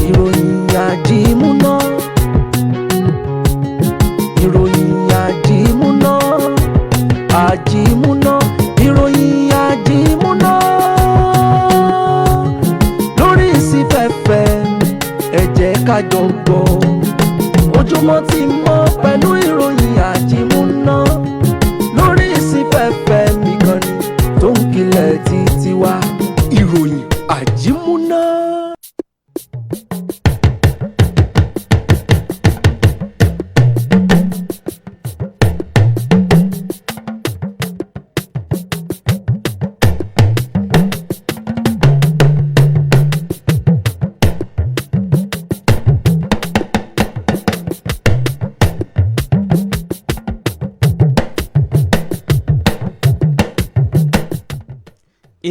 ìròyìn àdìmúná, ìròyìn àdìmúná, àdìmúná, ìròyìn àdìmúná lórí ìsìnfẹ̀fẹ̀ ẹ jẹ́ ká jọ gbọ́. Ojúmọ́ ti mọ́ pẹ̀lú ìròyìn àdìmúná lórí ìsìnfẹ̀fẹ̀ nìkan ni tó ń kilẹ̀ títí wá. Ìròyìn àdìmúná.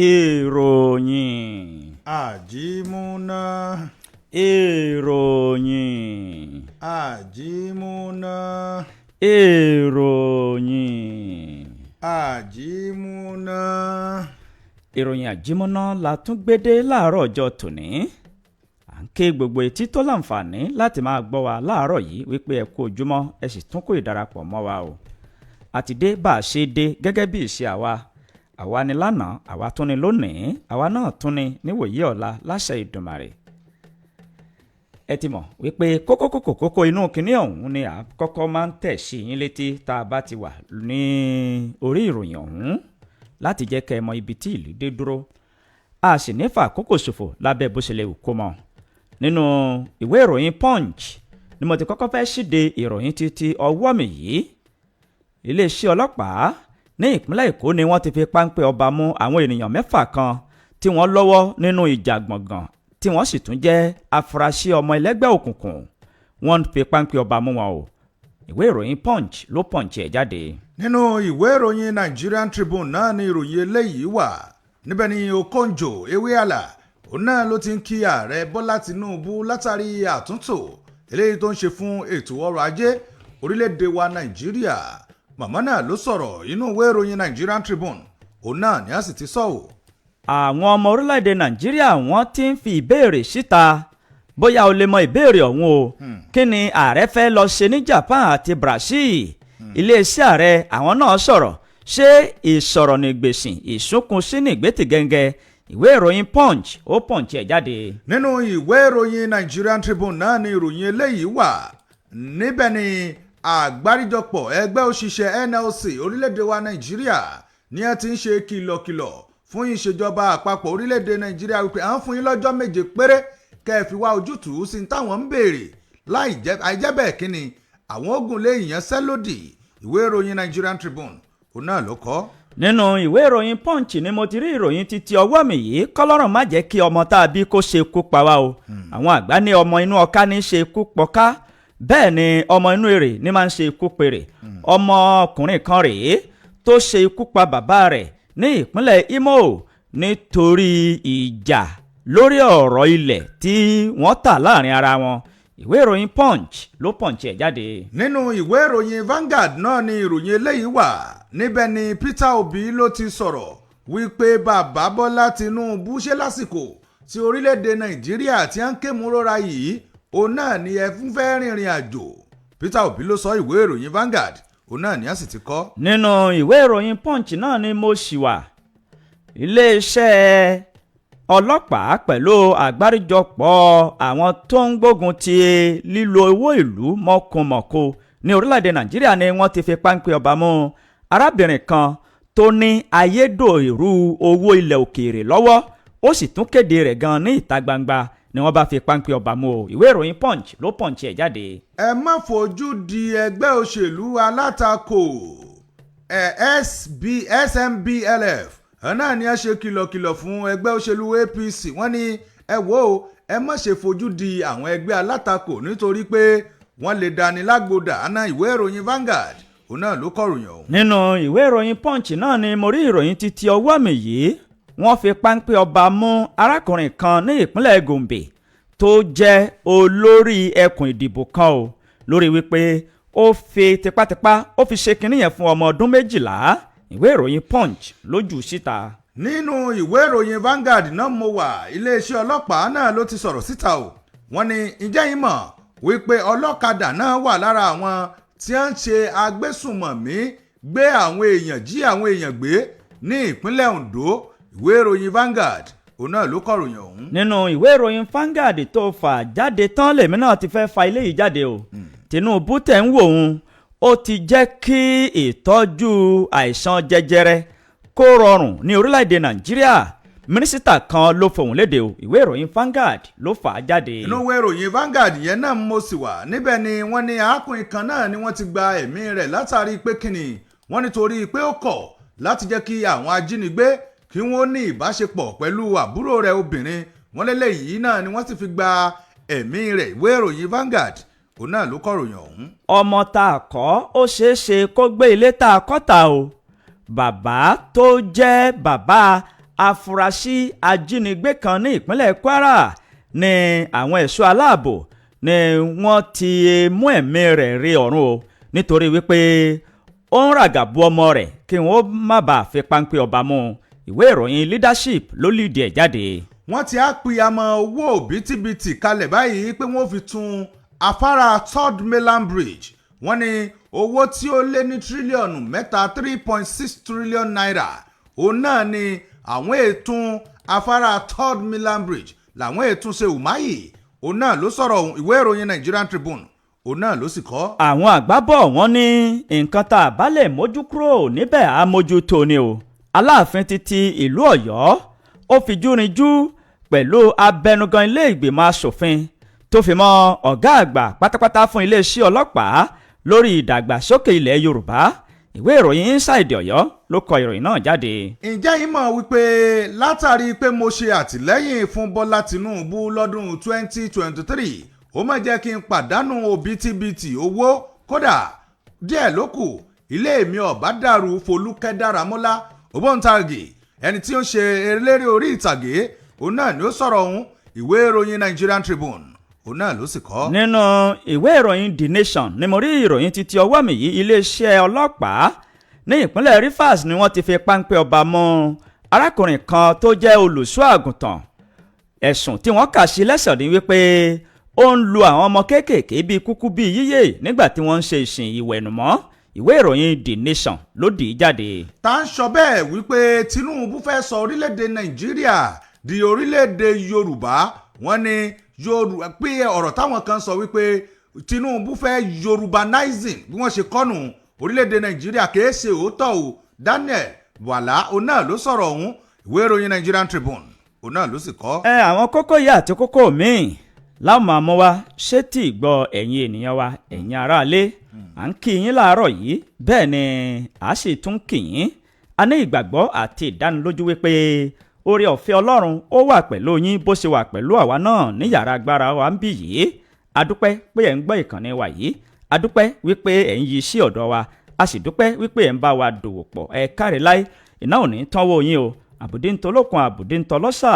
Ìròyìn àjímúná. Ìròyìn àjímúná. Ìròyìn àjímúná. Ìròyìn àjímúná la tún gbédé láàárọ̀ ọjọ́ tòní. À ń ké gbogbo etí tó láǹfààní láti máa gbọ́ wa láàárọ̀ yìí wípé ẹ kú ojúmọ́ ẹ sì tún kó ìdarapọ̀ mọ́ wa o. Àti dé bá a ṣe dé gẹ́gẹ́ bí ìṣe àwa ni lánàá àwa tún ni lónìí àwa náà tún ni níwòyí ọ̀la láṣẹ Ìdùmarè. Ẹ ti mọ̀ wípé kókó inú kinní ọ̀hún ni àkọ́kọ́ máa ń tẹ̀ sí yín létí tá a bá ti wà ní orí ìròyìn ọ̀hún láti jẹ́ kẹ́ ẹ mọ ibi tí ìlú dé dúró. A sì ní fà àkókò ṣòfò lábẹ́ bó ṣe lè wù kó mọ́. Nínú ìwé ìròyìn Punch ni mo ti kọ́kọ́ fẹ́ ṣíde ìròyìn títí ọwọ́ mi yìí. Iléeṣẹ́ ọlọ́pàá ní ìpínlẹ̀ Èkó ni wọ́n ti fi páńpẹ́ ọba mú àwọn ènìyàn 6 kan tí wọ́n lọ́wọ́ nínú ìjà gbọ̀ngàn tí wọ́n sì tún jẹ́ afurasí ọmọ ẹlẹ́gbẹ́ òkùnkùn. Wọ́n fi páńpẹ́ ọba mú wọn o. Ìwé ìròyìn Punch ló punch ẹ̀ jáde. Nínú ìwé ìròyìn Nigerian Tribune náà ni ìròyìn eléyìí wà. Níbẹ̀ ni Okonjo Iweala òun náà ló ti ń kí ààrẹ Bọ́lá Tinubu látàrí àtúntò eléyìí tó ń ṣe fún ètò ọrọ̀ ajé orílẹ̀-èdè wa Nàìjíríà. Màmá náà ló sọ̀rọ̀ inú ìwé ìròyìn Nigerian Tribune òun náà ni a sì ti sọ ò. Àwọn ọmọ orílẹ̀-èdè Nàìjíríà wọ́n ti ń fi ìbéèrè síta bóyá o lè mọ ìbéèrè ọ̀hún o. Kí ni ààrẹ fẹ́ lọ ṣe ní Japan àti Brazil? Iléeṣẹ́ ààrẹ àwọn náà sọ̀rọ̀. Ṣé ìsọ̀rọ̀ ní gbèsìn ìsúnkun sí ní ìgbésẹ̀ gẹ́gẹ́? Ìwé ìròyìn Punch ó punch ẹ̀ jáde. Nínú ìwé ìròyìn Nigerian Tribune náà ni ìròyìn eléyìí wà. Níbẹ̀ ni àgbáríjọpọ̀ ẹgbẹ́ òṣìṣẹ́ NLC orílẹ̀-èdè wa Nàìjíríà ní ẹ ti ń ṣe kìlọ̀kìlọ̀ fún ìṣèjọba àpapọ̀ orílẹ̀-èdè Nàìjíríà wípé à ń fún yín lọ́jọ́ 7 péré kẹ́ ẹ fi wá ojútùú sí táwọn ń béèrè àìjẹ́ bẹ́ẹ̀ kí ni àwọn ogun lè ìyanṣẹ́lódì. Ìwé ìròyìn Nigerian Tribune òun náà ló kọ. Nínú ìwé ìròyìn Punch ni mo ti rí ìròyìn títí ọwọ́ mi yìí kọ́lọ́run má jẹ́ kí ọmọ tá a bí kó ṣe ikú pa wá o. Àwọn àgbà ní ọmọ inú ọká ní ṣe ikú pọ̀ká. Bẹ́ẹ̀ ni ọmọ inú èrè ní máa ń ṣe ikú pèrè. Ọmọkùnrin kan rèé tó ṣe ikú pa bàbá rẹ̀ ní ìpínlẹ̀ Imo nítorí ìjà lórí ọ̀rọ̀ ilẹ̀ tí wọ́n tà láàrin ara wọn. Ìwé ìròyìn Punch ló punch ẹ̀ jáde. Nínú ìwé ìròyìn Vanguard náà ni ìròyìn eléyìí wà. Níbẹ̀ ni Peter Obi ló ti sọ̀rọ̀ wípé bàbá Bọ́lá Tinubu ṣe lásìkò tí orílẹ̀-èdè Nàìjíríà ti ń ké múrora yìí òun náà ni ẹ fún fẹ́ rìnrìn àjò. Peter Obi ló sọ ìwé ìròyìn Vanguard òun náà ni a sì ti kọ. Nínú ìwé ìròyìn Punch náà ni mo ṣì wà. Iléeṣẹ́ ọlọ́pàá pẹ̀lú àgbáríjọpọ̀ àwọn tó ń gbógun ti lílo owó ìlú mọ̀kùmọ̀kù ní orílẹ̀-èdè Nàìjíríà ni wọ́n ti fi páńpẹ́ ọba mú arábìnrin kan tó ní ayédèrú owó ilẹ̀ òkèèrè lọ́wọ́ ó sì tún kéde rẹ̀ gan ní ìta gbangba ni wọ́n bá fi páńpẹ́ ọba mú o. Ìwé ìròyìn Punch ló punch ẹ̀ jáde. Ẹ má fojú di ẹgbẹ́ òṣèlú alátakò SMBLF náà ni a ṣe kìlọ̀kìlọ̀ fún ẹgbẹ́ òṣèlú APC. Wọ́n ní ẹ wò ó ẹ má ṣe fojú di àwọn ẹgbẹ́ alátakò nítorí pé wọ́n lè dání lágbódà. Àná ìwé ìròyìn Vanguard òun náà ló kọ̀ròyìn ọ̀hún. Nínú ìwé ìròyìn Punch náà ni mo rí ìròyìn títí ọwọ́ mi yìí. Wọ́n fi páńpẹ́ ọba mú arákùnrin kan ní ìpínlẹ̀ Gombe tó jẹ́ olórí ẹkùn ìdìbò kan o lórí wípé ó fi tipátipá ó fi ṣe kinní yẹn fún ọmọ ọdún 12. Ìwé ìròyìn Punch lójú síta. Nínú ìwé ìròyìn Vanguard náà mo wà. Iléeṣẹ́ ọlọ́pàá náà ló ti sọ̀rọ̀ síta o wọ́n ní ǹjẹ́ yín mọ̀ wípé ọlọ́kadà náà wà lára àwọn tí wọ́n ń ṣe agbésùnmọ̀mí gbé àwọn èèyàn jí àwọn èèyàn gbé ní ìpínlẹ̀ Ondo. Ìwé ìròyìn Vanguard òun náà ló kọ̀ròyìn ọ̀hún. nínú ìwé ìròyìn Vanguard tó fà jáde tán lèmi náà ti fẹ́ fa ilé yìí jáde o. Tinubu tẹ̀ ń wò ó ó ti jẹ́ kí ìtọ́jú àìsàn jẹjẹrẹ kó rọrùn ní orílẹ̀-èdè Nàìjíríà. Mínísítà kan ló fohùn léde o. Ìwé ìròyìn Vanguard ló fà á jáde. inú ìwé ìròyìn Vanguard yẹn náà mo sì wà níbẹ̀ ni wọ́n ní arákùnrin kan náà ni wọ́n ti gba ẹ̀mí rẹ̀ látàrí pé kíni wọ́n nítorí pé ó kọ̀ láti jẹ́ kí àwọn ajínigbé kí wọ́n ní ìbáṣepọ̀ pẹ̀lú àbúrò rẹ̀ obìnrin. Wọ́n lélẹ́yìí náà ni wọ́n sì fi gba ẹ̀mí rẹ̀. Ìwé ìròyìn Vanguard òun náà ló kọ̀ròyìn ọ̀hún. ọmọ tá a kọ́ ó ṣeé ṣe kó gbé ilé tá a kọ́ ta o. Bàbá tó jẹ́ bàbá afurasí ajínigbé kan ní ìpínlẹ̀ Kwara ni àwọn ẹ̀ṣọ́ aláàbò ni wọ́n ti mú ẹ̀mí rẹ̀ rí ọ̀run o nítorí wípé ó ń ràgàbù ọmọ rẹ̀ kí wọ́n má bàa fi páńpẹ́ ọba mú. Ìwé ìròyìn Leadership ló lìdí ẹ̀ jáde. Wọ́n ti á pìyàmọ̀ owó òbítíbitì kalẹ̀ báyìí pé wọ́n fi tún afárá Third Mainland Bridge. Wọ́n ní owó tí ó lé ní tírílíọ̀nù mẹ́ta 3.6 trillion naira òun náà ni àwọn ètò afárá Third Mainland Bridge làwọn ètò ṣe Umahi. Òun náà ló sọ̀rọ̀ ìwé ìròyìn Nigerian Tribune òun náà ló sì kọ. àwọn àgbà bọ̀ wọ́n ní nǹkan tá a bá lè mójú kúrò níbẹ̀ á mójútó ni o. Aláàfin ti ìlú Ọ̀yọ́ ó fi júrinjú pẹ̀lú abẹnugan ilé ìgbìmọ̀ asòfin tó fi mọ́ ọ̀gá àgbà pátápátá fún iléeṣẹ́ ọlọ́pàá lórí ìdàgbàsókè ilẹ̀ Yorùbá. Ìwé ìròyìn Inside Ọ̀yọ́ ló kọ ìròyìn náà jáde. ǹjẹ́ yín mọ̀ wípé látàrí pé mo ṣe àtìlẹ́yìn fún Bọ́lá Tinubu lọ́dún 2023 ó máa jẹ́ kí n pàdánù òbítíbitì owó kódà díẹ̀ ló kù ilé mi ọ̀bá dàrú Folúkẹ́ Dáramọ́lá ògbóǹtarìgì ẹni tí ó ń ṣe eléré orí ìtàgé òun náà ni ó sọ̀rọ̀ ọ̀hún. Ìwé ìròyìn Nigerian Tribune òun náà ló sì kọ. nínú ìwé ìròyìn The Nation ni mo rí ìròyìn títí ọwọ́ mi yìí. Iléeṣẹ́ ọlọ́pàá ní ìpínlẹ̀ Rivers ni wọ́n ti fi páńpẹ́ ọba mọ́ arákùnrin kan tó jẹ́ olùṣọ́ àgùntàn. ẹ̀sùn tí wọ́n kà sí lẹ́sẹ̀ ni wípé ó ń lu àwọn ọmọ kéékèèké bíi kúkú bíi yíyè nígbà tí wọ́n ń ṣe ìsìn ìwẹ̀nùmọ́. Ìwé ìròyìn The Nation ló dì í jáde. tá ń sọ bẹ́ẹ̀ wípé Tinubu fẹ́ sọ orílẹ̀-èdè Nàìjíríà di orílẹ̀-èdè Yorùbá. wọ́n ní pé ọ̀rọ̀ táwọn kan sọ wípé Tinubu fẹ́ Yorubanizing bí wọ́n ṣe kọ́nù orílẹ̀-èdè Nàìjíríà kìí ṣe òótọ́ o. Daniel Wàlá òun náà ló sọ̀rọ̀ ọ̀hún. Ìwé ìròyìn Nigerian Tribune òun náà ló sì kọ. àwọn kókó yìí àti kókó míì láwọn máa mú wa ṣé tí ì gbọ́ ẹ̀yin ènìyàn wa ẹ̀yin aráalé à ń kí yín láàárọ̀ yìí bẹ́ẹ̀ ni a sì tún kí yín. A ní ìgbàgbọ́ àti ìdánilójú wípé oore ọ̀fẹ́ Ọlọ́run ó wà pẹ̀lú yín bó ṣe wà pẹ̀lú àwa náà ní yàrá agbára wa ń bì yìí. Adúpẹ́ pé ẹ̀ ń gbọ́ ìkànnì wa yìí. Adúpẹ́ wípé ẹ̀ ń yí sí ọ̀dọ̀ wa. A sì dúpẹ́ wípé ẹ̀ ń bá wa dòwò pọ̀. Ẹ káre láé iná ò ní tánwó yín o. Àbùdí ń tolókun àbùdí ń tọlọ́sà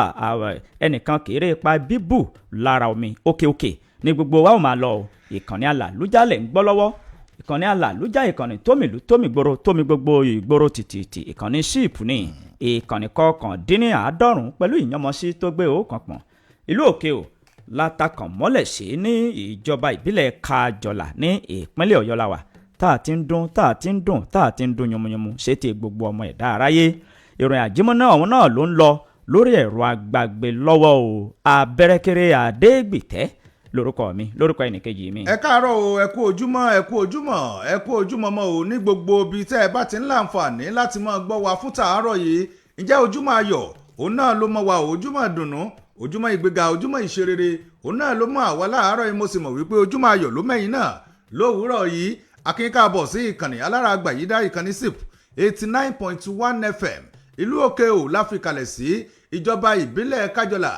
ẹnìkan kéré pa bíbù lára omi òkè ní gbogbo wa ò máa lọ o. Ìkànnì Alàlújá lẹ̀ ń gbọ́ lọ́wọ́. Ìkànnì Alàlújá ìkànnì tómìlú tómìgboro tómi gbogbo ìgboro tìtìtì. Ìkànnì ṣíìpù ni ìkànnì 99 pẹ̀lú ìyànmọ́sí tó gbé òkàn pọ̀n. Ìlú Òkè o látakàn mọ́lẹ̀ sí ní ìjọba ìbílẹ̀ Kájọlà ní ìpínlẹ̀ Ọ̀yọ́ la wà. Tá a ti ń dún tá a ti ń dùn tá a ti ń dún yánmuyánmu ṣé ti gbogbo ọmọ ẹ̀dá aráyé. Ìròyìn àjímọ́ná ọ̀hún náà ló ń lọ lórí ẹ̀rọ agbàgbé lọ́wọ́ o. Abẹ́rẹ́kẹ́rẹ́ Adégbìtẹ́ lórúkọ mi lórúkọ ẹnìkejì mi. ẹ káàárọ̀ o ẹ kú ojúmọ́ ẹ kú ojúmọ́ ẹ kú ojúmọ́ mọ́ o ní gbogbo ibi tẹ́ ẹ bá ti ń láǹfààní láti máa gbọ́ wa fún tàárọ̀ yìí. ǹjẹ́ ojúmọ́ ayọ̀ òun náà ló mọ́ wa ojúmọ́ ìdùnnú ojúmọ́ ìgbéga ojúmọ́ ìṣerere òun náà ló mọ́ àwa láàárọ̀ yìí. mo sì mọ̀ wípé ojúmọ́ ayọ̀ ló mẹ́yìn náà lówùúrọ̀ yìí. akínkàbọ̀ sí ìkànnì alára àgbàyídá ìkànnì SIP 89.1 FM ìlú Òkè o láfikalẹ̀ sí ìjọba ìbílẹ̀ Kájọlà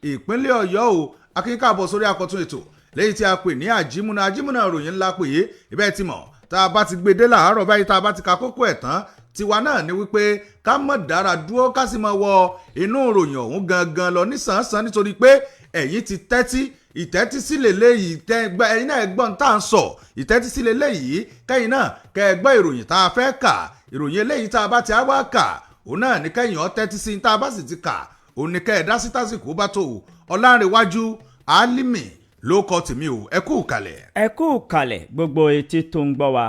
ìpínlẹ̀ Ọ̀yọ́ o. akínkàbọ̀ sórí àkọ́tún ètò lẹ́yìn tí a pè ní àjímúná ìròyìn ńlá pè é ibẹ̀ ti mọ̀ tá a bá ti gbé dé láàárọ̀ báyìí tá a bá ti ka kókó ẹ̀ tán tiwa náà ni wípé ká mọ̀ dára dúró ká sì mọ̀ wọ inú ìròyìn ọ̀hún gangan lọ nísànsán nítorí pé ẹ̀yin ti ìtẹ́tí sí lélẹ́yìí ẹ̀yin náà gbọ́n tá à ń sọ ìtẹ́tí sí lélẹ́yìí kẹ́yìn náà kẹ́ ẹ gbọ́ ìròyìn tá a fẹ́ kà ìròyìn eléyìí tá a bá ti á wá kà òun náà ní kẹ́yìn ọ́ tẹ́tí sí tá a bá sì ti kà òun ní kẹ́ ẹ dá sí tásìkò bá tó Ọlánrewájú Álímì ló kọ tèmi o ẹ kú kalẹ̀. ẹ kú kalẹ̀ gbogbo etí tó ń gbọ́ wa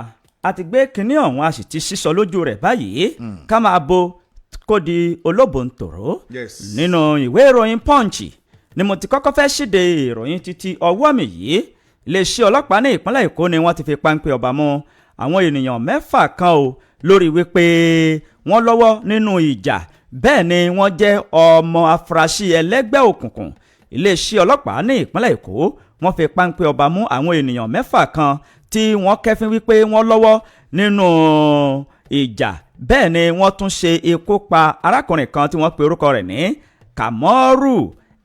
a ti gbé kinní ọ̀hún a sì ti sísọ lójú rẹ̀ báyìí ká máa bo kó di olóbòǹtòrò. nínú ìwé ìròyìn Punch ni mo ti kọ́kọ́ fẹ́ ṣíde ìròyìn títí ọwọ́ mi yìí iléeṣẹ́ ọlọ́pàá ní ìpínlẹ̀ Èkó ni wọ́n ti fi páńpẹ́ ọba mú àwọn ènìyàn 6 kan o lórí wípé wọ́n lọ́wọ́ nínú ìjà bẹ́ẹ̀ ni wọ́n jẹ́ ọmọ afurasí ẹlẹ́gbẹ́ òkùnkùn iléeṣẹ́ ọlọ́pàá ní ìpínlẹ̀ Èkó wọ́n fi páńpẹ́ ọba mú àwọn ènìyàn 6 kan tí wọ́n kẹ́fín wípé wọ́n lọ́wọ́ nínú ìjà bẹ́ẹ̀ ni wọ́n tún ṣe ikú pa arákùnrin kan tí wọ́n pe orúkọ rẹ̀ ní Kàmọ́rù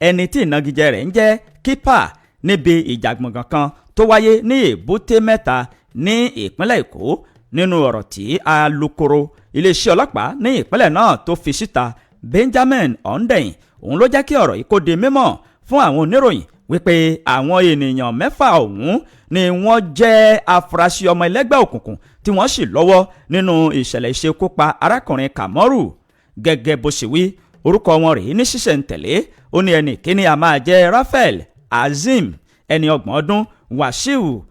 ẹni tí ìnagijẹ rẹ̀ ń jẹ́ Kípà níbi ìjàgbọ̀ngàn kan tó wáyé ní Èbúté Mẹ́ta ní ìpínlẹ̀ Èkó nínú ọ̀rọ̀ tí alukoro iléeṣẹ́ ọlọ́pàá ní ìpínlẹ̀ náà tó fi síta Benjamin Hundeyin òun ló jẹ́ kí ọ̀rọ̀ yìí kó di mímọ̀ fún àwọn oníròyìn wípé àwọn ènìyàn 6 ọ̀hún ni wọ́n jẹ́ afurasí ọmọ ẹlẹ́gbẹ́ òkùnkùn tí wọ́n sì lọ́wọ́ nínú ìṣẹ̀lẹ̀ ìṣekúpa arákùnrin Kàmọ́rù gẹ́gẹ́ bó ṣe wí orúkọ wọn rèé ní ṣísẹ̀ntẹ̀lé ó ní ẹnì kíní a máa jẹ́ Raphael Azim ẹni 30 ọdún Wasiu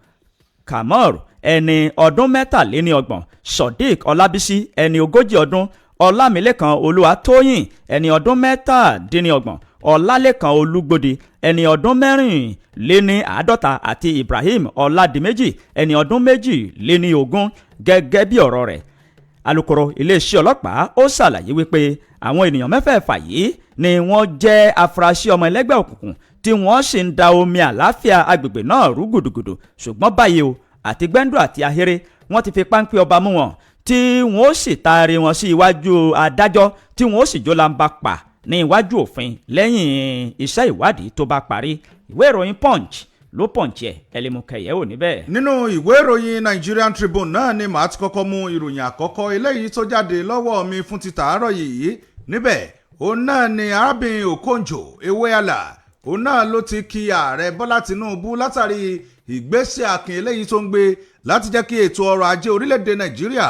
Kamor ẹni ọdún 23 Sodiq Ọlábísí ẹni 40 ọdún Ọlámilékan Olúwatóyìn ẹni ọdún 27 Ọlálékan Olúgbòdì ẹni ọdún 54 àti Ibrahim Ọládìméjì ẹni ọdún 22 gẹ́gẹ́ bí ọ̀rọ̀ rẹ̀ alukoro iléeṣẹ́ ọlọ́pàá ó ṣàlàyé wípé àwọn ènìyàn 6 yìí ni wọ́n jẹ́ afurasí ọmọ ẹlẹ́gbẹ́ òkùnkùn tí wọ́n sì ń da omi àlàáfíà agbègbè náà rú gùdùgùdù ṣùgbọ́n báyìí o àti gbẹ́ndù àti ahéré wọ́n ti fi páńpẹ́ ọba mú wọn tí wọ́n ó sì taari wọn sí iwájú adájọ́ tí wọ́n ó sì jólamba pa ní iwájú òfin lẹ́yìn iṣẹ́ ìwádìí tó bá parí ìwé ìròyìn Punch ló pọ̀nchẹ́ ẹlẹ́mukẹ̀yẹ́ ò níbẹ̀. nínú ìwé ìròyìn Nigerian Tribune náà ni màá ti kọ́kọ́ mú ìròyìn àkọ́kọ́ eléyìí tó jáde lọ́wọ́ mi fún ti tàárọ̀ yìí níbẹ̀ òun náà ni arábìnrin Okonjo Iweala òun náà ló ti kí ààrẹ Bọ́lá Tinubu látàrí ìgbésẹ̀ akin eléyìí tó ń gbé láti jẹ́ kí ètò ọrọ̀ ajé orílẹ̀-èdè Nàìjíríà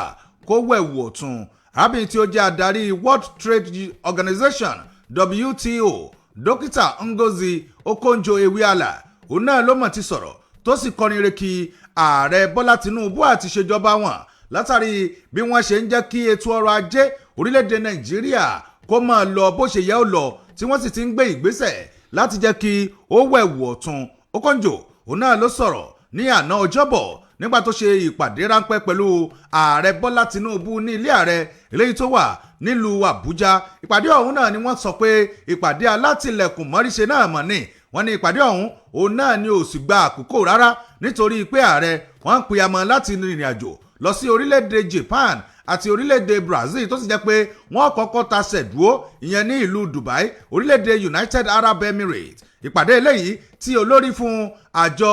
kó wẹ̀wù ọ̀tun arábìnrin tí ó jẹ́ adarí World Trade Organization WTO dókítà Ngozi Okonjo Iweala òun náà ló mọ̀ ti sọ̀rọ̀ tó sì kọrin re kí ààrẹ Bọ́lá Tinubu àti ìṣèjọba wọn látàrí bí wọ́n ṣe ń jẹ́ kí ètò ọrọ̀ ajé orílẹ̀-èdè Nàìjíríà kó máa lọ bó ṣe yẹ ó lọ tí wọ́n sì ti ń gbé ìgbésẹ̀ láti jẹ́ kí ó wẹ̀wù ọ̀tun Okonjo òun náà ló sọ̀rọ̀ ní àná Ọjọ́bọ̀ nígbà tó ṣe ìpàdé ráńpẹ́ pẹ̀lú ààrẹ Bọ́lá Tinubu ní ilé ààrẹ eléyìí tó wà nílùú Àbújá ìpàdé ọ̀hún náà ni wọ́n sọ pé ìpàdé alátìlẹ̀kùn mọ́ríṣe náà mọ̀ ní wọ́n ní ìpàdé ọ̀hún òun náà ni ò sì gba àkókò rárá nítorí pé ààrẹ wọ́n ń pe amọ̀ láti rìnrìn àjò lọ sí orílẹ̀-èdè Japan àti orílẹ̀-èdè Brazil tó sì jẹ́ pé wọ́n kọ́kọ́ tasẹ̀ dúró ìyẹn ní ìlú Dubai orílẹ̀-èdè United Arab Emirates ìpàdé eléyìí tí olórí fún àjọ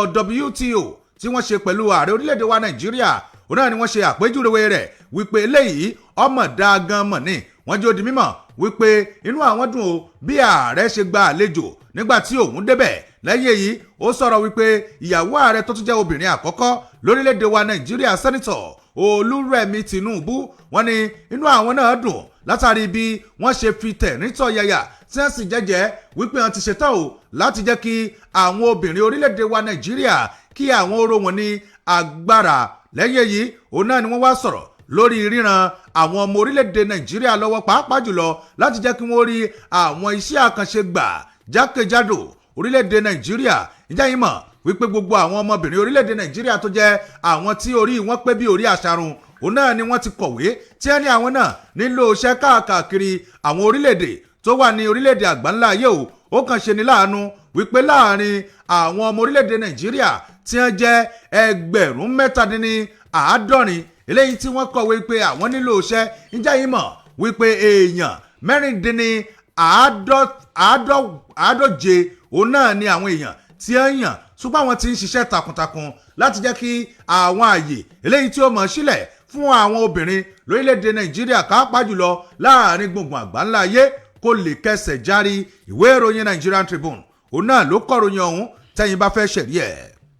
WTO tí wọ́n ṣe pẹ̀lú ààrẹ orílẹ̀-èdè wa Nàìjíríà òun náà ni wọ́n ṣe àpéjúwe rẹ̀ wípé eléyìí ọmọ dáa gan mọ̀ ní wọ́n jẹ́ ó di mímọ̀ wípé inú àwọn dùn ó bí ààrẹ ṣe gba àlejò nígbà tí òun débẹ̀ lẹ́yìn èyí ó sọ̀rọ̀ wípé ìyàwó ààrẹ tó tún jẹ́ obìnrin àkọ́kọ́ lórílẹ̀‐èdè wa Nàìjíríà sẹ́nitọ̀ Olúrẹ̀mí Tinubu wọ́n ní inú àwọn náà dùn látàrí bí wọ́n ṣe fi tẹ̀rìntọ̀ yàyà tí wọ́n sì jẹ́jẹ́ wípé wọ́n ti ṣetán o láti jẹ́ kí àwọn obìnrin orílẹ̀‐èdè wa Nàìjíríà kí àwọn oró wọn ní agbára lẹ́yìn èyí òun náà ni wọ́n wá sọ̀rọ̀ lórí ríran àwọn ọmọ orílẹ̀‐èdè Nàìjíríà lọ́wọ́ pàápàá jùlọ láti jẹ́ kí wọ́n rí àwọn iṣẹ́ àkànṣe gbà jákèjádò orílẹ̀‐èdè Nàìjíríà ìjà yìí mọ̀ wípé gbogbo àwọn ọmọbìnrin orílẹ̀‐èdè Nàìjíríà tó jẹ́ àwọn tí orí wọn pé bí orí àṣàrùn òun náà ni wọ́n ti kọ̀wé tí ẹni àwọn náà nílò iṣẹ́ káàkiri àwọn orílẹ̀‐èdè tó wà ní orílẹ̀‐èdè àgbáńlá ayé o ó kàn ṣe ní láàánú wípé láàrin àwọn ọmọ orílẹ̀‐èdè Nàìjíríà tí wọ́n jẹ́ 70,000 eléyìí tí wọ́n kọ̀wé pé àwọn nílò iṣẹ́ ìjà yìí mọ̀ wípé èèyàn 140 òun náà ni àwọn èèyàn tí ń yàn ṣùgbọ́n àwọn tí ń ṣiṣẹ́ takuntakun láti jẹ́ kí àwọn ààyè eléyìí tí ó mọ̀ sílẹ̀ fún àwọn obìnrin lórílẹ̀‐èdè Nàìjíríà pàápàá jùlọ láàrin gbùngbùn àgbáńlá ayé kó lè kẹsẹ̀ járí ìwé ìròyìn Nigerian Tribune òun náà ló kọ̀ròyìn ọ̀hún tẹ́yin bá fẹ́ ṣẹ̀rí ẹ̀.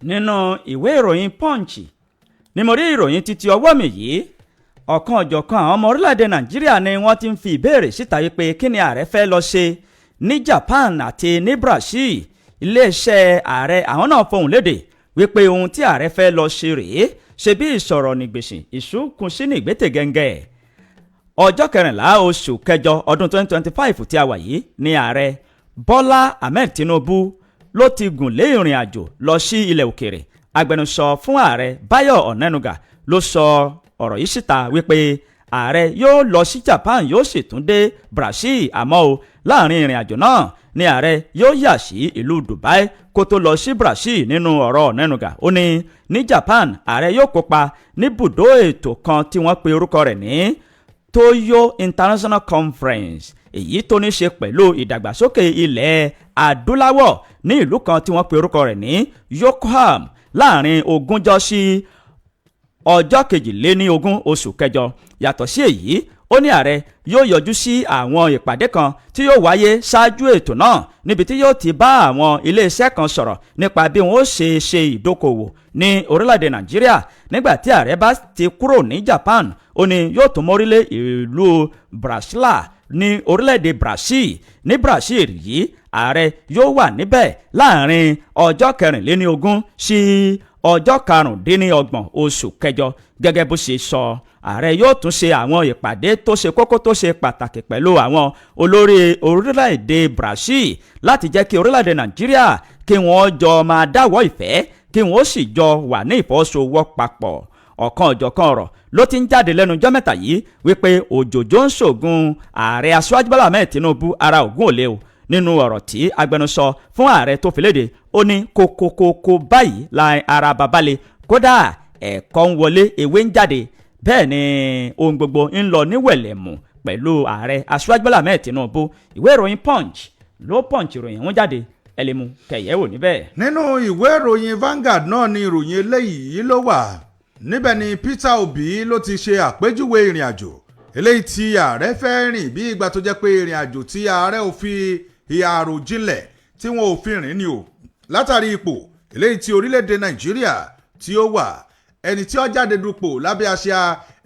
nínú ìwé ìròyìn Punch ni mo rí ìròyìn títí ọwọ́ mi yìí ọ̀kan ọ̀jọ̀kan àwọn ọmọ orílẹ̀-èdè Nàìjíríà ni wọ́n ti ń fi ìbéèrè síta wípé kí ni ààrẹ fẹ́ lọ ṣe ní Japan àti ní Brazil iléeṣẹ́ ààrẹ àwọn náà fohùn lédè wípé ohun tí ààrẹ fẹ́ lọ ṣe rèé ṣe bí ìsọ̀rọ̀ nígbèsì ìṣúkùnsí ní ìgbésẹ̀gẹ́ngẹ́ ọjọ́ 14 oṣù kẹjọ ọdún 2025 tí a wà yìí ní ààrẹ Bọ́lá Ahmed Tinubu ló ti gùn lé ìrìn àjò lọ sí ilẹ̀ òkèèrè agbẹnusọ fún ààrẹ Báyọ̀ Ọ̀nẹ́nugà ló sọ ọ̀rọ̀ yìí síta wípé ààrẹ yóò lọ sí Japan yóò sì tún dé Brazil àmọ́ o láàrin ìrìn àjò náà ni ààrẹ yóò yà sí ìlú Dubai kó tó lọ sí Brazil nínú ọ̀rọ̀ Ọ̀nẹ́nugà ó ní Japan ààrẹ yóò kópa ní bùdó ètò kan tí wọ́n pe orúkọ rẹ̀ ní Toyo International Conference èyí tó ní ṣe pẹ̀lú ìdàgbàsókè ilẹ̀ adúláwọ̀ ní ìlú kan tí wọ́n pe orúkọ rẹ̀ ní Yokohama láàrin ogúnjọ́ sí ọjọ́ 22 oṣù kẹjọ yàtọ̀ sí èyí ó ní ààrẹ yóò yọjú sí àwọn ìpàdé kan tí yóò wáyé ṣáájú ètò náà níbi tí yóò ti bá àwọn iléeṣẹ́ kan sọ̀rọ̀ nípa bí wọ́n ó ṣe ìdókòwò ní orílẹ̀-èdè Nàìjíríà nígbà tí ààrẹ bá ti kúrò ní Japan ó ní yóò tún mórílẹ̀ ìlú Brasilia ní orílẹ̀-èdè Brazil ní Brazil yìí ààrẹ yóò wà níbẹ̀ láàrin ọjọ́ 24 sí ọjọ́ 25 oṣù kẹjọ gẹ́gẹ́ bó ṣe sọ ààrẹ yóò tún ṣe àwọn ìpàdé tó ṣe kókó tó ṣe pàtàkì pẹ̀lú àwọn olórí orílẹ̀-èdè Brazil láti jẹ́ kí orílẹ̀-èdè Nàìjíríà kí wọ́n jọ máa dáwọ́ ìfẹ́ kí wọ́n sì jọ wà ní ìfọwọ́sowọ́ papọ̀ ọ̀kan ọ̀jọ̀kan ọ̀rọ̀ ló ti ń jáde lẹ́nu ọjọ́ mẹ́ta yìí wípé òjòjò ń ṣògùn ààrẹ Aṣíwájú Bọ́lá Ahmed Tinubu ara ògùn òlé o nínú ọ̀rọ̀ tí agbẹnusọ fún ààrẹ tó fi léde ó ní kókókókó báyìí la ara babalẹ̀ kódà ẹ̀kọ́ ń wọlé ewé ń jáde bẹ́ẹ̀ ni ohun gbogbo ń lọ ní wẹ̀lẹ̀mù pẹ̀lú ààrẹ Aṣíwájú Bọ́lá Ahmed Tinubu ìwé ìròyìn Punch ló Punch ìròyìn wọn jáde ẹlẹ́mu kẹ̀yẹ́wò níbẹ̀. nínú ìwé ìròyìn Vanguard náà ni ìròyìn eléyìí ló wà níbẹ̀ ni Peter Obi ló ti ṣe àpèjúwe ìrìn àjò eléyìí tí ààrẹ fẹ́ rìn bí ìgbà tó jẹ́ pé ìrìn àjò tí ààrẹ ò fi ìhà àròjinlẹ̀ tí wọn ò fi rìn ni o látàrí ipò eléyìí tí orílẹ̀-èdè Nàìjíríà tí ó wà ẹni tí ó jáde dupò lábẹ́ àsíá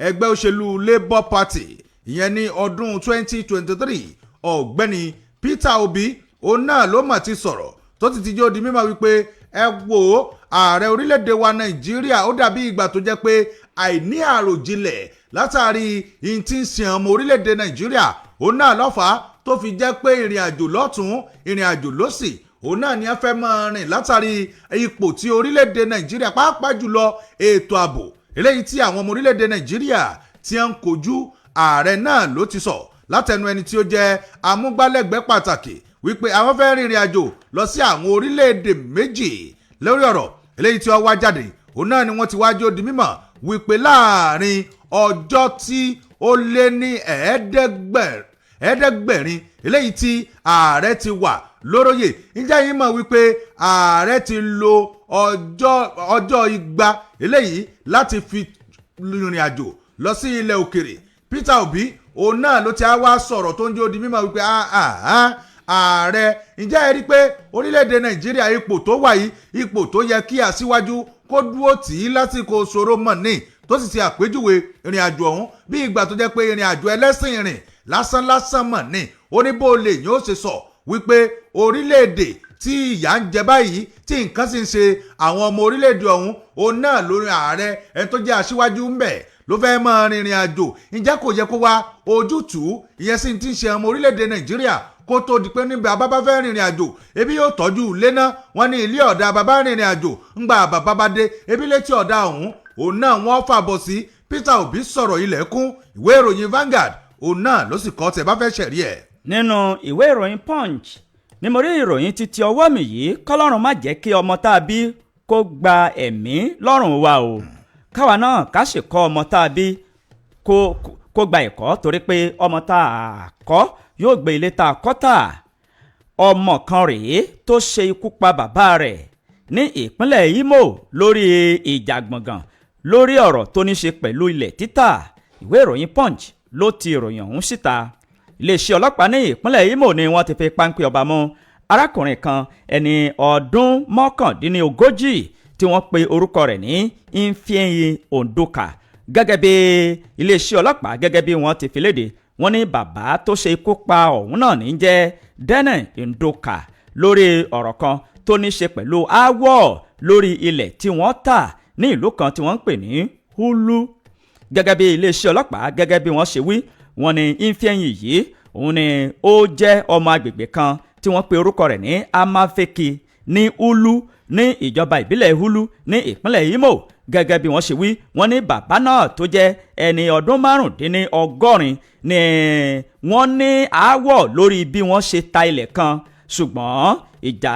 ẹgbẹ́ òṣèlú Labour Party ìyẹn ní ọdún 2023 ọ̀gbẹ́ni Peter Obi òun náà ló mà ti sọ̀rọ̀ tó ti jó di mímọ̀ wípé ẹ wo ààrẹ orílẹ̀-èdè wa Nàìjíríà ó dàbí ìgbà tó jẹ́ pé àìní àròjinlẹ̀ látàrí ìyìn tí ń sin ọmọ orílẹ̀-èdè Nàìjíríà òun náà lọ́fàá tó fi jẹ́ pé ìrìn àjò lọ́tún ìrìn àjò lósì òun náà ni a fẹ́ máa rìn látàrí ipò tí orílẹ̀-èdè Nàìjíríà pàápàá jùlọ ètò ààbò eléyìí tí àwọn ọmọ orílẹ̀-èdè Nàìjíríà tí ń kojú ààrẹ náà ló ti sọ látẹnu ẹni tí ó jẹ́ amúgbálẹ́gbẹ̀ẹ́ pàtàkì wípé àwọn fẹ́ rìnrìn àjò lọ sí àwọn orílẹ̀-èdè méjì lórí ọ̀rọ̀ eléyìí tí ó wá jáde òun náà ni wọ́n ti wájú di mímọ̀ wípé láàrin ọjọ́ tí ó lé ní ẹ̀ẹ́dẹ́gbẹ̀rin eléyìí tí ààrẹ ti wà lóróyè ǹjẹ́ yín mọ̀ wípé ààrẹ ti lo ọjọ́ igba eléyìí láti fi rìnrìn àjò lọ sí ilẹ̀ òkèrè Peter Obi òun náà ló ti wá sọ̀rọ̀ tó ń jẹ́ ó di mímọ̀ wípé ààrẹ ǹjẹ́ ẹ rí pé orílẹ̀-èdè Nàìjíríà ipò tó wà yìí ipò tó yẹ kí aṣíwájú kó dúró tì í lásìkò ṣòro mọ̀ ní tó sì ti àpèjúwe ìrìn àjò ọ̀hún bí ìgbà tó jẹ́ pé ìrìn àjò ẹlẹ́sìn ìrìn lásán mọ̀ ní ó ní bó lè yín ó ṣe sọ wípé orílẹ̀-èdè tí ìyà ń jẹ báyìí tí nǹkan sì ń ṣe àwọn ọmọ orílẹ̀-èdè ọ̀hún òun náà lórí ààrẹ ẹni tó jẹ́ aṣíwájú ń bẹ̀ ló fẹ́ máa rìnrìn àjò ǹjẹ́ kò yẹ kó wá ojútùú ìyẹn sì ti ń ṣe ọmọ orílẹ̀-èdè Nàìjíríà kó tó di pé níbi àbábá fẹ́ rìnrìn àjò ebi yóò tọ́jú ilé náà wọ́n ní ilé ọ̀dà bàbá rìnrìn àjò ńgbà bàbá bá dé ebi létí ọ̀dà ọ̀hún òun náà wọ́n fàbọ̀ sí Peter Obi sọ̀rọ̀ ilẹ̀kùn ìwé ìròyìn Vanguard òun náà ló sì kọ́ tẹ̀ bá fẹ́ ṣẹ̀rí ẹ̀. nínú ìwé ìròyìn Punch ni mo rí ìròyìn títí ọwọ́ mi yìí kọ́lọ́run má jẹ́ kí ọmọ tá a bí kó gba ẹ̀mí lọ́rùn wa o káwa náà ká sì kọ́ ọmọ tá a bí kó gba ẹ̀kọ́ torí pé ọmọ tá a kọ́ yóò gbé ilé tá a kọ́ tà ọmọ kan rèé tó ṣe ikú pa bàbá rẹ̀ ní ìpínlẹ̀ Imo lórí ìjà gbọ̀ngàn lórí ọ̀rọ̀ tó ní ṣe pẹ̀lú ilẹ̀ títà ìwé ìròyìn Punch ló ti ìròyìn ọ̀hún síta iléeṣẹ́ ọlọ́pàá ní ìpínlẹ̀ Imo ni wọ́n ti fi páńpẹ́ ọba mú arákùnrin kan ẹni ọdún 39 tí wọ́n pe orúkọ rẹ̀ ní Ifeanyi Ondoka gẹ́gẹ́ bí iléeṣẹ́ ọlọ́pàá gẹ́gẹ́ bí wọ́n ti fi léde wọ́n ní bàbá tó ṣe ikú pa ọ̀hún náà ní jẹ́ Dene Ondoka lórí ọ̀rọ̀ kan tó ní ṣe pẹ̀lú aáwọ̀ lórí ilẹ̀ tí wọ́n tà ní ìlú kan tí wọ́n ń pè ní Hulu. Gẹ́gẹ́ bí iléeṣẹ́ ọlọ́pàá gẹ́gẹ́ bí wọ́n ṣe wí, wọ́n ní Ifeanyi yìí òun ni ó jẹ́ ọmọ agbègbè kan tí wọ́n pe orúkọ rẹ̀ ní Amafeki ní Hulu ní ìjọba ìbílẹ̀ Hulu ní ìpínlẹ̀ Imo. Gẹ́gẹ́ bí wọ́n ṣe wí, wọ́n ní bàbá náà tó jẹ́ ẹni ọdún márùndínlọ́gọ́rin ni wọ́n ní aáwọ̀ lórí bí wọ́n ṣe ta ilẹ̀ kan, ṣùgbọ́n ìjà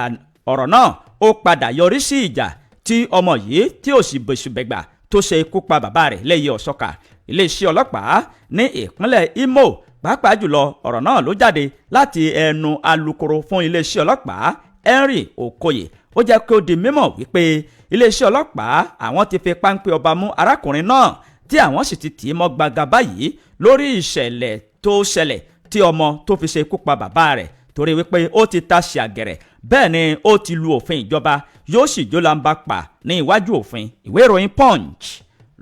ọ̀rọ̀ náà ó padà yọrí sí ìjà tí ọmọ yìí tí ò sì bẹ̀sùbẹ̀gbà tó ṣe ikú pa bàbá rẹ̀ lẹ́yìn ọ̀ṣọ́kà. Iléeṣẹ́ ọlọ́pàá ní ìpínlẹ̀ Imo pàápàá jùlọ ọ̀rọ̀ náà ló jáde láti ẹnu alukoro fún iléeṣẹ́ ọlọ́pàá Henry Okoye. Ó jẹ́ kó di mímọ̀ wípé iléeṣẹ́ ọlọ́pàá àwọn ti fi páńpẹ́ ọba mú arákùnrin náà tí àwọn sì ti tì í mọ́ gbaga báyìí lórí ìṣẹ̀lẹ̀ tó ṣẹlẹ̀ tí ọmọ tó fi ṣe ikú pa bàbá rẹ̀, torí wípé ó ti ta ṣe àgẹ̀rẹ̀, bẹ́ẹ̀ ni ó ti lu òfin ìjọba, yóò sì jólamba pa ní iwájú òfin. Ìwé ìròyìn Punch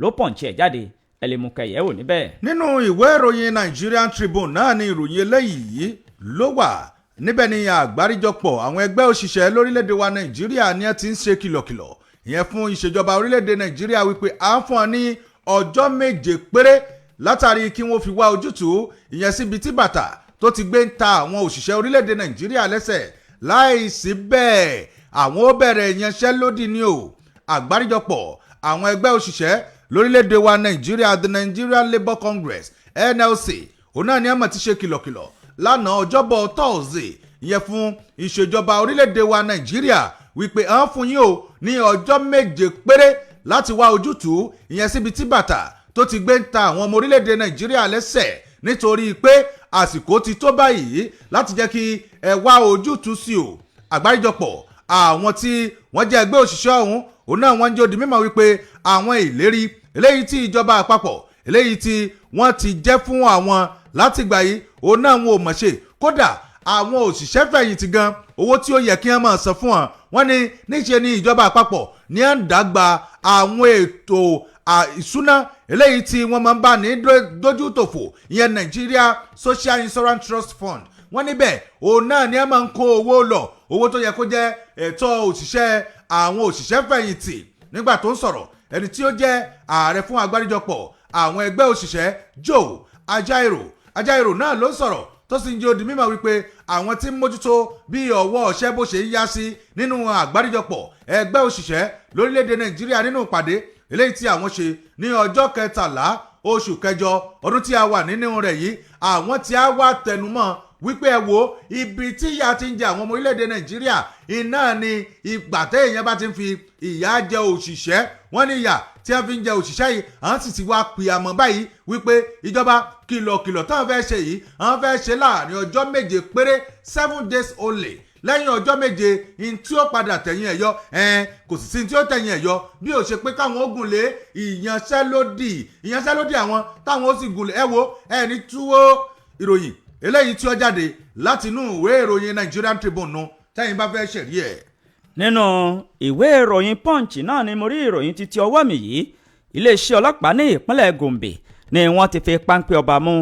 ló Punch ẹ̀ jáde, ẹ lè mú kẹyẹ wò níbẹ̀. nínú ìwé ìròyìn Nigerian Tribune náà ni ìròyìn eléyìí ló wà. Níbẹ̀ ni àgbáríjọpọ̀ àwọn ẹgbẹ́ òṣìṣẹ́ lórílẹ̀‐èdè wa Nàìjíríà ni ẹ ti ń ṣe kìlọ̀kìlọ̀ ìyẹn fún ìṣèjọba orílẹ̀‐èdè Nàìjíríà wípé à ń fún ọ ní ọjọ́ 7 péré látàrí kí wọ́n fi wá ojútùú ìyẹn síbi tí bàtà tó ti gbé ń ta àwọn òṣìṣẹ́ orílẹ̀‐èdè Nàìjíríà lẹ́sẹ̀. Láìsí bẹ́ẹ̀ àwọn ó bẹ̀rẹ̀ ìyanṣẹ́lódì ni o. Àgbáríjọpọ̀ àwọn ẹgbẹ́ òṣìṣẹ́ lórílẹ̀‐èdè wa Nàìjíríà, the Nigerian Labour Congress NLC, òun náà ni àmọ̀ ti ṣe kìlọ̀kìlọ̀ lánàá ọjọ́bọ̀ Thursday ìyẹn fún ìṣèjọba orílẹ̀‐èdè wa Nàìjíríà wípé à ń fún yín o ní ọjọ́ 7 péré láti wá ojútùú ìyẹn síbi tí bàtà tó ti gbé ń ta àwọn ọmọ orílẹ̀‐èdè Nàìjíríà lẹ́sẹ̀, nítorí pé àsìkò ti tó báyìí láti jẹ́ kí ẹ wá ojútùú sí o. Àgbáríjọpọ̀ àwọn tí wọ́n jẹ́ ẹgbẹ́ òṣìṣẹ́ ọ̀hún òun náà wọ́n ń jẹ́ ó di mímọ̀ wípé àwọn ìlérí eléyìí tí ìjọba àpapọ̀ eléyìí tí wọ́n ti jẹ́ fún àwọn látìgbà yìí òun náà wọn ò mọ̀ ṣe. Kódà àwọn òṣìṣẹ́ fẹ̀yìntì gan owó tí ó yẹ kí wọ́n máa san fún wọn, wọ́n ní níṣe ni ìjọba àpapọ̀ ní à ń dàgbà àwọn ètò ìṣúná eléyìí tí wọ́n máa ń bá ní dójútòfò ìyẹn Nigeria Social Insurance Trust Fund. Wọ́n níbẹ̀ òun náà ni wọ́n máa ń kó owó lọ, owó tó yẹ kó jẹ́ ẹ̀tọ́ òṣìṣẹ́ àwọn òṣìṣẹ́ fẹ̀yìntì. Nígbà tó ń sọ̀rọ̀ ẹni tí ó jẹ́ ààrẹ fún àgbáríjọpọ̀ àwọn ẹgbẹ́ òṣìṣẹ́ Joe Ajaero náà ló ń sọ̀rọ̀ tó sì ń jẹ́ ó di mímọ̀ wípé àwọn tí ń mójútó bí ọwọ́ ọ̀ṣẹ́ bó ṣe ń yá sí nínú àgbáríjọpọ̀ ẹgbẹ́ òṣìṣẹ́ lórílẹ̀‐èdè Nàìjíríà nínú ìpàdé eléyìí tí àwọn ṣe ní ọjọ́ 13 oṣù kẹjọ ọdún tí a wà nínú rẹ̀ yìí, àwọn tí a wá tẹnumọ́ wípé ẹ wo ibi tí ìyà ti ń jẹ àwọn ọmọ orílẹ̀‐èdè Nàìjíríà iná ni ìgbà téèyàn bá ti ń fi ìyà jẹ òṣìṣẹ́. Wọ́n ní ìyà tí wọ́n fi ń jẹ òṣìṣẹ́ yìí àwọn sì ti wá pè àmọ́ báyìí wípé ìjọba kìlọ̀kìlọ̀ táwọn fẹ́ ṣe yìí àwọn fẹ́ ṣe láàrin ọjọ́ 7 péré 7 days only. Lẹ́yìn ọjọ́ 7 in tí ó padà tẹ̀yìn ẹ̀yọ kò sì sí tí ó tẹ̀yìn ẹ̀yọ bí ó ṣe pé káwọn ó gùn lé ìyanṣẹ́lódì àwọn táwọn ó sì gùn lé ẹni túwó ìròyìn eléyìí tí ó jáde láti inú ìwé ìròyìn Nigerian Tribune nù tẹ́yìn bá fẹ́ ṣẹ̀rí ẹ̀. Nínú ìwé ìròyìn Punch náà ni mo rí ìròyìn títí ọwọ́ mi yìí. Iléeṣẹ́ ọlọ́pàá ní ìpínlẹ̀ Gombe ni wọ́n ti fi páńpẹ́ ọba mú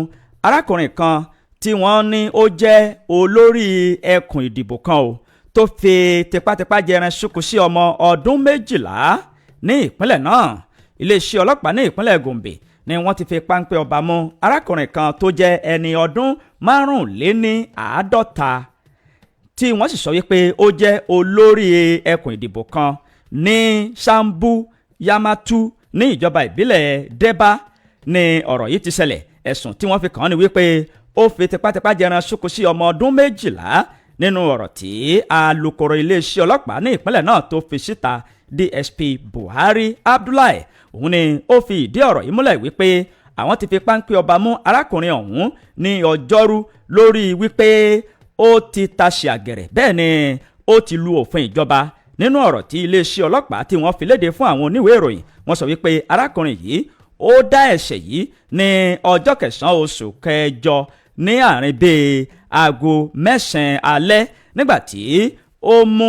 arákùnrin kan tí wọ́n ní ó jẹ́ olórí ẹkùn ìdìbò kan o tó fi tipátipá jẹran ṣùkú sí ọmọ ọdún 12 ní ìpínlẹ̀ náà. Iléeṣẹ́ ọlọ́pàá ní ìpínlẹ̀ Gombe ni wọ́n ti fi páńpẹ́ ọba mú arákùnrin kan tó jẹ́ ẹni ọdún 55 tí wọ́n sì sọ wípé ó jẹ́ olórí ẹkùn ìdìbò kan ní Sambu Yamatu ní ìjọba ìbílẹ̀ Deba ni ọ̀rọ̀ yìí ti ṣẹlẹ̀. Ẹ̀sùn tí wọ́n fi kàn án ni wípé ó fi tipátipá jẹran ṣùkú sí ọmọ ọdún 12 nínú ọ̀rọ̀ tí alukoro iléeṣẹ́ ọlọ́pàá ní ìpínlẹ̀ náà tó fi síta DSP Buhari Abdullahi òun ni ó fi ìdí ọ̀rọ̀ yìí múlẹ̀ wípé àwọn ti fi páńpẹ́ ọba mú arákùnrin ọ̀hún ní ọjọ́rú lórí wípé ó ti taṣe àgẹ̀rẹ̀ bẹ́ẹ̀ ni ó ti lu òfin ìjọba. Nínú ọ̀rọ̀ tí iléeṣẹ́ ọlọ́pàá tí wọ́n fi léde fún àwọn oníwèé ìròyìn wọ́n sọ wípé arákùnrin yìí ó dá ẹ̀ṣẹ̀ yìí ní ọjọ́ 9 oṣù kẹjọ ní àárín bíi aago 9 alẹ́ nígbà tí ó mú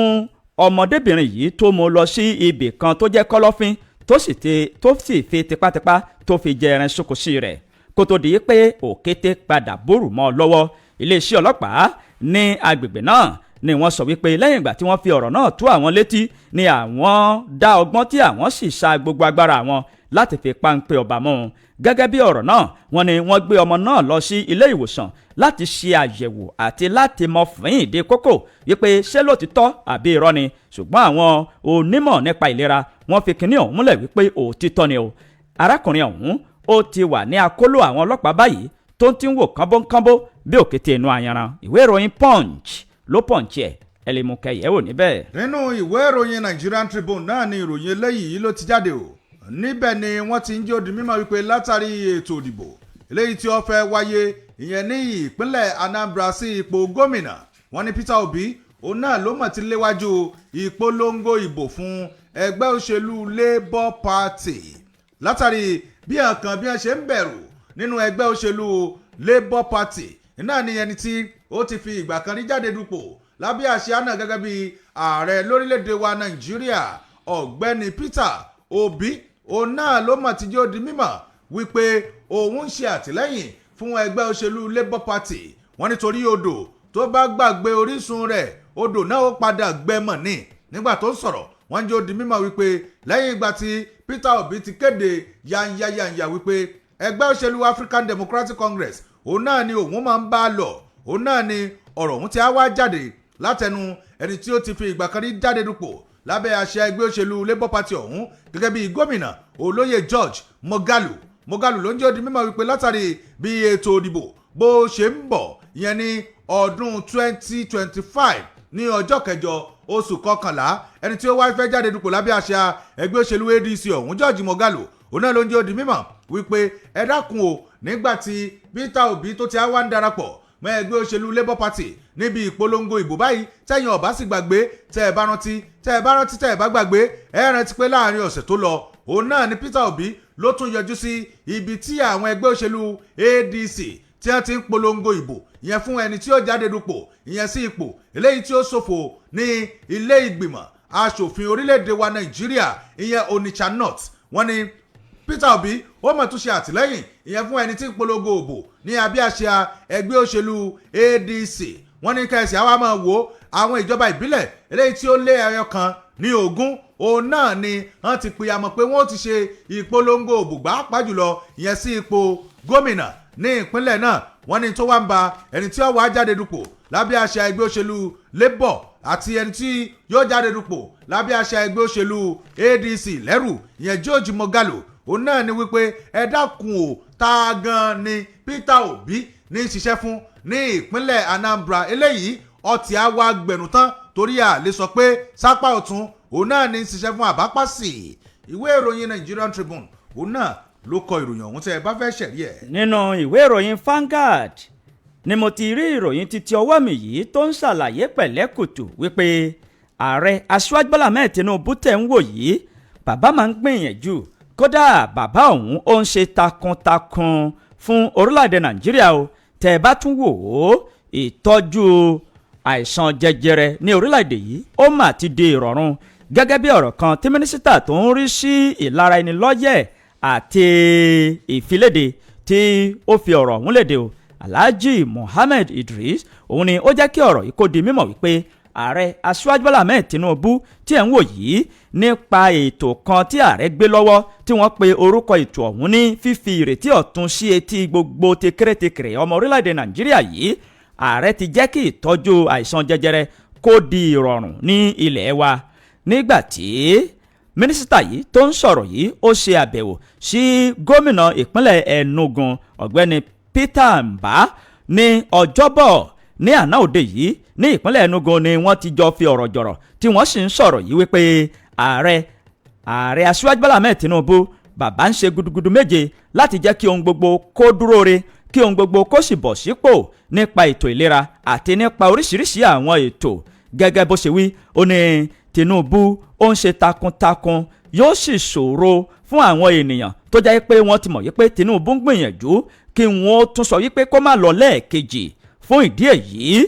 ọmọdébìnrin yìí tó mú lọ sí ibì kan tó jẹ́ kọ́lọ́fín tó sì fi tipátipá tó fi jẹ ẹran ṣokòsí rẹ̀ kó tó di pé òkété padà bórù mọ́ ọ lọ́wọ́. Iléeṣẹ́ ọlọ́pàá ní agbègbè náà ni wọ́n sọ wípé lẹ́yìn ìgbà tí wọ́n fi ọ̀rọ̀ náà tó àwọn létí ni àwọn dá ọgbọ́n tí àwọn sì sa gbogbo agbára àwọn láti fi páńpẹ́ ọba mọ́ wọn. Gẹ́gẹ́ bí ọ̀rọ̀ náà, wọ́n ní wọ́n gbé ọmọ náà lọ sí ilé ìwòsàn láti ṣe àyẹ̀wò àti láti mọ fín ìdí kókó wípé ṣé lóòtítọ́ àbí irọ́ ni. Ṣùgbọ́n àwọn onímọ̀ nípa ìlera wọ́n fi kinní ọ̀hún múlẹ̀ wípé òtítọ́ ni o. Arákùnrin ọ̀hún ó ti wà ní akóló àwọn ọlọ́pàá báyìí tó ń ti ń wò kánbónkánbó bí òkété inú ayanran. Ìwé ìròyìn Punch ló pọ̀ǹchì ẹ̀ ẹlẹ́mùkẹ́yẹ̀wò níbẹ̀. nínú ìwé ìròyìn Nigerian Tribune náà ni ìròyìn eléyìí ló ti jáde o. Níbẹ̀ ni wọ́n ti ń jẹ́ odi mímọ̀ wípé látàrí ètò ìdìbò eléyìí tí ó fẹ́ wáyé ìyẹn ní ìpínlẹ̀ Anambra sí ipò gómìnà, wọ́n ní Peter Obi òun náà ló mọ̀ ti léwájú ìpolongo ìbò fún ẹgbẹ́ òṣèlú Labour Party látàrí bí ọ̀kan bí wọ́n ṣe ń bẹ̀rù nínú ẹgbẹ́ òṣèlú Labour Party. Náà ni ẹni tí ó ti fi ìgbà kan rí jáde dupò lábẹ́ àsíá náà gẹ́gẹ́ bí ààrẹ lórílẹ̀‐èdè wa Nàìjíríà, ọ̀gbẹ́ni Peter Obi òun náà ló mọ̀ tí yóò di mímọ̀ wípé òun ń ṣe àtìlẹ́yìn fún ẹgbẹ́ òṣèlú Labour Party. Wọ́n nítorí odò tó bá gbàgbé orísun rẹ̀ odò náà ó padà gbẹmọ̀ ní. Nígbà tó ń sọ̀rọ̀ wọ́n jẹ́ ó di mímọ̀ wípé lẹ́yìn ìgbà tí Peter Obi ti kéde yanyayanya wípé ẹgbẹ́ òṣèlú African Democratic Congress òun náà ni òun máa ń bá lọ, òun náà ni ọ̀rọ̀ òun ti á wá jáde látẹnu ẹni tí ó ti fi ìgbà kan rí jáde dupò lábẹ́ àṣẹ ẹgbẹ́ òṣèlú Labour Party ọ̀hún gẹ́gẹ́ bí gómìnà olóyè George Moghalu ló ń jẹ́ ó di mímọ̀ wípé látàrí bí ètò òdìbò bó ṣe ń bọ̀ ìyẹn ní ọdún 2025 ní ọjọ́ kẹjọ oṣù kọkànlá, ẹni tí ó wá fẹ́ jáde dupò lábẹ́ àṣẹ ẹgbẹ́ òṣèlú ADC ọ̀hún George Moghalu òun náà ló ń jẹ́ ó di mímọ̀ wípé ẹ dákun o, nígbà tí Peter Obi tó ti á wá ń darapọ̀ mọ́ ẹgbẹ́ òṣèlú Labour Party níbi ìpolongo ìbò báyìí tẹ́yìn ọ̀bá sì gbàgbé tẹ́ ẹ bá rántí tẹ́ ẹ bá gbàgbé ẹ rántí pé láàrin ọ̀sẹ̀ tó lọ òun náà ni Peter Obi ló tún yọjú sí ibi tí àwọn ẹgbẹ́ òṣèlú ADC tí wọ́n ti ń polongo ìbò ìyẹn fún ẹni tí ó jáde dupò ìyẹn sí ipò eléyìí tí ó ṣòfò ní ilé ìgbìmọ̀ aṣòfin orílẹ̀-èdè wa Nàìjíríà ìyẹn Onitsha North. Wọ́n ní Peter Obi ó mọ̀ tún ṣe àtìlẹ́yìn ìyẹn fún ẹni tí ń polongo òbò ní abẹ́ àṣẹ ẹgbẹ́ òṣèlú ADC. Wọ́n ní kẹ́sì àwa máa wo àwọn ìjọba ìbílẹ̀ eléyìí tí ó lé ẹyọ kan ní 20 òun náà ni wọ́n ti pìyàmọ̀ pé wọ́n ti ṣe ìpolongo òbò pàápàá jùlọ ìyẹn sí ipò gómìnà ní ìpínlẹ̀ náà. Wọ́n ní tó wá ń ba ẹni tí ó wá jáde dupò lábẹ́ àṣẹ ẹgbẹ́ òṣèlú Labour àti ẹni tí yóò jáde dupò lábẹ́ àṣẹ ẹgbẹ́ òṣèlú ADC lẹ́rù ìyẹn George Moghalu. Òun náà ni wípé ẹ dákun o, ta gan ni Peter Obi ní ṣiṣẹ́ fún ní ìpínlẹ̀ Anambra eléyìí ọtí á wá gbẹ̀rún tán torí à lè sọ pé sápá ọ̀tún òun náà ní ṣiṣẹ́ fún àbápàsì. Ìwé ìròyìn Nigerian Tribune òun náà ló kọ ìròyìn ọ̀hún tẹ́ ẹ bá fẹ́ ṣẹ̀rí ẹ̀. Nínú ìwé ìròyìn Vanguard ni mo ti rí ìròyìn títí ọwọ́ mi yìí tó ń ṣàlàyé pẹ̀lẹ́kùtù wípé ààrẹ Aṣíwájú Bọ́lá Ahmed Tinubu tẹ̀ ń wò yìí bàbá máa ń gbìyànjú, kódà bàbá òun ó ń ṣe takuntakun fún orílẹ̀-èdè Nàìjíríà o. Tẹ́ ẹ bá tún wò ó, ìtọ́jú àìsàn jẹjẹrẹ ní orílẹ̀-èdè yìí ó mà ti di ìrọ̀rùn gẹ́gẹ́ bí ọ̀rọ̀ kan tí mínísítà tó ń rí sí ìlara ẹni lọ́yẹ̀ àti ìfiléde tí ó fi ọ̀rọ̀ ọ̀hún léde o, Alhaji Mohammed Idris, òun ni ó jẹ́ kí ọ̀rọ̀ yìí kó di mímọ̀ wípé ààrẹ Aṣíwájú Bọ́lá Ahmed Tinubu tí ẹ̀ ń wò yìí nípa ètò kan tí ààrẹ gbé lọ́wọ́ tí wọ́n pe orúkọ ètò ọ̀hún ní fífi ìrètí ọ̀tun sí etí gbogbo tekérétekeré ọmọ orílẹ̀-èdè Nàìjíríà yìí. Ààrẹ ti jẹ́ kí ìtọ́jú àìsàn jẹjẹrẹ kó di ìrọ̀rùn ní ilẹ̀ wa. Nígbà tí mínísítà yìí tó ń sọ̀rọ̀ yìí ó ṣe àbẹ̀wò sí gómìnà ìpínlẹ̀ Enugu ọ̀gbẹ́ni Peter Mbah ní ọjọ́bọ̀ ní àná òde yìí ní ìpínlẹ̀ Enugu ni wọ́n ti jọ fi ọ̀rọ̀ jọ̀rọ̀ tí wọ́n sì ń sọ̀rọ̀ yìí wípé ààrẹ Aṣíwájú Bọ́lá Ahmed Tinubu bàbá ń ṣe gudugudu méje láti jẹ́ kí ohun gbogbo kó dúró re, kí ohun gbogbo kó sì bọ̀ sípò nípa ètò ìlera àti nípa oríṣiríṣi àwọn ètò. Gẹ́gẹ́ bó ṣe wí, ó ní Tinubu ó ń ṣe takuntakun, yóò sì ṣòro fún àwọn ènìyàn tó jẹ́ pé wọ́n ti mọ̀ yí pé Tinubu ń gbìyànjú kí wọ́n tún sọ wípé kó má lọ lẹ́ẹ̀kejì. Fún ìdí èyí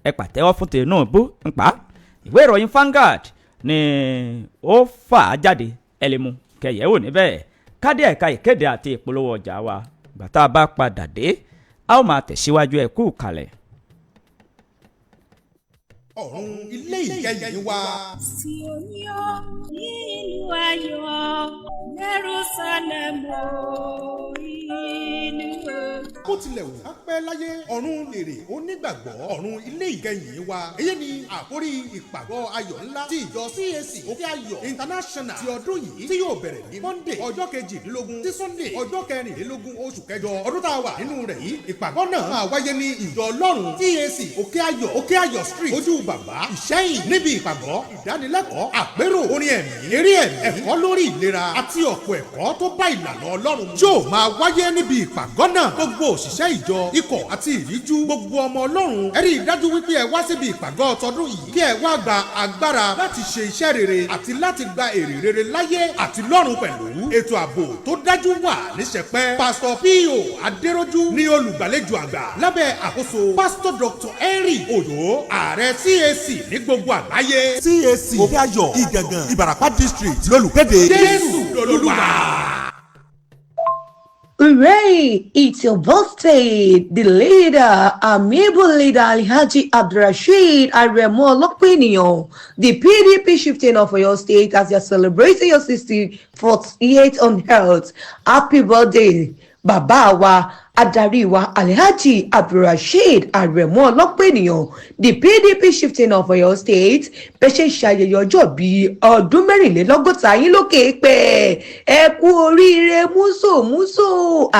ẹ pàtẹ́wọ́ fún Tinubu ńpá. Ìwé ìròyìn Vanguard ni ó fà á jáde, ẹlẹ́mu kẹyẹ̀wò níbẹ̀. Kádé ẹ̀ka ìkéde àti ìpolówó ọjà wa gbàtà bá padà dé a ó máa tẹ̀síwájú ẹ kú kalẹ̀. ọ̀run ilé ìkẹyìn wa. Síónì ìlú ayọ̀, Jerúsálẹ́mù ìlú. bó tilẹ̀ wù ká pẹ́ láyé ọ̀run lèrè onígbàgbọ́ ọ̀run ilé ìkẹyìn wa. èyí ni àkórí ìpàgọ́ ayọ̀ ńlá ti ìjọ CAC òkè ayọ̀ international ti ọdún yìí tí yóò bẹ̀rẹ̀ ní Monday ọjọ́ kejìdínlógún sí Sunday ọjọ́ kẹrìnlélógún oṣù kẹjọ ọdún tá a wà nínú rẹ̀ yìí. ìpàgọ́ náà máa wáyé ní ìjọ ọlọ́run CAC òkè ayọ̀ street ojú bàbá ìṣẹ́yìn. níbi ìpàgọ́ ìdánilẹ́kọ̀ọ́ àpérò orin ẹ̀mí eré ẹ̀mí ẹ̀kọ́ lórí ìlera àti ọ̀pọ̀ ẹ̀kọ́ tó bá ìlànà ọlọ́run yóò máa wáyé níbi ìpàgọ́ náà. gbogbo òṣìṣẹ́ ìjọ ikọ̀ àti ìríjú gbogbo ọmọ ọlọ́run ẹ rí i dájú wípé ẹ wá síbi ìpàgọ́ tọdún yìí kí ẹ wá gba agbára láti ṣe iṣẹ́ rere àti láti gba èrè rere láyé àti lọ́run pẹ̀lú. ètò ààbò tó dájú wà ní sẹpẹ́. pásítọ̀ P.O. Adéròjú ní olùgbàlejò àgbà lábẹ́ àkóso pásítọ̀ Dr. Henry Oyo ààrẹ CAC ní gbogbo àgbáyé. CAC òkè ayọ̀ Ìgàngàn Ìbàràpá district lólùkéde. Jésù lolúwa. Hooray! It's your birthday! The leader, amiable leader Alhaji Abdurrasheed Aremo Olopiniyan, the PDP chieftain of your state, as you're celebrating your 64th year on earth. Happy birthday, Baba wa, Adarí wa Alhaji Abdurrasheed Aremo Olopiniyan, the PDP chieftain of your state. Bẹ́ṣẹ̀ ṣayẹyẹ ọjọ́ bíi ọdún 64 yín lókè pẹ́. Ẹ kú oríire músòmúsò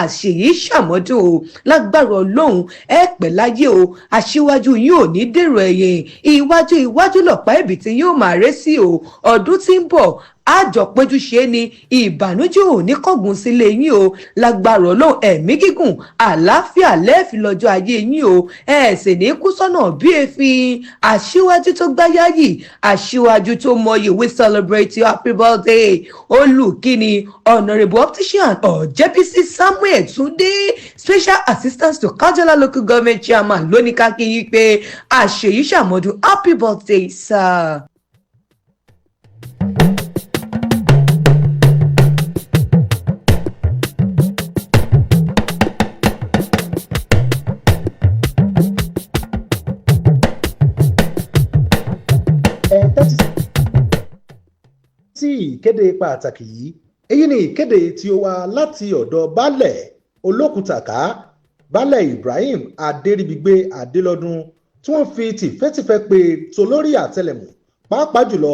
àṣeyí ṣàmọ́dún lágbára Ọlọ́run ẹ pẹ́ láyé o. Aṣíwájú yín ò ní dèrò ẹ̀yìn, iwájú lọ̀pá ẹ̀bì tí yóò máa ré sí o. Ọdún tí ń bọ̀ àjọpéjú ṣe ni ìbànújẹ́ ò ní kọ̀gùn sílé yín o. Lágbára Ọlọ́run ẹ̀mí gígùn àlàáfíà lẹ́ẹ̀fì lọ́jọ́ ayé yín o. Ẹ sì ní kú sọ́nà bí èéfín. Aṣíwájú tó gbáyáyì, aṣíwájú tó mọyì, we celebrate your happy birthday. Olùkíni Honourable Optician Ọ̀jẹ́bísí Samuel Túndé, special assistant to Kájọlá local government chairman lóní ká kí yín pé àṣeyí ṣàmọ́dún happy birthday sir. sí ìkéde pàtàkì yìí èyí ni ìkéde tí ó wá láti ọ̀dọ̀ baálẹ̀ olókùtàká baálẹ̀ Ibrahim Adéríbigbé Adélọ́dún tí wọ́n fi tìfẹ́tìfẹ́ pè tolórí àtẹlẹ̀mù pàápàá jùlọ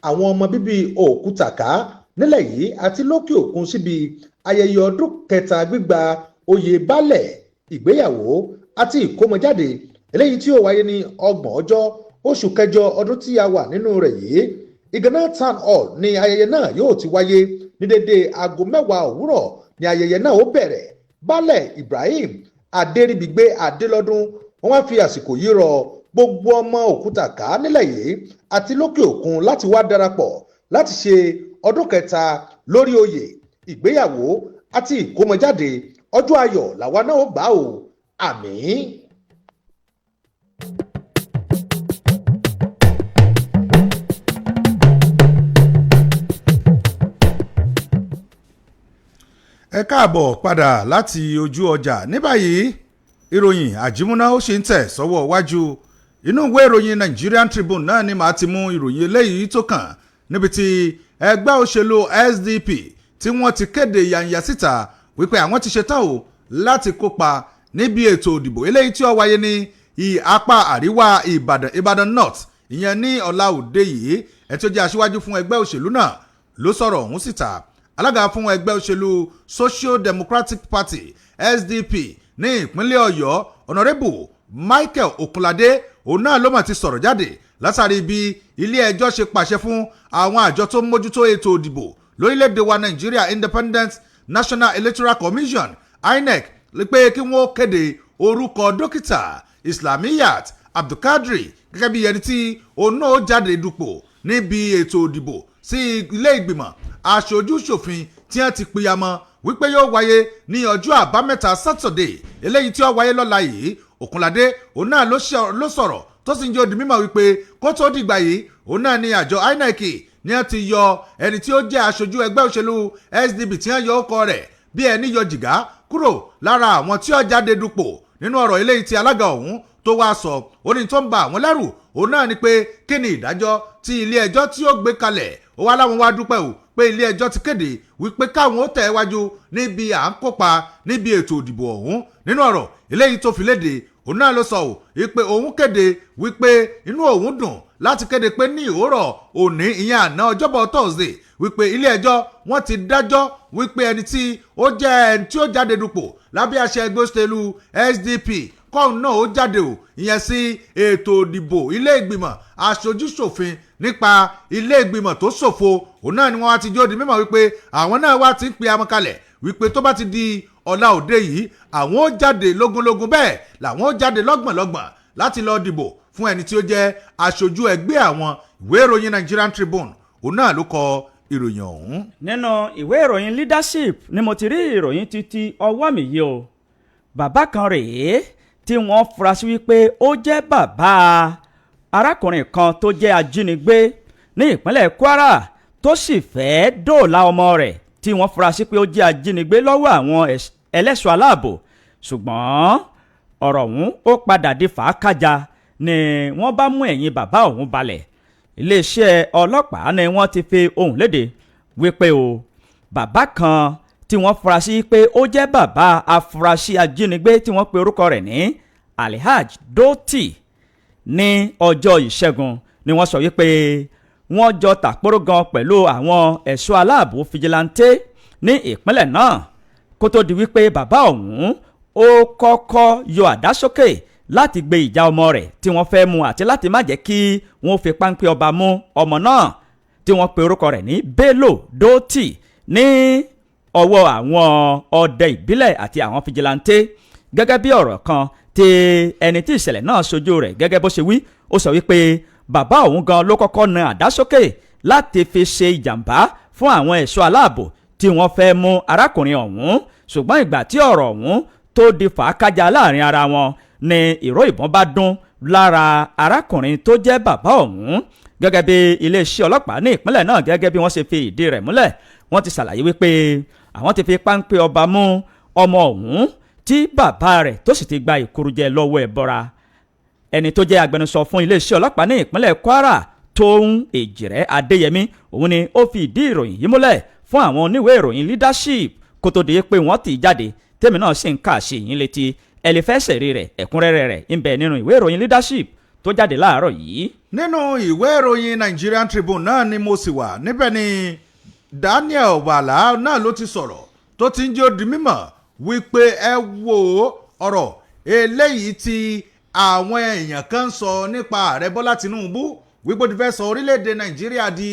àwọn ọmọ bíbí òkútàká nílẹ̀ yìí àti lókè òkun síbi ayẹyẹ ọdún kẹta gbígba oyè baálẹ̀ ìgbéyàwó àti ìkómọjáde eléyìí tí ó wáyé ní 30 ọjọ́ oṣù kẹjọ ọdún tí a wà nínú rẹ̀ yìí. Ìgànnà Town Hall ni ayẹyẹ náà yóò ti wáyé ní dédé aago 10 òwúrọ̀ ni ayẹyẹ náà ó bẹ̀rẹ̀. Baálẹ̀ Ibrahim Adéríbigbé Adélọ́dún wọ́n wá fi àsìkò yìí rọ gbogbo ọmọ òkútàká nílẹ̀ yìí àti lókè òkun láti wá darapọ̀ láti ṣe ọdún kẹta lórí oyè ìgbéyàwó àti ìkómọjáde. Ọjọ́ ayọ̀ làwa náà ó gbà ó. Àmín. ẹ káàbọ̀ padà láti ojú ọjà. ní báyìí ìròyìn àjímúná ó ṣe ń tẹ̀ sọ́wọ́ wájú inú ìwé ìròyìn Nigerian Tribune náà ni màá ti mú ìròyìn eléyìí tó kàn níbi tí ẹgbẹ́ òṣèlú SDP tí wọ́n ti kéde yànyà síta wípé àwọn ti ṣetán o láti kópa níbi ètò òdìbò eléyìí tí ó wáyé ní apá àríwá Ìbàdàn North ìyẹn ní ọ̀la òde yìí. ẹ̀ tí ó jẹ́ aṣíwájú fún ẹgbẹ́ òṣèlú náà ló sọ̀rọ̀ ọ̀hún síta. Alága fún ẹgbẹ́ òṣèlú Social Democratic Party SDP ní ìpínlẹ̀ Ọ̀yọ́ Honourable Michael Okunlade òun náà ló mà ti sọ̀rọ̀ jáde látàrí bí ilé ẹjọ́ ṣe pàṣẹ fún àwọn àjọ tó ń mójútó ètò òdìbò lórílẹ̀‐èdè wa Nigeria Independent National Electoral Commission INEC pé kí wọ́n kéde orúkọ dókítà Islamiyat Abdulkadri gẹ́gẹ́ bí ẹni tí òun náà jáde dupò níbi ètò òdìbò sí ilé ìgbìmọ̀ aṣojú ṣòfin tí wọ́n ti pìyàmọ́ wípé yóò wáyé ní ọjọ́ àbámẹ́ta Saturday eléyìí tí ó wáyé lọ́la yìí. Òkunládé òun náà ló sọ̀rọ̀ tó sì ń jẹ́ odi mímọ̀ wípé kó tó dìgbà yìí òun náà ni àjọ INEC ní wọ́n ti yọ ẹni tí ó jẹ́ aṣojú ẹgbẹ́ òṣèlú SDP tí wọ́n yọ ọkọ rẹ̀ bí ẹni yọ jìgá kúrò lára àwọn tí ó jáde dupò nínú ọ̀rọ̀ eléyìí tí alága ọ̀hún tó wá sọ ó ní tó ń ba àwọn lẹ́rù òun náà ni pé kí ni ìdájọ́ tí ilé ẹjọ́ tí ó gbé kalẹ̀ ó wá láwọn wá dúpẹ́ o pé ilé ẹjọ́ ti kéde wípé káwọn ó tẹ̀ wájú níbi à ń kópa níbi ètò ìdìbò ọ̀hún. Nínú ọ̀rọ̀ eléyìí tó fi léde òun náà ló sọ ò wípé òun kéde wípé inú òun dùn láti kéde pé ní òwúrọ̀ òní ìyẹn àná ọjọ́bọ̀ Thursday wípé ilé ẹjọ́ wọ́n ti dájọ́ wípé ẹni tí ó jẹ́ ẹni tí ó jáde dupò lábẹ́ àṣẹ ẹgbẹ́ òṣèlú SDP kọ́ọ̀n náà ó jáde ò ìyẹn sí ètò ìdìbò ilé ìgbìmọ̀ aṣojú-ṣòfin nípa ilé ìgbìmọ̀ tó ṣòfo òun náà ni wọ́n wá ti jó di mímọ̀ wípé àwọn náà wá ti ń pe amọ̀kalẹ̀ wípé tó bá ti di ọ̀la òde yìí àwọn ó jáde lógúnlógún bẹ́ẹ̀ làwọn ó jáde lọ́gbọ̀nlọ́gbọ̀n láti lọ dìbò fún ẹni tí ó jẹ́ aṣojú ẹgbẹ́ àwọn. Ìwé ìròyìn Nigerian Tribune òun náà ló kọ ìròyìn ọ̀hún. nínú ìwé ìròyìn leadership ni mo ti rí ìròyìn títí ọwọ́ mi yìí o. bàbá kan rèé tí wọ́n fura sí wípé ó jẹ́ bàbá arákùnrin kan tó jẹ́ ajínigbé ní ìpínlẹ̀ Kwara tó sì fẹ́ dóòlà ọmọ rẹ̀ tí wọ́n fura sí pé ó jẹ́ ajínigbé lọ́wọ́ àwọn ẹlẹ́ṣọ́ aláàbò. ṣùgbọ́n ọ̀rọ̀ ọ̀hún ó padà di fàákàjà ni wọ́n bá mú ẹ̀yìn bàbá ọ̀hún balẹ̀. iléeṣẹ́ ọlọ́pàá ni wọ́n ti fi ohùn léde wípé o bàbá kan tí wọ́n fura sí pé ó jẹ́ bàbá afurasí ajínigbé tí wọ́n pe orúkọ rẹ̀ ní Alhaj Doti ní ọjọ́ ìṣẹ́gun ni wọ́n sọ wípé wọ́n jọ tàpóró gan pẹ̀lú àwọn ẹ̀ṣọ́ aláàbò fìjìláńtẹ́ ní ìpínlẹ̀ náà kó tó di wípé bàbá ọ̀hún ó kọ́kọ́ yọ àdá sókè láti gbé ìjà ọmọ rẹ̀ tí wọ́n fẹ́ mú àti láti má jẹ́ kí wọ́n fi páńpẹ́ ọba mú ọmọ náà tí wọ́n pe orúkọ rẹ̀ ní Bello Doti ní ọwọ́ àwọn ọdẹ ìbílẹ̀ àti àwọn fìjìláńtẹ́. gẹ́gẹ́ bí ọ̀rọ̀ kan tí ẹni tí ìṣẹ̀lẹ̀ náà ṣojú rẹ̀ gẹ́gẹ́ bó ṣe wí ó sọ wípé bàbá òun gan ló kọ́kọ́ na àdá sókè láti fi ṣe ìjàmbá fún àwọn ẹ̀ṣọ́ aláàbò tí wọ́n fẹ́ mú arákùnrin ọ̀hún. ṣùgbọ́n ìgbà tí ọ̀rọ̀ ọ̀hún tó di fàákájà láàrin ara wọn ni ìró ìbọn bá dún lára arákùnrin tó jẹ́ bàbá ọ̀hún. gẹ́gẹ́ bí iléeṣẹ́ ọlọ́pàá ní ìpínlẹ̀ náà gẹ́gẹ́ bí wọ́n ṣe fi ìdí rẹ̀ múlẹ̀ wọ́n ti ṣàlàyé wípé àwọn ti fi páńpẹ́ ọba mú ọmọ ọ̀hún tí bàbá rẹ̀ tó sì ti gba ìkúrújẹ lọ́wọ́ ẹ̀ bọ́ra. ẹni tó jẹ́ agbẹnusọ fún iléeṣẹ́ ọlọ́pàá ní ìpínlẹ̀ Kwara Tóun Èjìrẹ́ Adéyẹmí òun ni ó fi ìdí ìròyìn yìí múlẹ̀ fún àwọn oníwèé ìròyìn leadership kó tó di pé wọ́n ti jáde tèmi náà sì ń kà sí yín létí ẹlẹ́fẹ́sẹ̀rí rẹ̀ ẹ̀kúnrẹ́rẹ́ rẹ̀ ń bẹ nínú ìwé ìròyìn leadership tó jáde láàárọ̀ yìí. nínú ìwé ìròyìn Nigerian Tribune náà ni mo sì wà níbẹ̀ ni Daniel Wàlá náà ló ti sọ̀rọ̀ tó ti ń jẹ́ di mímọ̀ wípé ẹ wo ọ̀rọ̀ eléyìí tí àwọn èèyàn kan sọ nípa ààrẹ Bọ́lá Tinubu wípé ó ti fẹ́ sọ orílẹ̀-èdè Nàìjíríà di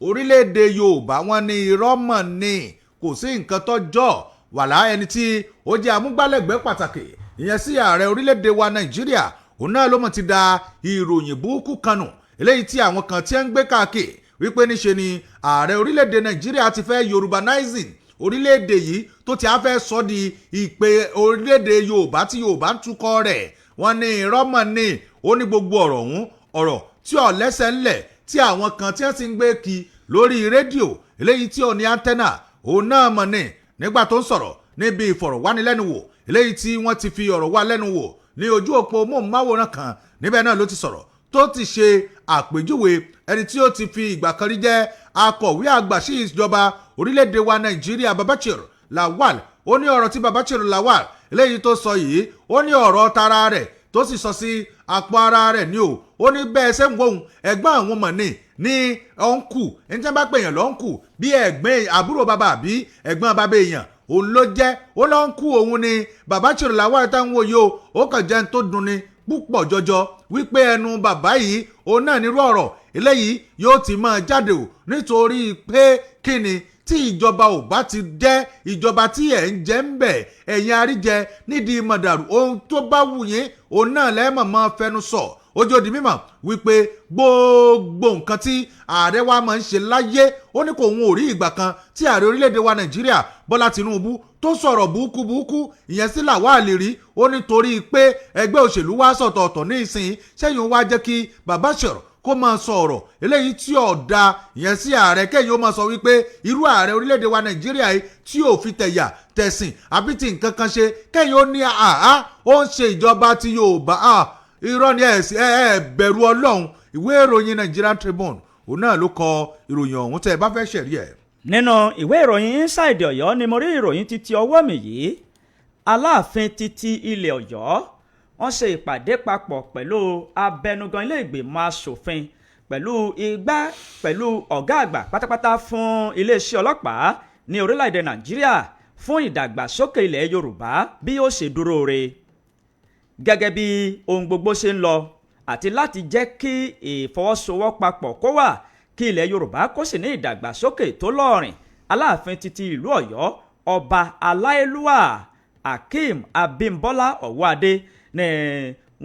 orílẹ̀-èdè Yorùbá wọn ní irọ́ mọ̀ ni kò sí nǹkan tó jọ. Wàlá ẹni tí ó jẹ́ amúgbálẹ́gbẹ̀ẹ́ pàtàkì ìyẹn sí ààrẹ orílẹ̀-èdè wa Nàìjíríà òun náà ló mọ̀ ti da ìròyìn burúkú kanù eléyìí tí àwọn kan ti ń gbé káàkiri wípé níṣe ni ààrẹ orílẹ̀-èdè Nàìjíríà ti fẹ́ Yorubanizing orílẹ̀-èdè yìí tó ti á fẹ́ sọ di ìpè orílẹ̀-èdè Yorùbá tí Yorùbá ń tukọ̀ rẹ̀ wọ́n ní ìrọ́mọ̀ ni ó ní gbogbo ọ̀rọ̀ ọ̀hún ọ̀rọ̀ tí ò lẹ́sẹ̀ ńlẹ̀ tí àwọn kan tí wọ́n ti ń gbé kí lórí rédíò eléyìí tí ò ní antenna òun náà mọ̀ ní nígbà tó ń sọ̀rọ̀ níbi ìfọ̀rọ̀wánilẹ́nuwò eléyìí tí wọ́n ti fi ọ̀rọ̀ wá lẹ́nu wò ní ojú òpó móhùnmáwòrán kan níbẹ̀ náà ló ti sọ̀rọ̀ tó ti ṣe àpèjúwe ẹni tí ó ti fi ìgbà kan rí jẹ́ akọ̀wé àgbà sí ìjọba orílẹ̀-èdè wa Nàìjíríà Babachir Lawal ó ní ọ̀rọ̀ tí Babachir Lawal eléyìí tó sọ yìí ó ní ọ̀rọ̀ tara rẹ̀ tó sì sọ sí àpò ara rẹ̀ ni ó ní bẹ́ẹ̀ ṣe ń wọ́hùn ẹ̀gbọ́n àwọn mọ̀ ní ọ̀nkù ẹni tí wọ́n bá pèèyàn lọ́nkù bí ẹ̀gbọ́n àbúrò bàbá àbí ẹ̀gbọ́n bàbá èèyàn òun ló jẹ́ ó lọ́nkù òun ni Babachir Lawal táwọn wòye ó kàn jẹ́ tó dùn ni púpọ̀ jọjọ wípé ẹnu bàbá yìí òun náà nírú ọ̀rọ̀ eléyìí yóò ti máa jáde ò nítorí pé kíni tí ìjọba ò bá ti jẹ́ ìjọba tí ẹ̀ ń jẹ́ ń bẹ̀ ẹ̀yin àríjẹ nídìí mọ̀dàrú ohun tó bá wù yín òun náà lẹ́ẹ̀mọ̀ máa fẹnu sọ ojú òdì mímọ̀ wípé gbogbo nǹkan tí ààrẹ wa máa ń ṣe láyé ó ní kò òun ò rí ìgbà kan tí ààrẹ orílẹ̀-èdè wa Nàìjíríà Bọ́lá Tinubu tó sọ̀rọ̀ burúkú ìyẹn sí Lawal rí ó nítorí pé ẹgbẹ́ òṣèlú wa sọ̀tọ̀ọ̀tọ̀ ní ìsìn sẹ́yìn wá jẹ́ kí Babachir kó máa sọ ọ̀rọ̀ eléyìí tí ọ̀dà ìyẹn sí ààrẹ kẹ́yìn ó máa sọ wípé irú ààrẹ orílẹ̀-èdè wa Nàìjíríà yìí tí ò fi tẹ̀yà tẹ̀sìn àbí tí nǹkan kan ṣe kẹ́yìn ó ní àhá ó ń ṣe ìjọba ti Yorùbá irọ́ ni ẹ bẹ̀rù ọlọ́run. Ìwé ìròyìn Nigerian Tribune òun náà ló kọ ìròyìn ọ̀hún tẹ́ ẹ bá fẹ́ ṣẹ̀rí ẹ̀. nínú ìwé ìròyìn Inside Ọ̀yọ́ ni mo rí ìròyìn títí ọwọ́ mi yìí. Aláàfin títí ilẹ̀ Ọ̀yọ́ wọ́n ṣe ìpàdé papọ̀ pẹ̀lú abẹnugan ilé ìgbìmọ̀ asòfin pẹ̀lú ọ̀gá àgbà pátápátá fún iléeṣẹ́ ọlọ́pàá ní orílẹ̀-èdè Nàìjíríà fún ìdàgbàsókè ilẹ̀ Yorùbá bí ó ṣe dúró re gẹ́gẹ́ bí ohun gbogbo ṣe ń lọ àti láti jẹ́ kí ìfọwọ́sowọ́papọ̀ kó wà kí ilẹ̀ Yorùbá kó sì ní ìdàgbàsókè tó lọ́ọ̀rìn. Aláàfin títí ìlú Ọ̀yọ́ ọba aláyélúwà Akeem Abímbọ́lá Ọ̀wọ́adé ni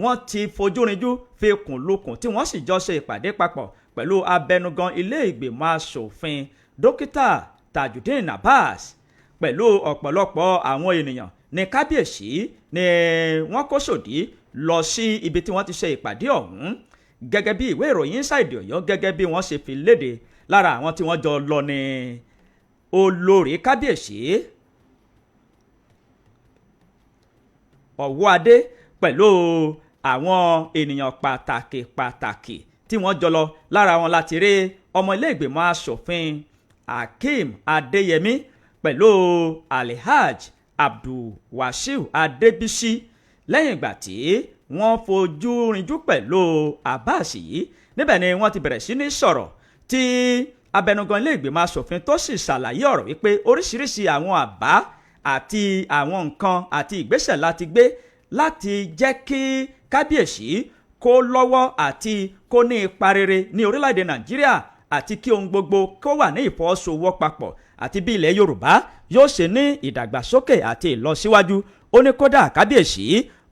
wọ́n ti fojúrinjú fi kùnlukùn tí wọ́n sì jọ ṣe ìpàdé papọ̀ pẹ̀lú abẹnugan ilé ìgbìmọ̀ asòfin dókítà Tajudeen Abbas pẹ̀lú ọ̀pọ̀lọpọ̀ àwọn ènìyàn ní kábíyèsí ni wọ́n kó sòdí lọ sí ibi tí wọ́n ti ṣe ìpàdé ọ̀hún gẹ́gẹ́ bí ìwé ìròyìn Inside Ọ̀yọ́ gẹ́gẹ́ bí wọ́n ṣe fi léde. Lára àwọn tí wọ́n jọ lọ ní olórí kábíyèsí Ọ̀wọ́adé pẹ̀lú àwọn ènìyàn pàtàkì tí wọ́n jọ lọ. Lára wọn láti rí ọmọ ilé ìgbìmọ̀ asòfin Akeem Adéyẹmí pẹ̀lú Alhaj Abdulwasiu Adébísí. Lẹ́yìn ìgbà tí wọ́n fojú rinjú pẹ̀lú Abbas yìí níbẹ̀ ni wọ́n ti bẹ̀rẹ̀ sí ní sọ̀rọ̀ tí abẹnugan ilé ìgbìmọ̀ asòfin tó sì ṣàlàyé ọ̀rọ̀ wípé oríṣiríṣi àwọn àbá àti àwọn nǹkan àti ìgbésẹ̀ láti gbé láti jẹ́ kí kábíyèsí kó lọ́wọ́ àti kó ní ipa rere ní orílẹ̀-èdè Nàìjíríà àti kí ohun gbogbo kó wà ní ìfọwọ́sowọ́papọ̀ àti bí ilẹ̀ Yorùbá yóò ṣe ní ìdàgbàsókè àti ìlọsíwájú. Ó ní kódà kábíyèsí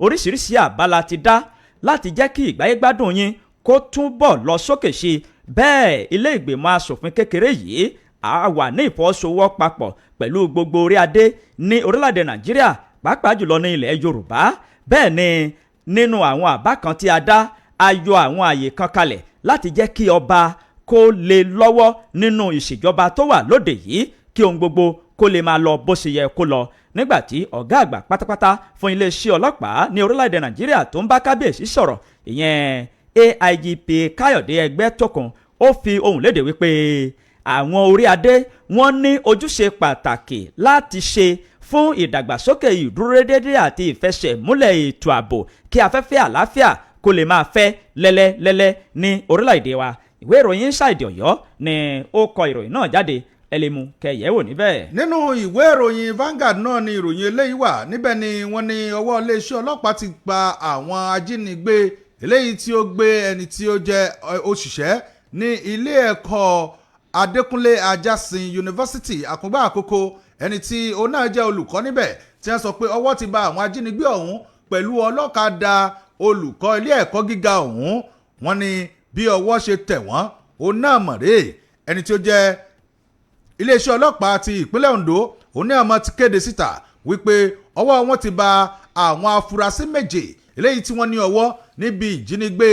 oríṣiríṣi àbá la ti dá láti jẹ́ kí ìgbáyégbádùn yín kó túbọ̀ lọ sókè sí i. Bẹ́ẹ̀ ilé ìgbìmọ̀ asòfin kékeré yìí á wà ní ìfọwọ́sowọ́papọ̀ pẹ̀lú gbogbo orí adé ní orílẹ̀-èdè Nàìjíríà pàápàá jùlọ ní ilẹ̀ Yorùbá. Bẹ́ẹ̀ ni nínú àwọn àbá kan tí a dá a yọ àwọn àyè kan kalẹ̀ láti jẹ́ kí ọba kó lè lọ́wọ́ nínú ìṣèjọba tó wà lóde yìí kí ohun gbogbo kó lè máa lọ bó ṣe yẹ kó lọ. Nígbàtí ọ̀gá àgbà pátápátá fún iléeṣẹ́ ọlọ́pàá ní orílẹ̀-èdè Nàìjíríà tó ń bá kábíyèsí sọ̀rọ̀ ìyẹn IGP Káyọ̀dé Egbetokun ó fi ohùn léde wípé àwọn orí adé wọ́n ní ojúṣe pàtàkì láti ṣe fún ìdàgbàsókè ìdúródédé àti ìfẹsẹ̀múlẹ̀ ètò ààbò kí afẹ́fẹ́ àlàáfíà kó lè máa fẹ́ lẹ́lẹ́lẹ́lẹ́ ní orílẹ̀-èdè wa. Ìwé ìròyìn Inside Ọ̀yọ́ ni ó kọ ìròyìn náà jáde ẹlẹ́mu kẹyẹ̀wò níbẹ̀. Nínú ìwé ìròyìn Vanguard náà ni ìròyìn eléyìí wà níbẹ̀ ni wọ́n ní ọwọ́ iléeṣẹ́ ọlọ́pàá ti gba àwọn ajínigbé eléyìí tí ó gbé ẹni tí ó jẹ́ òṣìṣẹ́ ní ilé ẹ̀kọ́ Adékúnlé Ajásin University Àkúngbá Àkókò ẹni tí òun náà jẹ́ olùkọ́ níbẹ̀ tí wọ́n sọ pé ọwọ́ ti ba àwọn ajínigbé ọ̀hún pẹ̀lú ọlọ́kadà olùkọ́ ilé ẹ̀kọ́ gíga ọ̀hún. Wọ́n ní bí ọwọ́ ṣe tẹ̀ wọ́n òun náà mọ̀rẹ́ ẹni tí ó jẹ́ iléeṣẹ́ ọlọ́pàá ti ìpínlẹ̀ Ondo òun náà mọ̀ ti kéde síta wípé ọwọ́ wọn ti ba àwọn afurasí méje eléyìí tí wọ́n ní ọwọ́ níbi ìjínigbé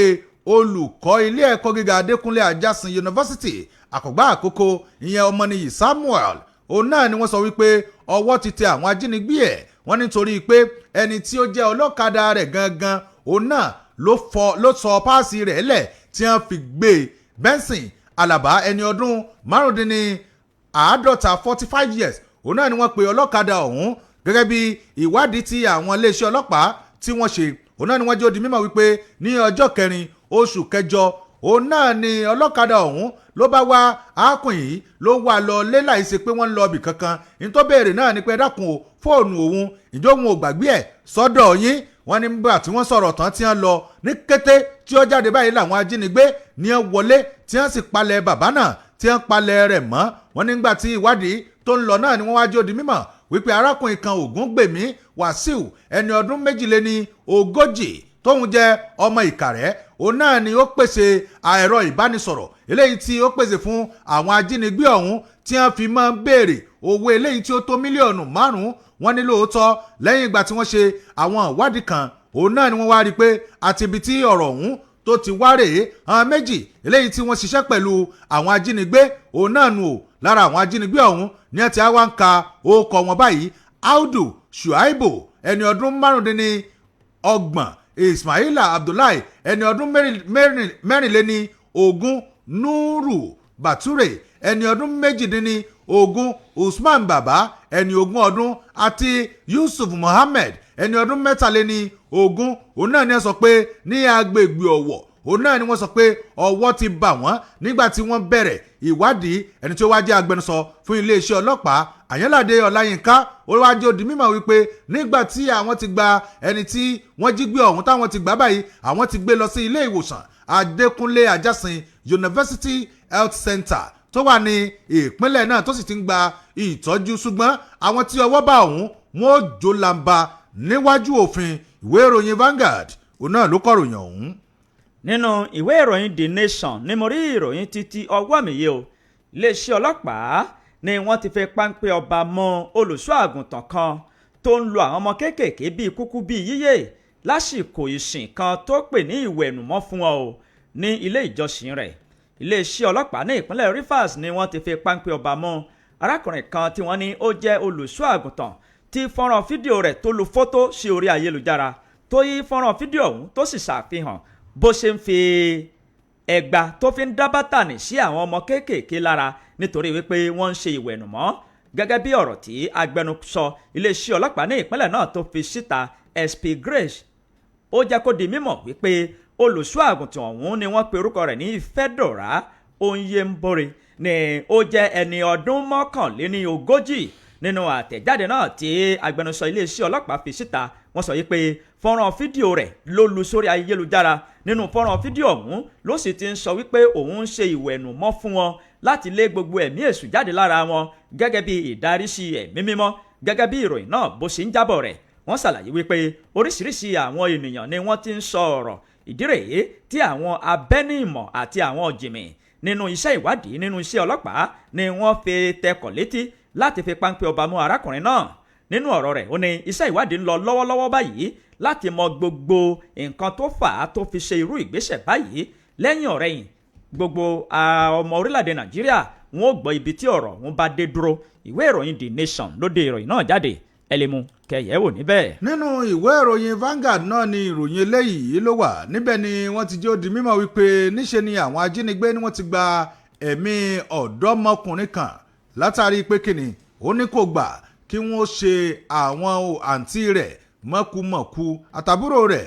olùkọ́ ilé ẹ̀kọ́ gíga Adékúnlé Ajásin University Àkúngbá Àkókò ìyẹn Ọmọnìyí Samuel. Òun náà ni wọ́n sọ wípé ọwọ́ ti tẹ àwọn ajínigbé ẹ̀ wọ́n nítorí pé ẹni tí ó jẹ́ ọlọ́kadà rẹ̀ gangan òun náà ló sọ páàsì rẹ̀ lẹ̀ tí wọ́n fi gbé Benson Alaba ẹni ọdún márùndínláàádọ́ta 45 years. Òun náà ni wọ́n pe ọlọ́kadà ọ̀hún gẹ́gẹ́ bí ìwádìí tí àwọn iléeṣẹ́ ọlọ́pàá tí wọ́n ṣe. Òun náà ni wọ́n jẹ́ ó di mímọ̀ wípé ní ọjọ́ 4 oṣù kẹjọ òun náà ni ọlọ́kadà ọ̀hún ló bá wá arákùnrin yìí ló wà lọ lé láìsí pé wọ́n ń lọ ibì kankan. ní tó béèrè náà ni pé dákun o fóònù òun ìjọ òun ò gbàgbé ẹ̀ sọ́dọ̀ yín. wọ́n ní nígbà tí wọ́n sọ̀rọ̀ tán tí wọ́n lọ ní kété tí ó jáde báyìí làwọn ajínigbé ní wọ́n wọlé tí wọ́n sì palẹ̀ bàbá náà tí wọ́n palẹ̀ rẹ̀ mọ́. wọ́n nígbà tí ìwádìí tó ń lọ náà ni wọ́n wá jó di mímọ̀ wípé arákùnrin kan Ògúngbèmí Wàsíù ẹni ọdún 42 tóun jẹ́ ọmọ Ìkàrẹ́ òun náà ni ó pèsè ẹ̀rọ ìbánisọ̀rọ̀ eléyìí tí ó pèsè fún àwọn ajínigbé ọ̀hún tí wọ́n fi máa ń béèrè owó eléyìí tí ó tó mílíọ̀nù 5. wọ́n ní lóòótọ́ lẹ́yìn ìgbà tí wọ́n ṣe àwọn ìwádìí kan òun náà ni wọ́n wá rí i pé àti ibi tí ọ̀rọ̀ ọ̀hún tó ti wá rèé àwọn méjì eléyìí tí wọ́n ṣiṣẹ́ pẹ̀lú àwọn ajínigbé òun náà nù ó lára àwọn ajínigbé ọ̀hún ní ẹ̀ tí a wá ń ka orúkọ wọn báyìí Audu Shuaibu ẹni ọdún 35 Ismaila Abdullahi ẹni ọdún mẹ́rìnléní ogún, Nuru Bature ẹni ọdún méjìdínní ogún, Usman Baba ẹni ogún ọdún àti Yusuf Mohammed ẹni ọdún mẹ́tàléní ogún. Òun náà ni wọ́n sọ pé ní agbègbè Ọ̀wọ̀, òun náà ni wọ́n sọ pé ọwọ́ ti bà wọ́n nígbà tí wọ́n bẹ̀rẹ̀ ìwádìí. Ẹni tí ó wá jẹ́ agbẹnusọ fún iléeṣẹ́ ọlọ́pàá Àyànládé Ọláyínká ó wá jẹ́ ó di mímọ̀ wípé nígbà tí àwọn ti gba ẹni tí wọ́n jí gbé ọ̀hún táwọn ti gbà báyìí, àwọn ti gbé lọ sí ilé ìwòsàn Adékúnlé Ajásin University Health Center tó wà ní ìpínlẹ̀ náà tó sì ti ń gba ìtọ́jú, ṣùgbọ́n àwọn tí ọwọ́ bá ọ̀hún wọn ò jó lamba níwájú òfin. Ìwé ìròyìn Vanguard òun náà ló kọ̀ròyìn ọ̀hún. Nínú ìwé ìròyìn The Nation ni mo rí ìròyìn títí ọwọ́ mi yìí o. Iléeṣẹ́ ọlọ́pàá ni wọ́n ti fi páńpẹ́ ọba mọ́ olùṣọ́ àgùntàn kan tó ń lo àwọn ọmọ kéékèèké bíi kúkú bíi yíyè lásìkò ìsìn kan tó pè ní ìwẹ̀nùmọ́ fún wọn o ní ilé ìjọsìn rẹ̀. Iléeṣẹ́ ọlọ́pàá ní ìpínlẹ̀ Rivers ni wọ́n ti fi páńpẹ́ ọba mọ́ arákùnrin kan tí wọ́n ní ó jẹ́ olùṣọ́ àgùntàn tí fọ́nrán fídíò rẹ̀ tó lu fọ́tò sí orí ayélujára tó yí fọ́nrán fídíò ọ̀hún tó sì ṣàfihàn bó ṣe ń fi ẹgba tó fi ń dá bátànì sí àwọn ọmọ kéékèèké lára nítorí wípé wọ́n ń ṣe ìwẹ̀nùmọ́. Gẹ́gẹ́ bí ọ̀rọ̀ tí agbẹnusọ iléeṣẹ́ ọlọ́pàá ní ìpínlẹ̀ náà tó fi síta SP Grace, ó jẹ́ kó di mímọ̀ wípé olùṣọ́ àgùntàn ọ̀hún ni wọ́n pe orúkọ rẹ̀ ní Fedora Onyembore ni ó jẹ́ ẹni ọdún 39. Nínú àtẹ̀jáde náà tí agbẹnusọ iléeṣẹ́ ọlọ́pàá fi síta, wọ́n sọ wípé fọ́nrán fídíò rẹ̀ ló lu sórí ayélujára. Nínú fọ́nrán fídíò ọ̀hún ló sì ti ń sọ wípé òun ń ṣe ìwẹ̀nùmọ́ fún wọn láti lé gbogbo ẹ̀mí èṣù jáde lára wọn gẹ́gẹ́ bí ìdaríṣi ẹ̀mí mímọ́. Gẹ́gẹ́ bí ìròyìn náà bó ṣe ń jábọ̀ rẹ̀, wọ́n ṣàlàyé wípé oríṣiríṣi àwọn ènìyàn ni wọ́n ti ń sọ ọ̀rọ̀. Ìdí rèé tí àwọn abẹ́níìmọ̀ àti àwọn ọ̀jìnmí nínú iṣẹ́ ìwádìí nínú iṣẹ́ ọlọ́pàá ni wọ́n fi tẹkọ̀ létí láti fi páńpẹ́ ọba mú arákùnrin náà. Nínú ọ̀rọ̀ rẹ̀ ó ní iṣẹ́ ìwádìí ń lọ lọ́wọ́lọ́wọ́ báyìí láti mọ gbogbo nǹkan tó fà á tó fi ṣe irú ìgbésẹ̀ báyìí. Lẹ́yìn ọ̀rẹ́yìn gbogbo ọmọ orílẹ̀-èdè Nàìjíríà wọn ò gbọ́ ibi tí ọ̀rọ̀ wọn bá dé dúró. Ìwé ìròyìn The Nation ló dé ìròyìn náà jáde, ẹ lè mú kẹyẹ̀wò níbẹ̀. Nínú ìwé ìròyìn Vanguard náà ni ìròyìn eléyìí ló wà. Níbẹ̀ ni wọ́n ti jẹ́ ó di mímọ̀ wípé níṣe ni àwọn ajínigbé ni wọ́n ti gba ẹ̀mí ọ̀dọ́mọkùnrin kan látàrí pé kíni ó ní kò gbà kí wọ́n ṣe àwọn àǹtí rẹ̀ mọ̀kùmọ̀kù àtàbúrò rẹ̀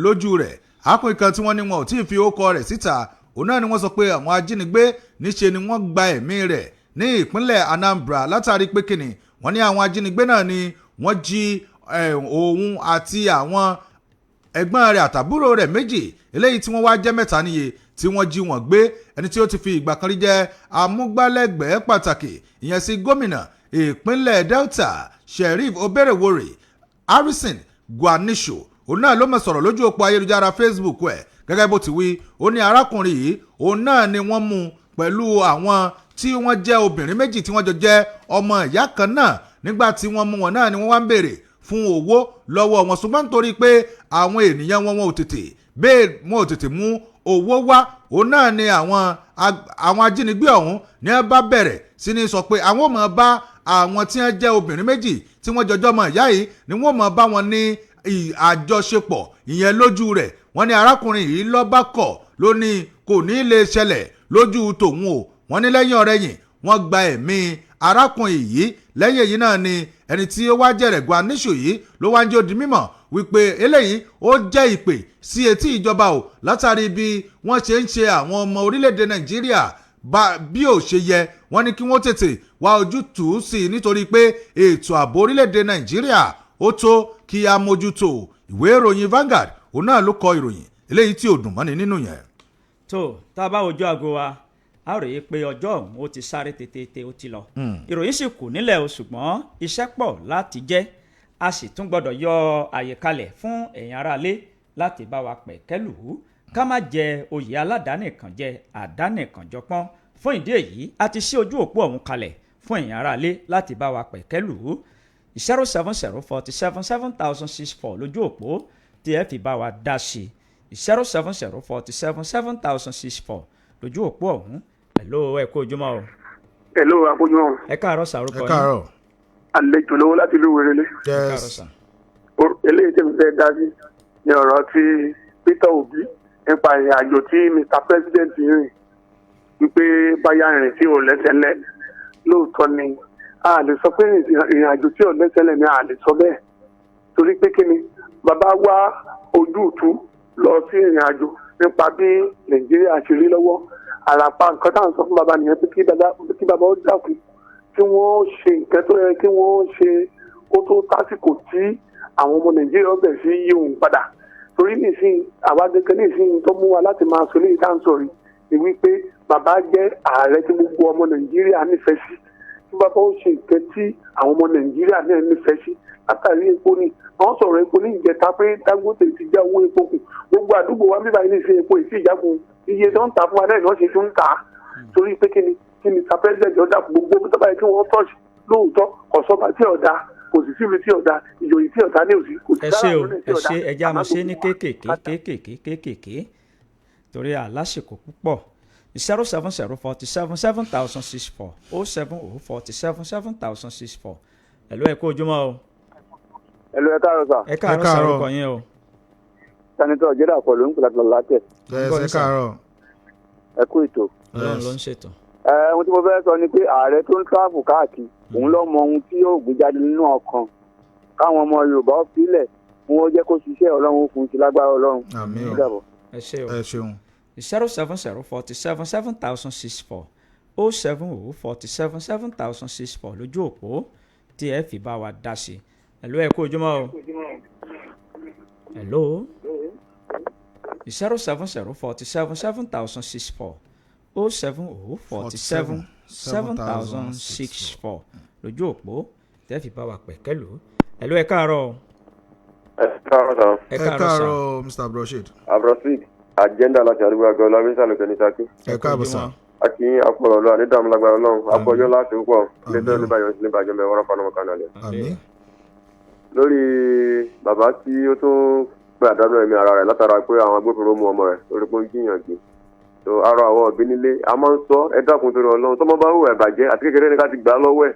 lójú rẹ̀. Akùnrin kan tí wọ́n ní wọn ò tí ì fi orúkọ rẹ̀ síta, òun náà ni wọ́n sọ pé àwọn ajínigbé níṣe ni wọ́n gba ẹ̀mí rẹ̀ ní ìpínlẹ̀ Anambra látàrí pé kíni wọ́n ní àwọn ajínigbé náà ni wọ́n jí òun àti àwọn ẹ̀gbọ́n rẹ̀ àtàbúrò rẹ̀ méjì eléyìí tí wọ́n wá jẹ́ mẹ́ta níye tí wọ́n jí wọn gbé. Ẹni tí ó ti fi ìgbà kan rí jẹ́ amúgbálẹ́gbẹ̀ẹ́ pàtàkì ìyẹn sí gómìnà ìpínlẹ̀ Delta Sheriff Oberewore Harrison Guanisho, òun náà ló mọ̀ sọ̀rọ̀ lójú òpó ayélujára Facebook ẹ̀. Gẹ́gẹ́ bó ti wí, ó ní arákùnrin yìí òun náà ni wọ́n mú pẹ̀lú àwọn tí wọ́n jẹ́ obìnrin méjì tí wọ́n jọ jẹ́ ọmọ ìyá kan náà. Nígbà tí wọ́n mú wọn náà ni wọ́n wá ń béèrè fún owó lọ́wọ́ wọn, ṣùgbọ́n nítorí pé àwọn ènìyàn wọn ò tètè mú owó wá, òun náà ni àwọn ajínigbé ọ̀hún ni wọ́n bá bẹ̀rẹ̀ sí ní sọ pé àwọn ò mọ̀ bá àwọn tí wọ́n jẹ́ obìnrin méjì tí wọ́n jọjọ́ mọ̀ ìyá yìí ni wọ́n mọ̀ bá wọn ní àjọṣepọ̀ ìyẹn lójú rẹ̀. Wọ́n ní arákùnrin yìí lọ́ba kọ̀ ló ní kò ní lè ṣẹlẹ̀ lójú tòun o. Wọ́n ní lẹ́yìn ọ̀rẹ́yìn wọ́n gba ẹ̀mí arákùnrin yìí. Lẹ́yìn èyí náà ni ẹni tí ó wá jẹ̀rẹ̀ Guanisho yìí ló wá ń jẹ́ ó di mímọ̀ wípé eléyìí ó jẹ́ ìpè sí etí ìjọba o látàrí bí wọ́n ṣe ń ṣe àwọn ọmọ orílẹ̀-èdè Nàìjíríà bí ò ṣe yẹ. Wọ́n ní kí wọ́n tètè wá ojútùú sí i nítorí pé ètò ààbò orílẹ̀-èdè Nàìjíríà ó tó kí a mójútó. Ìwé ìròyìn Vanguard òun náà ló kọ ìròyìn eléyìí tí ò dùn mọ́ni nínú yẹn. tó tá a bá ojú aago wa a rò yí pé ọjọ́ ọ̀hún ó ti sáré tètè ó ti lọ. Ìròyìn sì kù nílẹ̀ o, ṣùgbọ́n iṣẹ́ pọ̀ láti jẹ́. A sì tún gbọ́dọ̀ yọ àyè kalẹ̀ fún ẹ̀yin aráalé láti bá wa pẹ̀kẹ́lù ká má jẹ oyè aládàánìkànjẹ àdánìkànjọpọ́n. Fún ìdí èyí a ti ṣí ojú òpó ọ̀hún kalẹ̀ fún ẹ̀yin aráalé láti bá wa pẹ̀kẹ́lù 070477064 lójú òpó tí ẹ fi bá wa dá sí 070477064 lójú òpó ọ̀hún. Hello, ẹ kú ojúmọ́ o. Hello, akójúmọ́. Ẹ káàárọ̀ sàrúkọ yín. Ẹ káàárọ̀. Àlejò lówó láti ìlú Wèrèlé. Ẹ káàárọ̀ sàn. Eléyìí tí mo fẹ́ dá sí ní ọ̀rọ̀ tí Peter Obi nípa ìrìn àjò tí Mr. President rìn wípé báyà rìn tí ò lẹ́sẹ̀lẹ̀ lóòótọ́ ni a lè sọ pé ìrìn àjò tí ò lẹ́sẹ̀lẹ̀ ni a lè sọ bẹ́ẹ̀ torí pé kí ni bàbá wá ojútùú lọ sí ìrìn àjò nípa bí Nàìjíríà ṣe rí lọ́wọ́ àràpá nǹkan táwọn sọ fún bàbá nìyẹn pé kí bàbá ó dákun tí wọ́n ṣe nǹkan tó yẹ kí wọ́n ṣe kó tó tásìkò tí àwọn ọmọ Nàìjíríà bẹ̀ sí yí òun padà torí nìsín àwádẹ́kẹ́ nìsín tó mú wa láti máa sọ léyìí táǹsọ̀ rí ni wípé bàbá jẹ́ ààrẹ tí gbogbo ọmọ Nàìjíríà nífẹ̀ẹ́ sí tí bàbá ó ṣe nǹkan tí àwọn ọmọ Nàìjíríà náà nífẹ̀ẹ́ sí látàrí epo ni wọ́n sọ̀rọ̀ epo ní ìjẹta pé Dangote ti já owó epo kù gbogbo àdúgbò wa bíbá yìí nìsín epo ìsì ìjágun iye tó ń ta fún wa náà ìnáwó ṣe tún ń ta torí pé kí ni Mr. President ọ̀dà gbogbo tó báyìí kí wọ́n tọ́jú lóòótọ́ kọ̀sọ́ba tí ọ̀dà kò sí síbi tí ọ̀dà ìjòyè tí ọ̀dà ní òsì kò sí sára lónìí tí ọ̀dà. ẹ ṣe ẹja mo ṣe ní kéékèèké torí àlásìkò púpọ̀ 07047777064 07047777064 ẹ̀lú ẹ kú ojúmọ́ o. ẹ̀lú ẹ káàárọ̀ sà. ẹ káàárọ̀ sà orúkọ yín o. sanitọ jẹ́dá pọ̀lú ń pè láti lọ látẹ̀. ẹ káàárọ̀. ẹ kú ètò. ọlọ́run ló ń ṣètò. ohun tí mo fẹ́ sọ ni pé ààrẹ tó ń tíráàfù káàkiri òun ló mọ ohun tí yóò gbé jáde nínú ọkàn káwọn ọmọ Yorùbá ó sílẹ̀ fún ó jẹ́ kó ṣiṣẹ́ Ọlọ́run fún ti lágbára Ọlọ́run. àmín o ẹ ṣé o. ẹ ṣeun. 07047777064 07047777064 lójú òpó tí ẹ fi bá wa dá sí ẹ̀lú ẹ kú ojúmọ́ o. ẹ̀lú 07047777064 07047777064 lójú òpó tẹ́ fi bá wa pẹ̀kẹ́lù ẹ̀lú ẹ káàárọ̀. ẹ káàárọ̀ sàn. ẹ káàárọ̀ Mr. Abdulrasheed. Abdulrasheed agenda láti àdúgbò àgọ́ ọlọ́mísà lókè ní Ṣakí. ẹ káàbọ̀ sà. akí apọ̀lọ̀ ọlọ́run àdídàmú lágbára Ọlọ́run apọ̀jọ́ láti ń pọ̀ lẹ́tọ́ níbàyọ̀ sí níbàjọ́ mẹ́wọ́n rọ́pàá náà kan náà lẹ̀. àmín. lórí bàbá tí ó tún pé àdánù ẹ̀mí ara rẹ̀ látara pé àwọn agbófinró mú ọmọ rẹ̀ lórí pé ó ń jiyàn gbé tó arọ àwọn òbí nílé a máa ń sọ ẹ dákun torí Ọlọ́run tọ́mọ bá hùwà ìbàjẹ́ àti kékeré ní ká ti gbà á lọ́wọ́ ẹ̀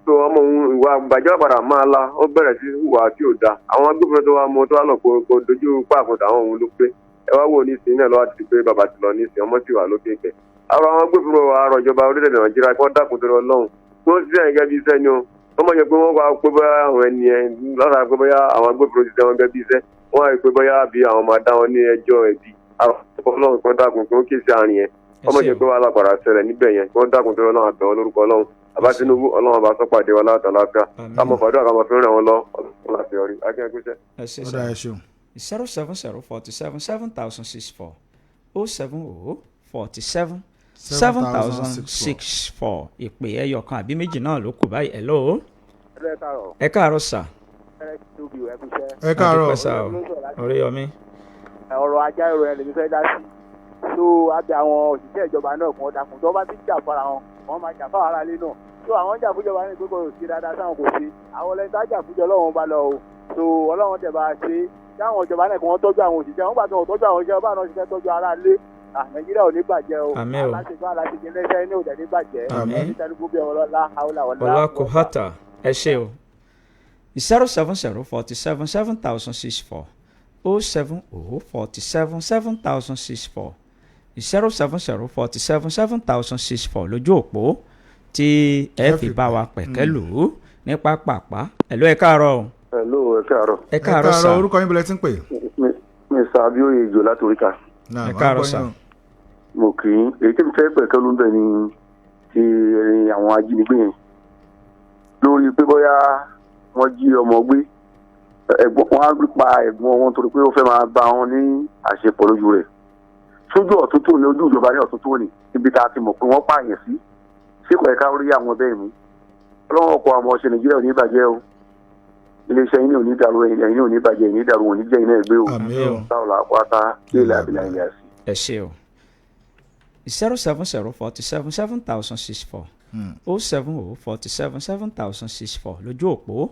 tó ọmọ òun ìwà ìbàjẹ́ padà máa la ó bẹ̀rẹ̀ sí hùwà tí ò da àwọn agbófinró tó wá mú tó wá lọ kó dojú pààkùn táwọn òun ló pé ẹ wá wò ní ìsìn náà lọ́wọ́ ti pé bàbá ti lọ ní ìsìn ọmọ sì wà lókè ìkẹ́ arọ àwọn agbófinró arọ ìjọba orílẹ̀-èdè Nàìjíríà kí wọ́n dákun torí Ọlọ́run tó ń ṣiṣẹ́ gẹ́gẹ́ bí iṣẹ́ ni o wọ́n mọ̀ jẹ́ pé wọ́n wá pé bóyá àwọn ẹni ẹ̀ lọ́dà pé bóyá àwọn agbófinró ti ṣe wọn gẹ́gẹ́ bí iṣẹ́ wọ́n á rí pé bóyá bí àwọn máa dá wọn ní ẹjọ́ ẹ̀bí arọ Ọlọ́run kan dákun kí wọ́n kí sí àárín yẹn wọ́n mọ̀ jẹ́ pé wàhálà padà ṣẹlẹ̀ níbẹ̀ yẹn kí wọ́n dákun torí Ọlọ́run àbẹ̀wò lórúkọ Ọlọ́run àbá Tinubu Ọlọ́run bá sọ́pàdé wa láàtọ̀ láfíà káàmọ̀ fàdúrà káàmọ̀ fi ràn wọ́n lọ Ọlọ́run láti yọrí akẹ́kọ̀ọ́sẹ́. ẹ ṣé ó dá ẹ ṣeun. 07047777064 07047777064 ìpè ẹyọ kan àbí méjì náà ló kù báyìí ẹ lóò. ẹ káàárọ̀ sà. ẹ káàárọ̀. Oríyọmí. ọ̀rọ̀ ajá ìrò ẹ̀ lèmi fẹ́ dá sí tó abẹ àwọn òṣìṣẹ́ ìjọba náà kan dákun tó bá ti jà fara wọn wọn máa jà fáwọn aráalé náà tó àwọn jà fúnjọba ní ìgbékòó sí dáadáa sáwọn kò sí àwọn lẹ́yìn tá jà fúnjọ Ọlọ́run bá lọ o tó Ọlọ́run tẹ̀ bá ṣe táwọn ìjọba náà kí wọ́n tọ́jú àwọn òṣìṣẹ́ wọn gbà tó wọ́n tọ́jú àwọn òṣìṣẹ́ bá náà ṣiṣẹ́ tọ́jú aráalé Nàìjíríà ò ní bàjẹ́ o aláṣẹjọ́ aláṣẹjọ́ iléeṣẹ́ ní òdẹ̀ ní bàjẹ́ ní tẹnubu bí ọlọ́lá haúlà wọlá kò hàtà ẹ ṣé o 07047777064 07047777064 07047777064 lójú òpó tí ẹ fi bá wa pẹ̀kẹ́ lò ó ní pápápá ẹ̀lú ẹ káàárọ̀ o. ẹ̀lú ẹ káàárọ̀. ẹ káàárọ̀ sà. orúkọ yín bẹ̀rẹ̀ tí ń pè. Mr. Abioye ìjọ láti oríta. ẹ káàárọ̀ sà. mo kì í èyí tí mo fẹ́ pẹ̀kẹ́ ló ń bẹ̀ ni ti àwọn ajínigbé yẹn lórí pé bóyá wọ́n jí ọmọ gbé ẹ̀gbọ́n wọn á pa ẹ̀gbọ́n wọn torí pé ó fẹ́ máa bá wọn ní àṣepọ̀ lójú rẹ̀ sójú ọ̀tútù ní ojú ìjọba ní ọ̀tútù ní ibi tá a ti mọ̀ pé wọ́n pààyàn sí síkò ẹ̀ka orí àwọn bẹ́ẹ̀ mú ọlọ́wọ́n ọkọ̀ àwọn ọ̀ṣẹ́ Nàìjíríà ò ní bàjẹ́ o iléeṣẹ́ yín ní ò ní dàrú ẹ̀yìn ní ò ní bàjẹ́ ẹ̀yìn ní dàrú ò ní jẹ́ iná ẹgbẹ́ o táwọn làpáta ilẹ̀ àbílẹ̀ ẹ̀yà sí. ẹ ṣé o 07047777064 07047777064 lójú òpó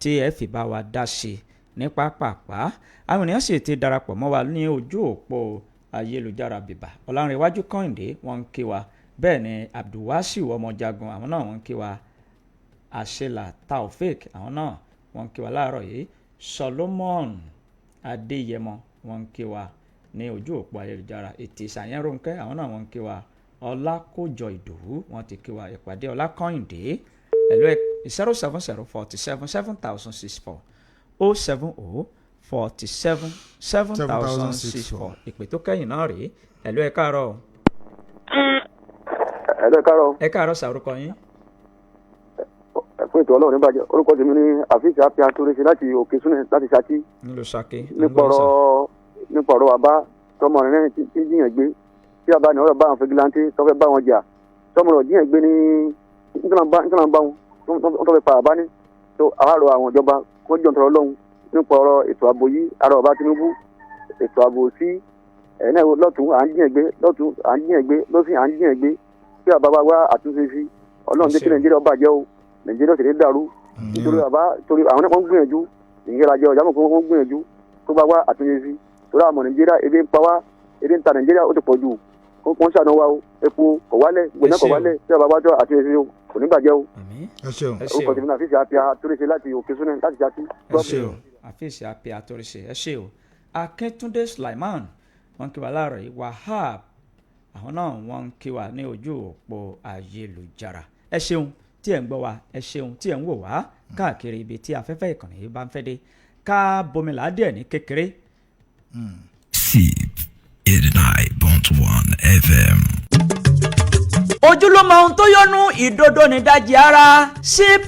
tí ẹ fi bá wa dá sí ní pápápá àwọn ènìyàn sì ti darapọ̀ mọ́ wa ní ojú òpó ayélujára bìbà Ọlárìnwájú Kọ́hìndé wọ́n ń kí wa bẹ́ẹ̀ ni Abdulwasiu Ọmọjagun àwọn náà wọ́n ń kí wa Àṣelà Taofik àwọn náà wọ́n ń kí wa láàárọ̀ yìí Solomon adéyẹmọ wọ́n ń kí wa ní ojú òpó ayélujára ètè ìsàyẹ̀rọ̀ǹkẹ́ àwọn náà wọ́n ń kí wa ọlákójọ ìdòwú wọ́n ti kí wa ìpàdé ọlákọ́yìndé ẹ̀lú 07047777064 07047777064 ìpè tó kẹ́yìn náà rèé ẹ̀lú ẹ káàárọ̀. ẹ̀lú ẹ káàárọ̀. ẹ káàárọ̀ sàrúkọ yín. fún ètò ọlọ́run níbàjẹ́ orúkọ tèmi ní àfíìsì àpíà àtúnṣe láti òkè súnẹ̀ láti Ṣakí. nílùú Ṣakí. nípa ọ̀rọ̀ bàbá tọmọ rẹ̀ tí jiyàn gbé tí bàbá ní ọ̀rọ̀ bá wọn fẹ́gíláńtì tọ́fẹ́ bá wọn jà tọmọ rẹ̀ jiyàn gbé ní nítorí bá wọn tọ́fẹ́ pa bàbá ní tó àárọ̀ àwọn ìjọba kó jọ̀ ntọ́rọ̀ lọ́hùn nípa ọ̀rọ̀ ètò ààbò yìí àárọ̀ bàbá Tinubu ètò ààbò sí ẹ̀ẹ́nà lọ́tún à ń jiyàn gbé lọ́tún à ń jiyàn gbé lọ́sìn à ń jiyàn gbé tí bàbá wá àtúnṣe sí ọlọ́run dé kí Nàìjíríà bàjẹ́ o Nàìjíríà sì ní dàrú nítorí bàbá torí àwọn náà wọ́n gbìyànjú ìyẹ́ra jẹ́ ọ̀jà mọ̀ pé wọ́n gbìyànjú tó bá wá àtúnṣe sí torí àmọ̀ Nàìjíríà ebi ń pa wá ebi ń ta Nàìjíríà ó ti pọ̀ jù wọ́n ṣàánú wa o epo kò wálẹ̀ gbẹ̀nà kò wálẹ̀ tí bàbá jọ àtúnṣe sí o kò ní bàjẹ́ o. orúkọ tèmi náà àfíìsì àpíà àtúnṣe láti òkè súnẹ̀ láti Ṣakí. àfíìsì àpíà àtúnṣe ẹ ṣé o Akíntúndé Sulaiman wọ́n kí wa láàárọ̀ yìí Wahab àwọn náà wọ́n ń kí wa ní ojú òpó ayélujára ẹ ṣeun tí ẹ̀ ń gbọ́ wa ẹ ṣeun tí ẹ̀ ń wò wá káàkiri ibi tí afẹ́fẹ́ ìkànnì yìí bá ń fẹ́ dé ká bomila díẹ̀ ní kékeré. SIP 89.1 FM. ojúlówó ohun tó yọnu ìdodo nídajì ara SIP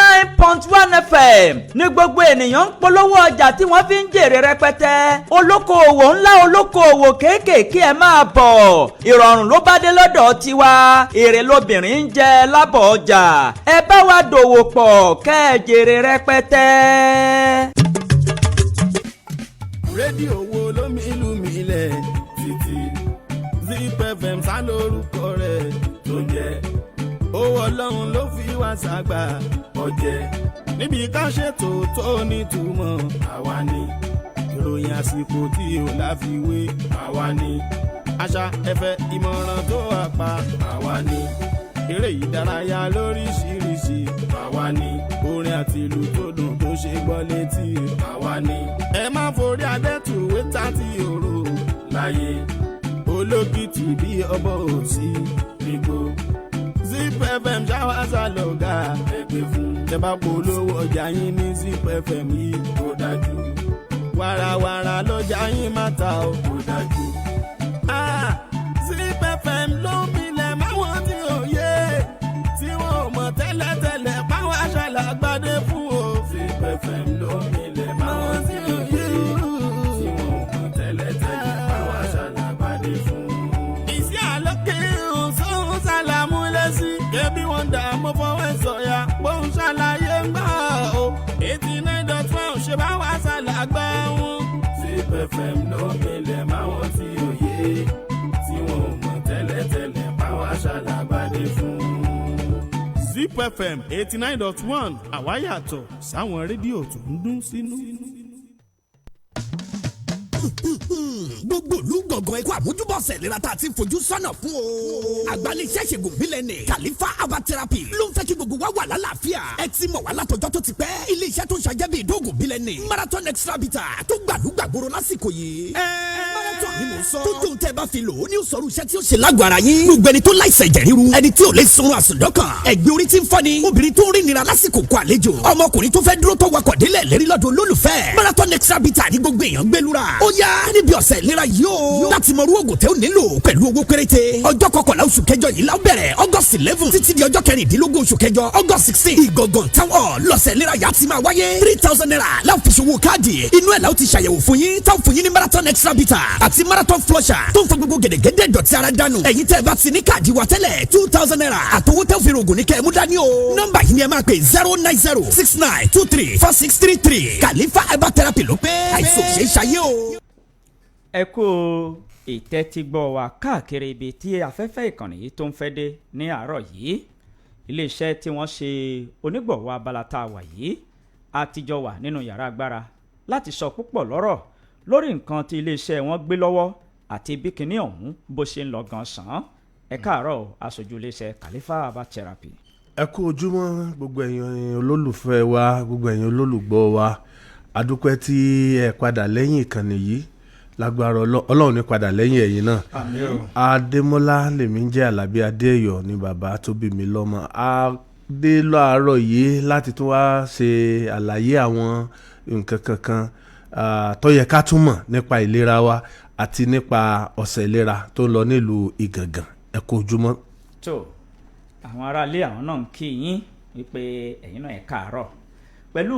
89.1 FM ní gbogbo ènìyàn ń polówó ọjà tí wọ́n fi ń jèrè rẹpẹtẹ olókoòwò ńlá olókoòwò kéékèèké ẹ máa bọ̀ ìrọ̀rùn ló bá dé lọ́dọ̀ tiwa èrè lobìnrin ń jẹ lábọ̀ ọjà ẹ bá wa dòwò pọ̀ kẹ́ ẹ jèrè rẹpẹtẹ. rédíò wo ló mi ìlú mi lẹ̀ títí ZIP FM sá lórúkọ rẹ̀ tó jẹ́ owó ọlọ́run ló fi wá ságbà ọ̀jẹ̀ níbi ká ṣètò tó nítumọ̀ àwa ni ìròyìn àsìkò tí ò láfiwé àwa ni àṣà ẹ̀fẹ̀ ìmọ̀ràn tó wà pa àwa ni eré ìdárayá lóríṣiríṣi àwa ni orin àti ìlú tó dùn tó ṣe gbọ́ létí àwa ni ẹ má forí adẹ́tù wétá tí òru láyé olókìtì bí ọbọ̀ òsì nígbò ZIP FM ṣáwáṣá lọ́gà ẹgbẹ́ fún tẹ́bá polówó ọjà yín ní ZIP FM yìí kò dájú wàràwàrà lọ́jà yín má ta ò kò dájú. ZIP FM ló ń milẹ̀ máwọn tí ò yé tí wọn ò mọ̀ tẹ́lẹ̀tẹ́lẹ̀ páwọn aṣàlàgbádé fún o. ZIP FM ló ń milẹ̀ máwọn tí ò yé tí wọn ò mọ̀ tẹ́lẹ̀tẹ́lẹ̀ páwọn aṣàlàgbádé fún o. ìsí àlọ́kè òṣòwò sálàmù lẹ́sí kébí wọn dà mọ́ fọwọ́ sọ̀yà bóun ṣàlàyé ń gbà o 89.1 ṣe bá wà sálàgbà wọn. ZIP FM ló ń milẹ̀ máwọn tí ò yé tí wọn ò mọ̀ tẹ́lẹ̀tẹ́lẹ̀ páwọn aṣàlàgbádé fún un. ZIP FM 89.1 àwa yàtọ̀ sáwọn rédíò tó ń dún sínú. gbogbo ìlú gbọ̀ngàn ẹ̀kọ́ àmójúbọ̀sẹ̀ ìlera tá a ti fojú sọ́nà fún o. àgbálẹ̀-iṣẹ́ ìṣègùn bílẹ̀ ni Khalifa Herbal Therapy ló ń fẹ́ kí gbogbo wa wà lálàáfíà. ẹ ti mọ̀ wá látọjọ́ tó ti pẹ́. ilé iṣẹ́ tó ń ṣàjẹ́bí ìdóògùn bílẹ̀ ni Marathon Extra Bitter tó gbàlúgbàgbòrò lásìkò yìí. Marathon ni mò ń sọ. tó tóun tẹ́ bá fi lò ó ní ìsọ̀rọ̀ iṣẹ́ tí ó ṣe lágọ̀ọ́ ara yín. gbogbo ẹni tó láìsàn ẹ̀jẹ̀ ríru ẹni tí ò lè sunrun àsùndọ́kàn ẹ̀gbẹ́ orí tí ń fọ́ni obìnrin tó ń rí nira lásìkò kó àlejò ọmọkùnrin tó fẹ́ dúró tó wakọ̀ délẹ̀ lérí lọ́dọ̀ olólùfẹ́ Marathon Extra Bitter ní gbogbo èèyàn gbẹlura. ó yá níbi ọ̀sẹ̀ ìlera yìí o láti mọ irú oògùn tẹ́ ò nílò pẹ̀lú owó péréte. ọjọ́ 11 oṣù kẹjọ yìí la ó bẹ̀rẹ̀ August 11 títí di ọjọ́ 16 oṣù kẹjọ August 16 ìgangan táwọn lọ́sẹ̀ ìlera yà ti máa wáyé 3,000 naira láwọn fi ṣòwò káàdì inú ẹ̀ la ó ti ṣàyẹ̀wò fún yín táwọn fún yín ní Marathon Extra Bitter àti Marathon Flusher tó ń fọ gbogbo gẹ̀dẹ̀gẹ̀dẹ̀ dọ̀tí ara dànù. ẹ̀yin tẹ́ ẹ bá ti ní káàdì wa tẹ́lẹ̀ 2,000 naira àtọwọ́ tẹ́ fi rògùn ní kẹ́ ẹ mú dání o. nọ́mbà yìí ni ẹ máa pè 09069234633 Khalifa Herbal Therapy ló pé àìsàn òṣè ṣayé o. ẹ kú ìtẹ́tígbọ́ wa káàkiri ibi tí afẹ́fẹ́ ìkànnì yìí tó ń fẹ́ dé ní àárọ̀ yìí iléeṣẹ́ tí wọ́n ṣe onígbọ̀wọ́ abala tá a wà yìí àtijọ́ wà nínú yàrá agbára láti sọ púpọ̀ lọ́rọ̀ lórí nǹkan tí iléeṣẹ́ wọn gbé lọ́wọ́ àti bí kinní ọ̀hún bó ṣe ń lọ gan sàn. ẹ káàárọ̀ aṣojú iléeṣẹ́ Khalifa Herbal Therapy. ẹ kú ojúmọ́ gbogbo ẹ̀yin olólùfẹ́ wa gbogbo ẹ̀yin olólùgbọ́ wa adúpẹ́ tí ẹ padà lẹ́yìn ìkànnì yìí lágbára ọlọ́run ní padà lẹ́yìn ẹ̀yin náà. Adémọ́lá lèmi ń jẹ́ Àlàbí Adéyọ̀ ni bàbá tó bí mi lọ́mọ. Adé láàárọ̀ yìí láti tún wá ṣe àlàyé àwọn nǹkan kankan tó yẹ ká tún mọ̀ nípa ìlera wa àti nípa ọ̀sẹ̀ ìlera tó ń lọ nílùú Ìgàngàn. Ẹ kú ojúmọ́. tó àwọn aráalé àwọn náà ń kí yín wípé ẹ̀yin náà ẹ káàárọ̀ pẹ̀lú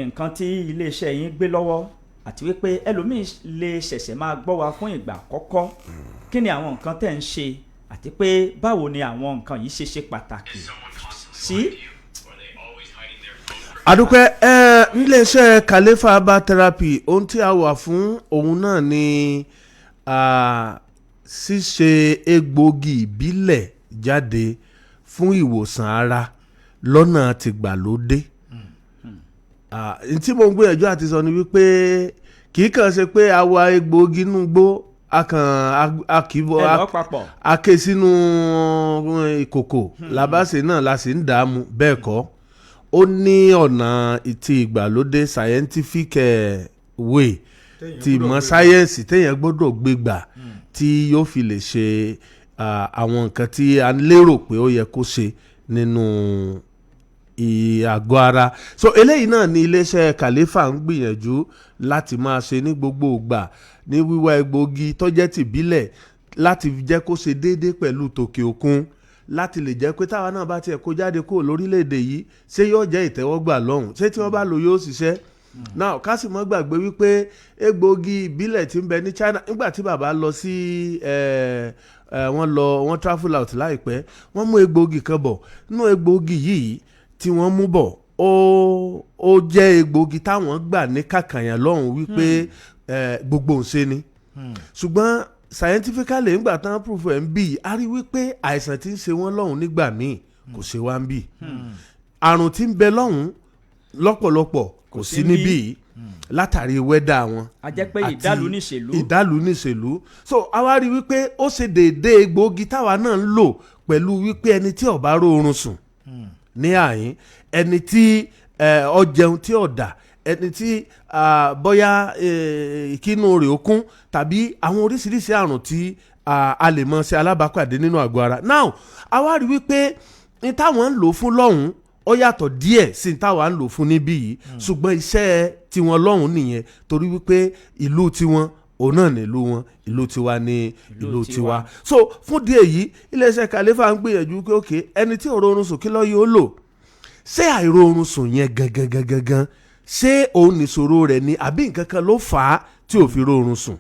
nǹkan tí iléeṣẹ́ yín gbé lọ́wọ́ àti wípé ẹlòmíín lè ṣẹ̀ṣẹ̀ máa gbọ́ wa fún ìgbà àkọ́kọ́. Kí ni àwọn nǹkan tẹ́ ń ṣe àti pé báwo ni àwọn nǹkan yìí ṣe pàtàkì sí? Adúpẹ́ níléeṣẹ́ Khalifa Herbal Therapy ohun tí a wà fún òun náà ni ṣíṣe egbògi ìbílẹ̀ jáde fún ìwòsàn ara lọ́nà tìgbàlódé. Tí mo ń gbìyànjú àti sọ ni wípé kì í kàn ṣe pé a wa egbògi inú gbó ake sínú ìkòkò làbáṣe náà la sì ń dààmú bẹ́ẹ̀ kọ́. Ó ní ọ̀nà ti ìgbàlódé scientific way ti ìmọ̀ sáyẹ́ǹsì téèyàn gbọ́dọ̀ gbé gbà tí yóò fi lè ṣe àwọn nǹkan tí a lérò pé ó yẹ kó ṣe nínú àgọ́ ara. So eléyìí náà ni iléeṣẹ́ Khalifa ń gbìyànjú láti máa ṣe ní gbogbo ìgbà ní wíwá egbògi tó jẹ́ tìbílẹ̀ láti jẹ́ kó ṣe déédéé pẹ̀lú tòkè òkun láti lè jẹ́ pé táwa náà bá tiẹ̀ kó jáde kúrò lórílẹ̀‐èdè yìí ṣé yóò jẹ́ ìtẹ́wọ́gbà lọ́hùn ṣé tí wọ́n bá lò yóò ṣiṣẹ́. Now ká sì mọ́ gbàgbé wípé egbògi ìbílẹ̀ tí ń bẹ ní China nígbà tí bàbá lọ sí wọ́n travel out láìpẹ́ wọ́n mú egbògi kan bọ̀ nínú egbògi yìí tí wọ́n mú bọ̀ ó jẹ́ egbògi táwọn gbà ní kàkàyàn lọ́hùn wípé gbogbo ǹṣe ni ṣùgbọ́n scientifically ńgbà tán proof ẹ̀ ń bì á rí wípé àìsàn tí ń ṣe wọ́n lọ́hùn nígbà míì kò ṣe wá ń bì àrùn tí ń bẹ lọ́hùn lọ́pọ̀lọpọ̀ kò sí níbí látàrí wẹ́dà wọn. A jẹ́ pé ìdálù níṣèlú so a wá rí wípé ó ṣe déédéé egbògi táwa náà ń lò pẹ̀lú wípé ẹni tí ó bá róorun sùn ní àyín ẹni tí ó jẹun tí ó dà ẹni tí bóyá ìkínú rẹ̀ ó kún tàbí àwọn oríṣiríṣi àrùn tí a lè mọ̀ ṣe alábàápàdé nínú àgọ́ ara. Now a wá rí wípé ní táwọn ń lò fún lọ́hùn ó yàtọ̀ díẹ̀ sí ní táwọn ń lò fún níbí yìí ṣùgbọ́n iṣẹ́ tiwọn lọ́hùn nìyẹn torí wípé ìlú tiwọn òun náà nílùú wọn ìlú tiwa ní ìlú tiwa. So fún díẹ̀ yìí iléeṣẹ́ Khalifa ń gbìyànjú pé òkè ẹni tí ò rọrùn sùn kí ló yóò lò ṣé àìrọrùn sùn yẹn gangan ṣé òun nìṣòro rẹ̀ ni àbí nǹkan kan ló fà á tí ò fi rọrùn sùn.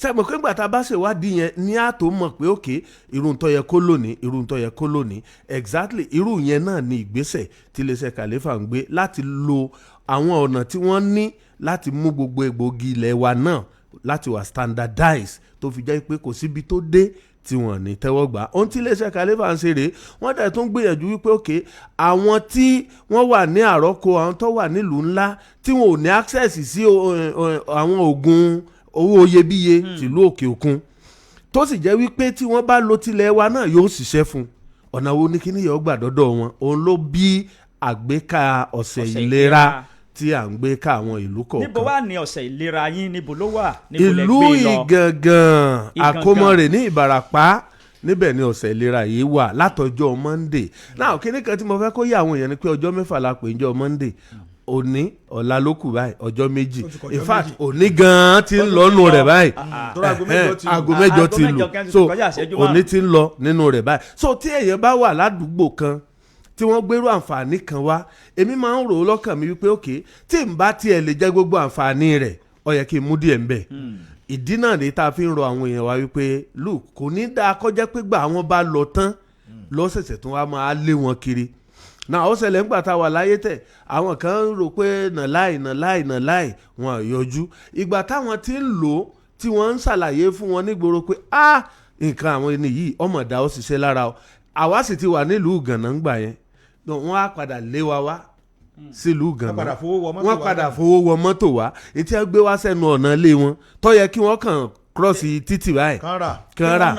sẹ́gbọ̀n pé gbàtà bá ṣèwádìí yẹn ní àtò mọ̀ pé òkè irú tó yẹ kó lónìí irú tó yẹ kó lónìí exactly irú yẹn náà ni ìgbésẹ̀ tí iléeṣẹ́ Khalifa ń gbé láti lo àwọn ọ̀nà tí wọ́n ní láti mú gbogbo egbògi ilẹ̀ wa náà láti wà standardize tó fi jẹ́ pé kò síbi tó dé tí wọ́n ní tẹ́wọ́ gbà. Ohun tí iléeṣẹ́ Khalifa ń ṣe rèé wọ́n dẹ̀ tún gbìyànjú wípé òkè àwọn tí wọ́n wà ní àrọ́kọ àwọn tó wà nílùú ńlá tí wọn ò ní access sí àwọn oògùn owó iyebíye tìlú òkè òkun tó sì jẹ́ wípé tí wọ́n bá lo tilẹ̀ wa náà yóò ṣiṣẹ́ fún ọ̀nà wo ní kíní yóò gbà dọ́dọ̀ wọn. Òun ló bí àgbéká ọ̀sẹ̀ ìlera tí à ń gbé ká àwọn ìlú kọ̀ọ̀kan. Níbo wà ní ọ̀sẹ̀ ìlera yín níbo ló wà? Ìlú Ìgàngàn Àkómọ̀rè ní Ìbàràpá níbẹ̀ ni ọ̀sẹ̀ ìlera yìí wà látọjọ́ Monday. Náà kíní kan tí mo fẹ́ kó yé àwọn èèyàn ni pé ọjọ́ 6 la pè ń jọ Monday òní ọ̀la ló kù báyìí ọjọ́ 2 in fact òní gan-an ti ń lọ nínú rẹ̀ báyìí aago mẹ́jọ ti lù so òní ti ń lọ nínú rẹ̀ báyìí so tí èèyàn bá wà ládùúgbò kan tí wọ́n gbérú àǹfààní kan wá èmi máa ń rò ó lọ́kàn mi wípé òkè tí n bá tiẹ̀ lè jẹ́ gbogbo àǹfààní rẹ̀ ó yẹ kí n mú díẹ̀ ń bẹ̀ ìdí náà ni tá a fi ń rọ àwọn èèyàn wá wípé look kò ní dáa kọjá pé gbà àwọn bá lọ tán lọ́sẹ̀sẹ̀ tó wá máa lé wọn kiri náà ó ṣẹlẹ̀ ńgbà tá a wà láyé tẹ̀ àwọn kan ń rò pé nàláì wọn ò yọjú ìgbà táwọn ti ń lò ó tí wọ́n ń ṣàlàyé fún wọn nígboro pé nǹkan àwọn ẹni yìí ọmọdà ó ṣiṣẹ́ lára o àwa sì ti wà nílùú Gànà ńgbà yẹn wọ́n á padà lé wa wá sílùú Gànà wọ́n padà fowó wọ mọ́tò wá etí ẹ gbé wá sẹ́nu ọ̀nà ilé wọn tó yẹ kí wọ́n kàn kírọ́ọ̀sì títì báyìí kàn rà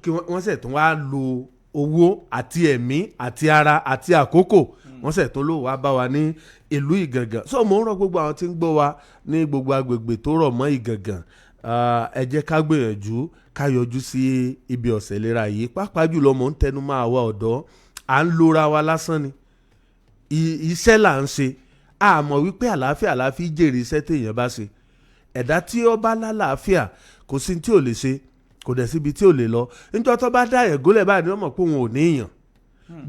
kí wọ́n sì tún wá lo owó àti ẹ̀mí àti ara àti àkókò wọ́n sẹ̀ tó ló wá bá wa ní ìlú Ìgàngàn so mo ń rọ gbogbo àwọn tí ń gbọ́ wa ní gbogbo agbègbè tó rọ̀ mọ́ Ìgàngàn ẹ jẹ́ ká gbìyànjú ká yọjú sí ibi ọ̀sẹ̀ ìlera yìí pàápàá jùlọ mò ń tẹnu mọ́ àwa ọ̀dọ́ à ń lora wa lásán ni iṣẹ́ là ń ṣe àmọ́ wípé àlàáfíà jèrè iṣẹ́ téèyàn bá ṣe ẹ̀dá tí ó bá lálàáfíà kò sí tí ò lè ṣe kò dẹ̀ síbi tí ò lè lọ níjọ́ tó bá dá ẹ̀gúnlẹ̀ báyìí ni wọ́n mọ̀ pé òun ò ní èèyàn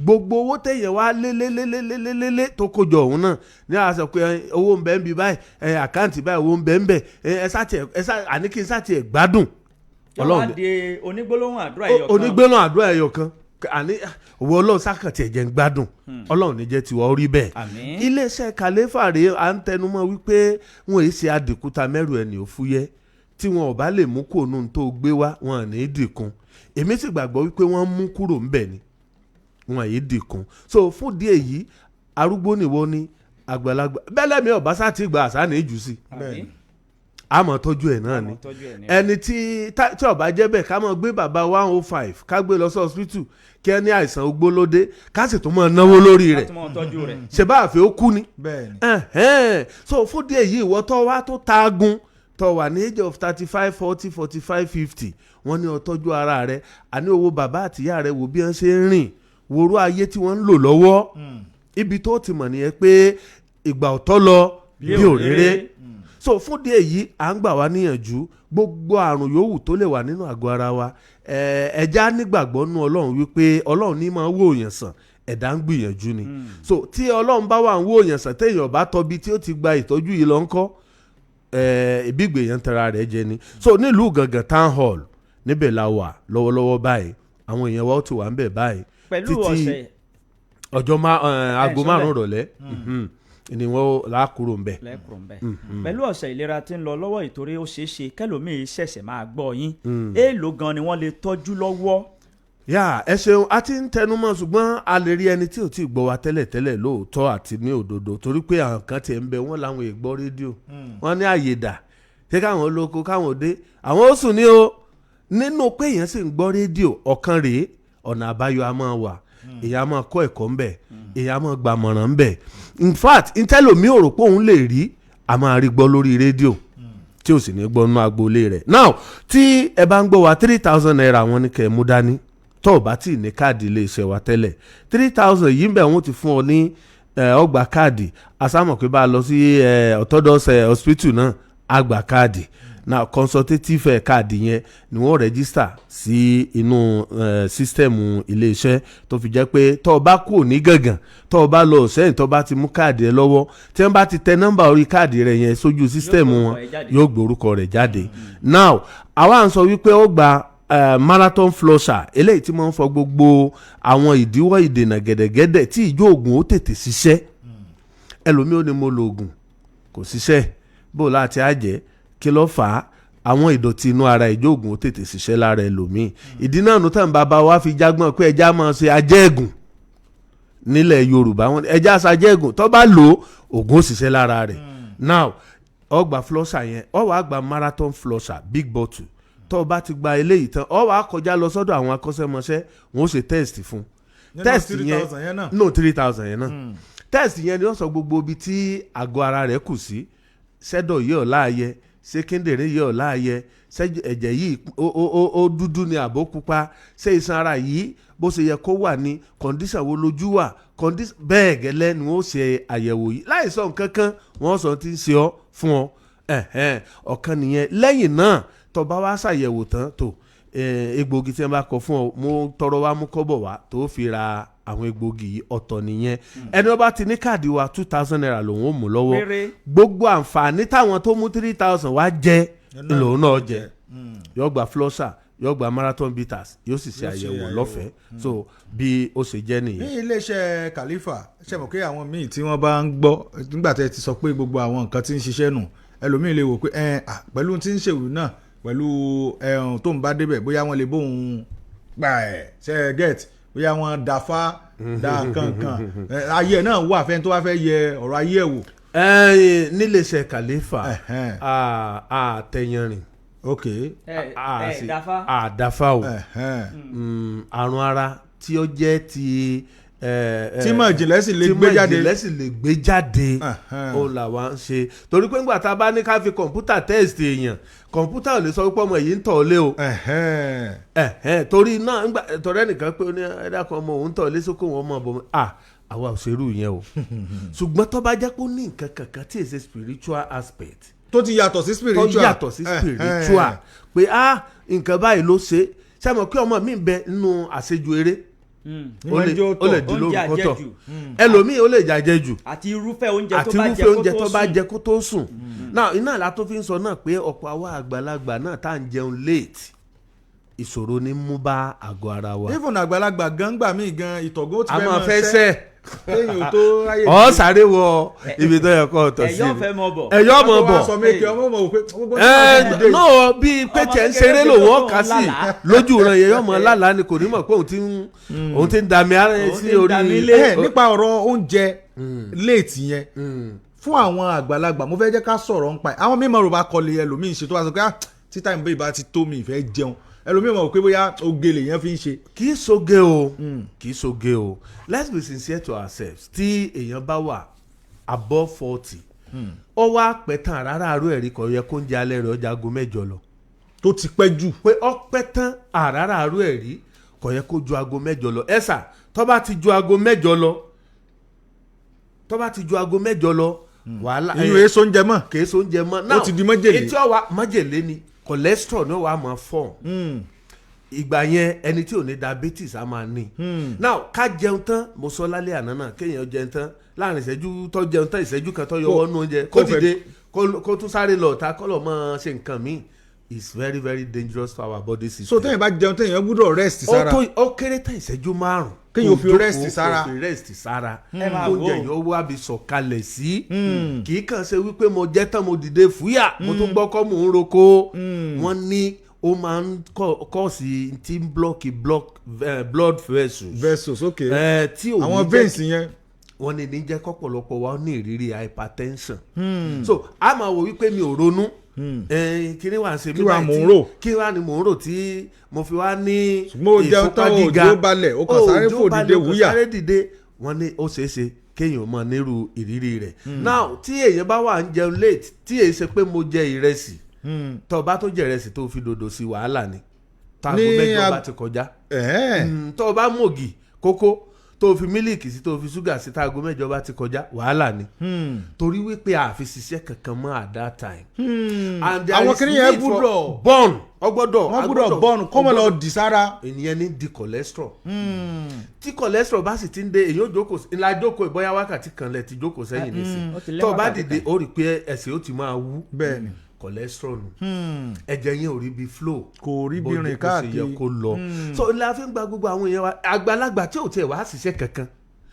gbogbo owó téèyàn wá lélélélélélélé tó kójọ òun náà ní àwọn sọ pé owó ń bẹ ń bi báyìí àkáǹtì báyìí owó ń bẹ ń bẹ àní kí n sàtì ẹ̀ gbádùn. Ọlọ́run wá di onígbólóhùn àdúrà ẹyọ kan àní owó Ọlọ́run sákàtì ẹ̀jẹ̀ ń gbádùn Ọlọ́run ní jẹ́ tiwa orí bẹ́ẹ̀. iléeṣẹ́ kàlẹ́fà rèé à ń tẹnumọ́ wípé wọn èyí ṣe adìkúta mẹ́rù ẹni ò fúyẹ́ tí wọn ò bá lè mú kó nù tó gbé wá wọn ní dìkun èmi sì gbàgbọ́ wípé wọ́n mú kúrò ńbẹ̀ ni wọn yìí dìkun so fún díẹ̀ yìí arúgbó nìwọ ni àgbàlagbà bẹ́lẹ̀ mi ọ̀básá ti gba àṣà ní ìjù sí àmọ́ tọ́jú ẹ̀ náà ni ẹni tí ó bá jẹ́ bẹ́ẹ̀ ká mọ̀ gbé bàbá 105 ká gbé lọ sí hospital kí ẹ ní àìsàn ogbólódé ká sì tún mọ̀ náwó lórí rẹ̀ ṣe bá àfẹ́ ó kú ni so fún díẹ̀ yìí ìwọ tó wá tó taagun tó wà ní age of 35 40 45 50 wọ́n ní ó tọ́jú ara rẹ̀ àní owó bàbá àtìyá rẹ̀ wò bí wọ́n ṣe ń rìn wòrú ayé tí wọ́n ń lò lọ́wọ́ ibi tó ti mọ̀ nìyẹn pé ìgbà ọ̀tọ̀ lọ bí òréré so fún díẹ̀ yìí à ń gbà wá níyànjú gbogbo àrùn yòówù tó lè wà nínú àgọ́ ara wa ẹ̀já nígbàgbọ́ nú Ọlọ́run wípé Ọlọ́run ní máa wò yàn sàn ẹ̀dá ń gbìyànjú ni so tí Ọlọ́run bá wà ń wò yàn sàn téèyàn bá tọbi tí ó ti gba ìtọ́jú yìí lọ ńkọ́ ìbígbè yẹn tara rẹ̀ jẹ ni so nílùú Ìgàngàn town hall níbẹ̀ la wà lọ́wọ́lọ́wọ́ báyìí àwọn èèyàn wa ó ti wà ń bẹ̀ báyìí títí ọjọ́ aago 5 rọ̀lẹ́ ni wọ́n lákúrò ń bẹ̀. pẹ̀lú ọ̀sẹ̀ ìlera tí ń lọ lọ́wọ́ ìtorí ó ṣeé ṣe kẹlòmíì ṣẹ̀ṣẹ̀ máa gbọ́ yín èèlò gan ni wọ́n lè tọ́jú lọ́wọ́. yà ẹ ṣeun a ti ń tẹnumọ́ ṣùgbọ́n a lè rí ẹni tí ò tí ì gbọ́ wa tẹ́lẹ̀tẹ́lẹ̀ lóòótọ́ àti ní òdodo torí pé àwọn kan tiẹ̀ ń bẹ wọ́n láwọn èègbọ́ rédíò wọ́n ní àyèdà ṣé káwọn olóko káwọn òde àwọn ó sùn ní o nínú pé èèyàn sì ń gbọ́ rédíò ọ̀kan rèé ọ̀nà àbáyọ a máa wà èèyàn a máa kọ́ ẹ̀kọ́ ń bẹ̀ èèyàn a máa gbàmọ̀ràn ń bẹ̀ in fact ntẹ́lòmí ò rò pé òun lè rí a máa rí gbọ́ lórí rédíò tí ò sì ní gbọ́ nínú agboolé rẹ̀ now tí ẹ bá ń gbọ́ wa 3,000 naira wọn ni kẹ́ ẹ mú dání tó o bá tì ní káàdì ilé iṣẹ́ wa tẹ́lẹ̀ 3,000 yìí ń bẹ̀ wọ́n ti fún ọ ní ọgbà káàdì asámọ̀ pé bá a lọ sí orthodox hospital náà àgbà káàdì na consultative káàdì yẹn ni wọ́n rẹ́gísítà sí inú sísítẹ̀mù iléeṣẹ́ tó fi jẹ́ pé tó o bá kú ní gàngàn tó o bá lọ sẹ́yìn tó o bá ti mú káàdì ẹ lọ́wọ́ tí wọ́n bá ti tẹ nọ́mbà orí káàdì rẹ̀ yẹn sójú sísítẹ̀mù wọn yóò gbórúkọ rẹ̀ jáde now àwa ń sọ wípé ó gba marathon flusher eléyìí tí wọ́n ń fọ gbogbo àwọn ìdíwọ́ ìdènà gẹ̀dẹ̀gẹ̀dẹ̀ tí ìjó oògùn ó tètè ṣiṣẹ́ ẹlòmíì ó ní mo lo oògùn kò ṣiṣẹ́ bó láti àjẹ́ kí ló fà á àwọn ìdọ̀tí inú ara ìjóògùn ó tètè ṣiṣẹ́ lára ẹlòmíì ìdí náà nù tàn bàbá wa fi jágbọ́n pé ẹja máa ṣe ajẹ́gùn nílẹ̀ Yorùbá wọn ẹja ṣàjẹ́gùn tó bá lò ògùn ó ṣiṣẹ́ lára rẹ̀ now ó gba flusher yẹn ó wá gba marathon flusher big bottle tó o bá ti gba eléyìí tán ó wá kọjá lọ sọ́dọ̀ àwọn akọ́ṣẹ́mọṣẹ́ wọn ó ṣe test fún test yẹn no 3,000 yẹn náà test yẹn ni ó sọ gbogbo ibi tí àgọ́ ara rẹ̀ kù sí sẹ́dọ̀ yìí ọ̀ láàyè ṣé kíndìnrín yìí ọ̀ láàyè ṣé ẹ̀jẹ̀ yìí ó dúdú ni àbó pupa ṣé iṣan ara yìí bó ṣe yẹ kó wà ní kọ́ndíṣàn wo lójú wà bẹ́ẹ̀ gẹ́lẹ́ ni wọ́n ṣe àyẹ̀wò yìí láì sọ nǹkan kan wọ́n sọ ti ń ṣe ọ́ fún ọ ọ̀kan nìyẹn lẹ́yìn náà tó bá wá ṣàyẹ̀wò tán tó egbògi tí wọ́n bá kọ fún ọ mo tọrọ wá mú kọ́bọ̀ wá tó fi ra àwọn egbògi yìí ọ̀tọ̀ nìyẹn ẹni wọ́n bá ti ní káàdì wa 2,000 naira lòun ó mú lọ́wọ́ gbogbo àǹfààní táwọn tó mú 3,000 wá jẹ lòun náà jẹ yóò gba flusher yóò gba marathon bitters yóò sì ṣe àyẹ̀wò lọ́fẹ̀ẹ́ so bí ó ṣe jẹ́ nìyẹn. ní iléeṣẹ́ Khalifa ṣe mọ̀ pé àwọn míì tí wọ́n bá ń gbọ́ nígbà tẹ́ ti sọ pé gbogbo àwọn nǹkan tí ń ṣiṣẹ́ nù ẹlòmíì lè wò pé pẹ̀lú tí ń ṣèwù náà pẹ̀lú tó ń bá débẹ̀ bóyá wọ́n lè bóun gbà ṣe get bóyá wọ́n dáfá dá kankan ayé náà wà fẹ́ni tó bá fẹ́ yẹ ọ̀rọ̀ ayé ẹ̀ wò. níléeṣẹ́ Khalifa àtẹ̀yìnrìn ok àdáfá o àrùn ara tí ó jẹ́ ti tímọ̀ ìjìnlẹ̀ sì lè gbé jáde tímọ̀ ìjìnlẹ̀ sì lè gbé jáde òun làwa ń ṣe torí pé ńgbà tá a bá ní ká fi kọ̀ǹpútà test èèyàn kọ̀ǹpútà ò lè sọ wípé ọmọ yìí ń tọ̀ lé o torí náà torí ẹnìkan pé ó ní ẹ̀dá kan ọmọ òun tọ̀ lé sókè wọn mọ̀ bọ̀ àwa ò ṣerú yẹn o ṣùgbọ́n tó bá jẹ́ pé ó ní nǹkan kankan tí èsè spiritual aspect tó ti yàtọ̀ sí spiritual tó yàtọ̀ sí spiritual pé nǹkan báyìí ló ṣe sẹ́mo kí ọmọ mi bẹ nínú àṣejù eré ó lè di lórúkọ tọ̀ ẹlòmíì ó lè jàjẹ jù àti irúfẹ́ oúnjẹ tó bá jẹ kó tó sùn náà iná ìlà tó fi ń sọ náà pé ọ̀pọ̀ àwa àgbàlagbà náà tá à ń jẹun late ìṣòro ní mú bá àgọ́ ara wa. even àgbàlagbà gan mí gan ìtọ̀gbọ́n ti fẹ́ sẹ́ ọ sáré wọ ibi tó yẹ kó tọ̀ sí ẹ̀yọ́ mọ̀ bọ̀ náà bí pé tiẹ̀ ń ṣeré lòun ọ̀ka sí lójú rẹ̀ yẹ yọmọ lálàá ni kò ní mọ̀ pé òun ti ń dami ara ẹ̀ sí orí nípa ọ̀rọ̀ oúnjẹ late yẹn fún àwọn àgbàlagbà mo fẹ́ jẹ́ ká sọ̀rọ̀ nípa ẹ̀ àwọn mímọ̀ rò bá kọlé ẹlòmíín ṣe tó wá sọ pé tí táìmù bẹ́ẹ̀ bá ti tó mi ìfẹ́ jẹun ẹlòmíì mọ̀ pé bóyá oge lèyàn fi ń ṣe. kì í soge o kì í soge o let's be sincere to ourselves tí èèyàn bá wà above 40 ó wá pẹ́ tán rárá àárọ̀ ẹ̀rí kò yẹ kó ń jẹ alẹ́ rẹ̀ ọjà aago 7 lọ. tó ti pẹ́ jù. pé ó pẹ́ tán rárá àárọ̀ ẹ̀rí kò yẹ kó ju aago 7 lọ ẹ̀sà tó bá ti ju aago 7 lọ wàhálà ìyún èso oúnjẹ mọ́ kì í so oúnjẹ mọ́ ó ti di májèlé etí ọ̀wà májèlé ni cholesterol ní wàá máa form ìgbà yẹn ẹni tí ò ní diabetes á máa ní. now ká jẹun tán mo sọ lálẹ́ àná náà kéèyàn jẹun tán láàrin ìṣẹ́jú tó jẹun tán ìṣẹ́jú kan tó yọwọ́ nú oúnjẹ kó dìde kó tún sáré lọ ta kó lọ mọ́ ṣe nǹkan míì is very very dangerous for our body system. so téèyàn bá jẹun téèyàn gbúdọ̀ rest sára. ó kéré tán ìṣẹ́jú 5 kéèyàn fi rest sára. kò fi rest sára oúnjẹ yìí ó wá bí sọ̀kalẹ̀ sí kì í kàn ṣe wípé mo jẹ tán mo dìde fúyà mo tún gbọ́ kọ́ mò ń roko wọ́n ní ó máa ń kọ́ọ̀sì tí ń blood vessels ok tí ò ní àwọn veins yẹn wọ́n ní jẹ́ kọ́pọ̀lọpọ̀ wa ní ìrírí hypertension so a máa wò wípé mi ò ronú kíni wàá ṣe mí báyìí kí wàá ní mò ń rò tí mo fi wá ní ìfúnpá gíga òjò balẹ̀ ó kàn sáré fò dìde wúyà sáré dìde wọ́n ní ó ṣeéṣe kéèyàn mọ nírú ìrírí rẹ̀ now tí èèyàn bá wà ń jẹun late tí èyí ṣe pé mo jẹ ìrẹsì tó o bá tó jẹ ìrẹsì tó fi dòdò sí wàhálà ni táàgó 7 bá ti kọjá tó o bá mògì kókó tó fi mílíkì sí tó fi ṣúgà sí táago 7 bá ti kọjá wàhálà ni torí wípé àfi ṣiṣẹ́ kankan mọ́ at that time. àwọn kìnìún yẹn gbúdọ̀ burn wọ́n gbúdọ̀ burn kọ́mọ lọ dì sára. ènìyàn ní di cholesterol tí cholesterol bá sì ti ń dé èyí ó jókòó ńlá jókòó ìbọyá wákàtí kan lẹ̀ ti jókòó sẹ́yìn nísìn tó o bá dìde ó rí i pé ẹsẹ̀ ó ti máa wú. bẹ́ẹ̀ni cholesterol ẹ̀jẹ̀ yẹn ò rí bí flow kò rí bí rìn káàkiri bó ṣe yẹ kó lọ so ilé afẹ́ ń gba gbogbo àwọn èèyàn wa àgbàlagbà tí ò tiẹ̀ wá ṣiṣẹ́ kankan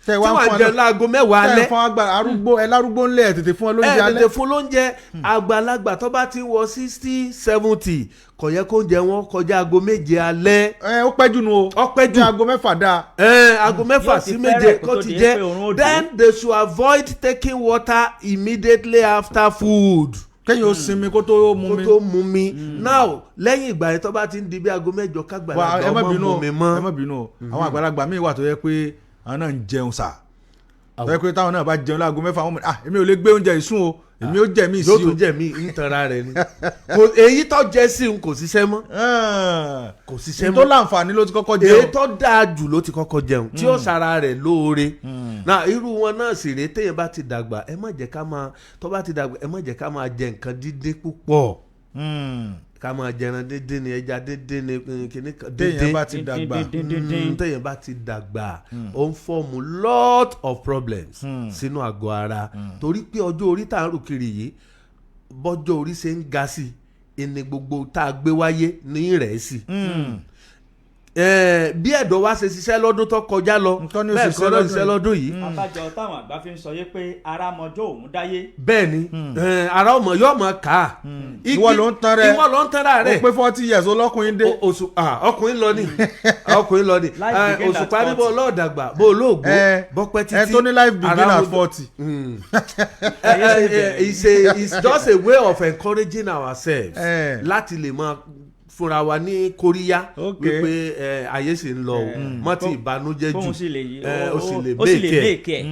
tí wọ́n jẹ láago 10 alẹ́ tẹ̀ fún arúgbó lárúgbó ńlẹ̀ tètè fún olóúnjẹ alẹ́ tètè fún olóúnjẹ àgbàlagbà tó bá ti wọ 60-70 kò yẹ kó oúnjẹ wọn kọjá aago 7 alẹ́. ó pẹ́ jù nù o ó pẹ́ jù aago 6 dáa. aago 6 sí 7 kó ti jẹ then they should avoid taking water immediately after food. kẹ́yìn ó sinmi kó tó mú mi now lẹ́yìn ìgbà yẹn tó bá ti ń di bí aago 8 kágbàlagbà ọmọ mú mi mọ́. ẹ má bínú o àwọn àgbàlagbà míì wà tó yẹ pé àwọn náà ń jẹun sà tó yẹ pé táwọn náà bá jẹun láago 6 àwọn èmi ò lè gbé oúnjẹ ìsún o èmi ó jẹ mí sí o. yóò tún jẹ mí ń tanra rẹ ni èyí tó jẹ sí n kò ṣiṣẹ́ mọ́ kò ṣiṣẹ́ mọ́ tó láǹfààní ló ti kọ́kọ́ jẹun èyí tó dáa jù ló ti kọ́kọ́ jẹun tí ó sara rẹ̀ lóore náà irú wọn náà sì rèé téèyàn bá ti dàgbà ẹ má jẹ́ ká máa tó bá ti dàgbà ẹ má jẹ́ ká máa jẹ nǹkan dídín púpọ̀ ká máa jẹran dídín ni ẹja dídín ni kíní kan dídín téèyàn bá ti dàgbà téèyàn bá ti dàgbà ó ń fọ́ọ̀mù lot of problems sínú àgọ́ ara torí pé ọjọ́ orí tá à ń rù kiri yìí bọ́jọ́ orí ṣe ń ga sí ẹni gbogbo tá a gbé wáyé ní rẹ̀ sí bí ẹ̀dọ̀ wa ṣe ṣiṣẹ́ lọ́dún tó kọjá lọ bẹ́ẹ̀ kọ́ ló ṣiṣẹ́ lọ́dún yìí. abájọ táwọn àgbà fi ń sọ yé pé ara mọjọ́ òun dáyé. bẹ́ẹ̀ ni ara ọmọ yóò mọ ká. ìwọ ló ń tan rẹ ìwọ ló ń tan rẹ. o pé 40 years olókùnrin dé. ọkùnrin lọ ni ọkùnrin lọ ni òṣùpá níbo ọlọ́ọ̀dàgbà bó olóògbé bọ́pẹ́ títí. ẹ tó ní life begin at 40. It's just a way of encouraging ourselves láti lè máa fúnra wa ní kóríyá wípé ayé sì ń lọ o mọ́tì ìbànújẹ́ jù ó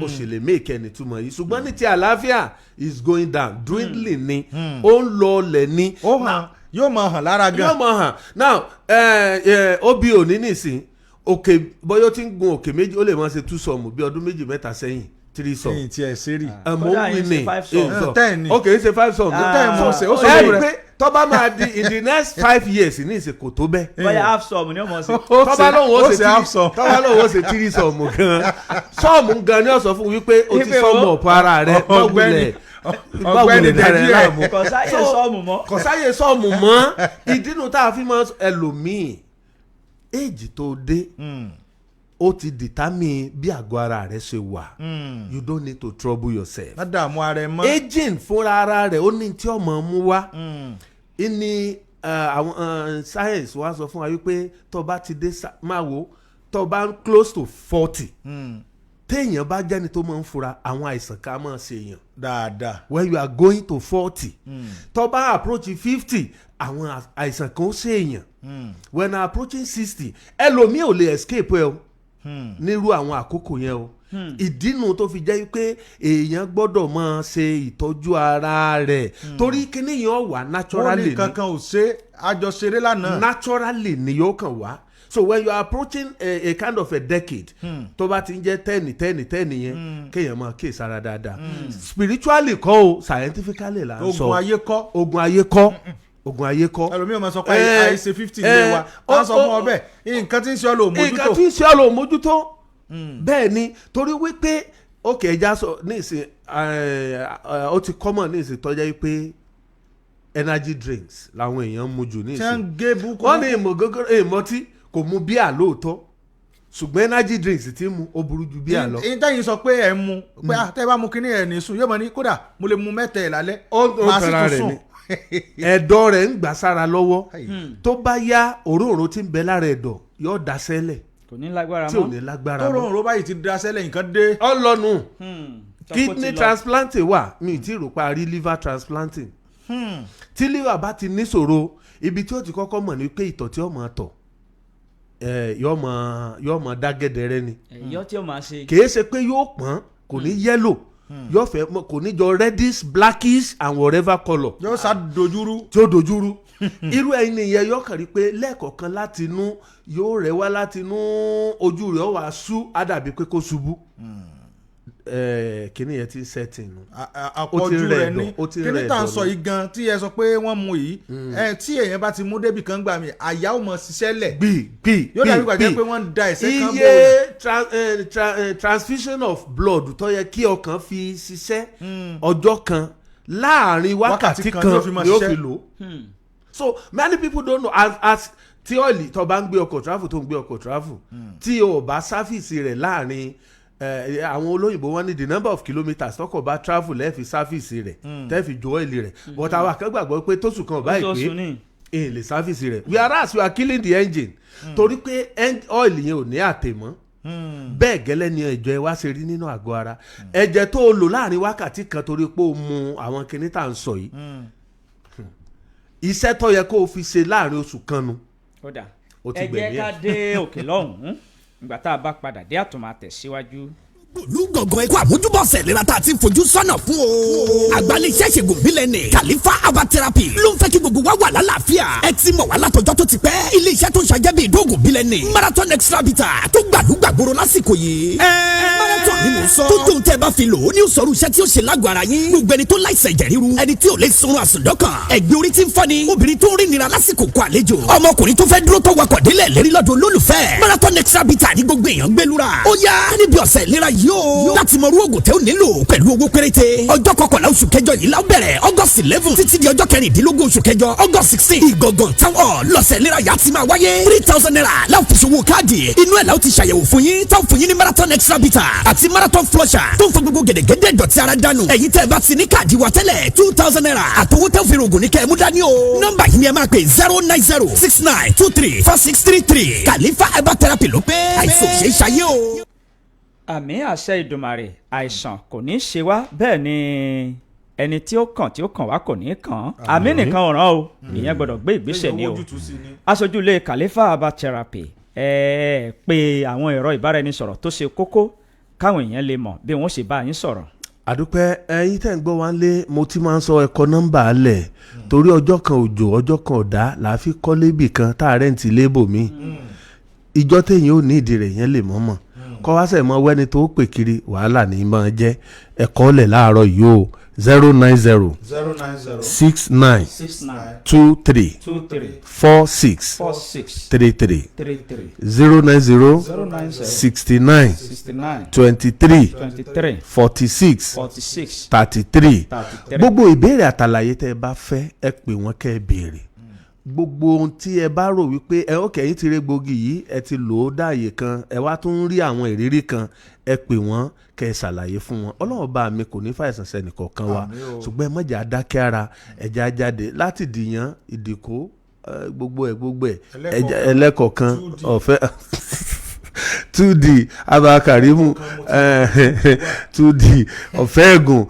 sì lè méèkẹ́ nítumọ̀ yìí ṣùgbọ́n ní ti àlàáfíà is going down dwindling ni ó ń lọ ọlẹ̀ ni yóò máa hàn lára gan. yóò máa hàn now obi òní nìsín òkè bóyá ó ti ń gun òkè méjì ó lè máa ṣe 2 sọ̀mù bí ọdún méjì mẹ́ta sẹ́yìn 3 sọ̀mù. ẹ̀yìn tí ẹ ṣe rí. mo ń wí ní 10 ni. ok ṣe 5 sọ̀mù. 10 mo ṣe ó sọ ẹ pé tọ́ba máa di in the next 5 years ní ìsìnkú tó bẹ́ẹ̀. bóyá half sọ̀mù ni ó mọ̀ sí. tọ́ba lóun ó ṣe 3 sọ̀mù gan sọ̀mù gan ni ó sọ fún wípé o ti sọ̀mù ọ̀pọ̀ ara rẹ̀ mọ̀gbẹ́lẹ̀ ọ̀gbẹ́ni dẹ̀díẹ̀ kọ̀sáyé sọ́ọ̀mù mọ́ ìdínú tá a fi mọ́ ẹlòmíì éèjì tó dé ó ti determine bí àgọ́ ara rẹ̀ ṣe wà you don't need to trouble yourself. ládàmú ara ẹ mọ́. aging fúnra ara rẹ̀ ó ní tí ọmọ mú wá ní àwọn science wa sọ fún wa wípé tó bá ti dé máa wo tó bá close to 40 téèyàn bá jẹ́ni tó máa ń fura àwọn àìsàn ká máa ṣe èèyàn dáadáa. when you are going to 40 tó bá approach 50 àwọn àìsàn kan ó ṣe èèyàn when you are approaching 60 ẹlòmíì ò lè escape ẹ o nírú àwọn àkókò yẹn o ìdínú tó fi jẹ́ pé èèyàn gbọ́dọ̀ máa ṣe ìtọ́jú ara rẹ̀ torí kíní yẹn wà naturally ni. wọ́n ní kankan ò ṣe àjọṣeré lánàá. naturally ni yóò kàn wá. So when you are approaching a kind of a decade tó bá ti ń jẹ́ 10 yẹn kéèyàn máa kíyèsí ara dáadáa spiritually kọ́ o scientifically là ń sọ ogun ayé kọ́ ogun ayé kọ́ ẹlòmíràn máa sọ pé àìsè 50 ilé wa wọ́n sọ fún ọ bẹ́ẹ̀ nǹkan tí ń ṣe ọ́ lò mójútó bẹ́ẹ̀ ni torí wípé òkè ẹja sọ ní ìsìn ó ti common ní ìsìn tọ́jà pé energy drinks làwọn èèyàn ń mu jù ní ìsìn wọ́n ní ìmọ̀tí kò mu bíà lóòótọ́ ṣùgbọ́n energy drinks ti mu ó burú ju bíà lọ. ìtẹ́yìn sọ pé ẹ̀ ń mu pé tẹ́ bá mu kíní ẹ̀ ní sùn yóò mọ̀ ní kódà mo lè mu mẹ́tẹ̀ ẹ̀ lálẹ́ máa sì tún sùn. ẹ̀dọ̀ rẹ̀ ń gbà sára lọ́wọ́ tó bá yá òróǹro tí ń bẹ lára ẹ̀dọ̀ yóò dá sẹ́lẹ̀ kò ní lágbára mọ́ tí ò ní lágbára mọ́ tó òróǹro báyìí ti dá sẹ́lẹ̀ nǹkan dé. ọlọ́nu kidney transplanting wà mi ti rò pa rí liver transplanting tí liver bá ti níṣòro ibi tí ó ti kọ́kọ́ mọ̀ ní pé ìtọ̀ tí ó máa tọ̀ yóò mọ dágẹ́dẹ́rẹ́ ni kìí ṣe pé yóò pọ́n kò ní yẹ́lò yóò fẹ́ kò ní jọ reddish blackish and whatever colour yóò sá dojúrú tí ó dojúrú irú ẹni yẹn yóò kàn rí pé lẹ́ẹ̀kọ̀ọ̀kan láti inú yóò rẹ̀ wá láti inú ojú rẹ̀ ó wá sú á dàbí pé kó ṣubú kíní yẹn ti setting nu àpọ̀jù rẹ̀ ní kíní tá à ń sọ yìí gan tí ẹ sọ pé wọ́n mu yìí tí èèyàn bá ti mú débì kan gbà mí àyà ó mọ̀ ṣiṣẹ́ lẹ̀ yóò dàbí gbàgbé pé wọ́n ń da ẹ̀sẹ̀ kan bò iye transfusion of blood tó yẹ kí ọkàn fi ṣiṣẹ́ ọjọ́ kan láàrin wákàtí kan ni ó fi lò so many people don't know as tí ọ̀lì tó bá ń gbé ọkọ̀ travel tó ń gbé ọkọ̀ travel tí o bá sáfìsì rẹ̀ láàrin àwọn olóyìnbó wọn ní the number of kilometres tọkọ̀ bá travel lẹ́ẹ̀fi sáfìsì rẹ̀ tẹ́ẹ̀fi jọ ọ́ìlì rẹ̀ but àwọn akẹ́gbàgbọ́ pé tóṣù kan ọ̀bá ìpè èyí lè sáfìsì rẹ̀ whereas you are killing the engine torí pé ọ́ìlì yẹn ò ní àtẹ̀mọ́ bẹ́ẹ̀ gẹ́lẹ́ ni ẹ̀jọ̀ ẹ wá ṣe rí nínú àgọ́ ara ẹ̀jẹ̀ tó o lò láàrin wákàtí kan torí pé o mu àwọn kinní tá à ń sọ yìí iṣẹ́ tó yẹ kó o fi ṣe láàrin oṣù kan nu ó ti gbẹ̀yẹ. ẹ jẹ́ ká dé òkè lọ́hùn-ún ìgbà tá a bá padà dé àtúmọ̀ àtẹ̀síwájú. olùgọ̀gọ̀ ẹ̀kọ́ àmójúbọ̀sẹ̀ ìlera tá a ti fojú sọ́nà fún o. àgbálẹ̀ iṣẹ́ ìṣègùn bílẹ̀ ni Khalifa Abbas therapy ló ń fẹ́ kí gbogbo wa wà lálàáfíà. ẹ ti mọ̀ wá látọjọ́ tó ti pẹ́. ilé iṣẹ́ tó ń ṣàjẹ́ bí ìdóògùn bílẹ̀ ni marathon extra bitter tó gbàdúgbàgbòrò lásìkò yìí. marathon ni mò ń sọ. tó tóun tẹ́ bá fi lò ó ní òṣòro iṣẹ́ tí ó ṣe lágọ̀ọ́ ara yín. gbogbo ẹni tó láìsàn ẹ̀jẹ̀ ríru ẹni tí ò lè sunrun àsùndọ́kàn ẹ̀gbẹ́ orí tí ń fọ́ni obìnrin tó ń rí nira lásìkò kó àlejò ọmọkùnrin tó fẹ́ dúró tó wakọ̀ délẹ̀ lérí lọ́dún olólùfẹ́ marathon extra bitter ní gbogbo èèyàn gbẹlura. ó yá níbi ọ̀sẹ̀ ìlera yìí o láti mọ irú oògùn tẹ́ ò nílò pẹ̀lú owó péréte. ọjọ́ 11 oṣù kẹjọ yìí la ó bẹ̀rẹ̀ August 11 títí di ọjọ́ 16 oṣù kẹjọ August 16. ìgangan town hall lọ́sẹ̀ ìlera yà á ti máa wáyé 3,000 naira láwọn fi ṣòwò káàdì inú ẹ̀ la ó ti ṣàyẹ̀wò fún yín táwọn fún yín ní marathon extra bitter àti marathon flusher tó ń fọ gbogbo gẹ̀dẹ̀gẹ̀dẹ̀ ìdọ̀tí ara dànù. ẹ̀yin tẹ́ ẹ bá ti ní káàdì wa tẹ́lẹ̀ 2,000 naira àtọwọ́ tẹ́ fi rògùn ní kẹ́ ẹ mú dání o. nọ́mbà yìí ni ẹ máa pè 09069234633 Khalifa Abbas therapy ló pé àìsàn òṣè ṣayé o. àmì àṣẹ Ìdùmarè àìsàn kò ní í ṣe wá bẹ́ẹ̀ ni ẹni tí ó kàn wá kò ní kàn àmì nìkan ọ̀ràn o ìyẹn gbọ́dọ̀ gbé ìgbésẹ̀ ni o aṣojú ilé Khalifa Abbas therapy pé àwọn ẹ̀rọ ìbáraẹnisọ̀rọ̀ tó ṣe kókó káwọn èèyàn lè mọ̀ bí wọ́n ṣe bá yín sọ̀rọ̀. àdúpẹ́ ẹ̀yin tẹ́ ń gbọ́ wá lé mo ti máa ń sọ ẹ̀kọ́ nọ́mbà alẹ̀ torí ọjọ́ kan òjò ọjọ́ kan ọ̀dá làá fi kọ́lé bì kan tá a rẹ́ǹtì lébò mi ìjọ téèyàn ò ní ìdí rẹ̀ yẹn lè mọ̀ kọ́ wá sẹ̀ mọ́ wẹ́ni tó pè kiri wàhálà ní máa jẹ́ ẹ̀kọ́ lẹ̀ láàárọ̀ yìí o 090 69 23 46 33 090 69 23 46 33 gbogbo ìbéèrè àtàlàyé tẹ́ ẹ bá fẹ́ ẹ pè wọ́n kẹ́ ẹ béèrè gbogbo ohun tí ẹ bá rò wípé ẹ ó kẹ́yìn ti ré gbòógì yìí ẹ ti lò ó dáàyè kan ẹ wá tún rí àwọn ìrírí kan ẹ pè wọ́n kẹ́ ẹ ṣàlàyé fún wọn ọlọ́run bá mi kò ní fàìsàn sẹ́ni kọ̀ọ̀kan wa ṣùgbọ́n ẹ mọ̀jà dákẹ́ ara ẹ̀já jáde láti dìyàn ìdìkó gbogbo ẹ̀ ẹlẹ́kọ̀ọ̀kan ọ̀fẹ́ 2D abakarimu 2D ọ̀fẹ́gun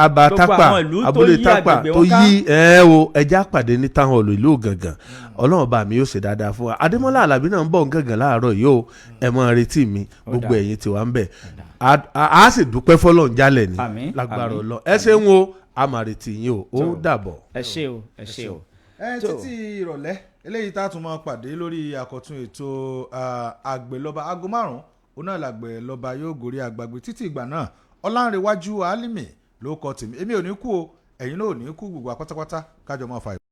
abatapa abúlé tapa tó yí o ẹja pàdé ní táwọn ọ̀lọ́ ìlú gangan ọlọ́run bá mi yóò ṣe dáadáa fún wa Adémọ́lá Alábí náà ń bọ̀ gangan láàárọ̀ yìí o ẹ mọ́ retí mi gbogbo ẹ̀yin tí wà ń bẹ̀ a sì dúpẹ́ fọlọ́run jálẹ̀ ní lágbára Ọlọ́run ẹ ṣeun o a máa retí yín o ó dàbọ̀. ẹ ṣé o ẹ ṣé o. títí ìrọ̀lẹ́ eléyìí tá a tún máa pàdé lórí àkọ́tún ètò àgbẹ̀lọba aago 5 òun náà làgbẹ̀lọba yóò gorí àgbàgbé títí ìgbà náà Ọlánrewájú Álímì ló kọ tèmi èmi ò ní kú o ẹ̀yin náà ò ní kú gbogbo apátápátá kájọ máa fà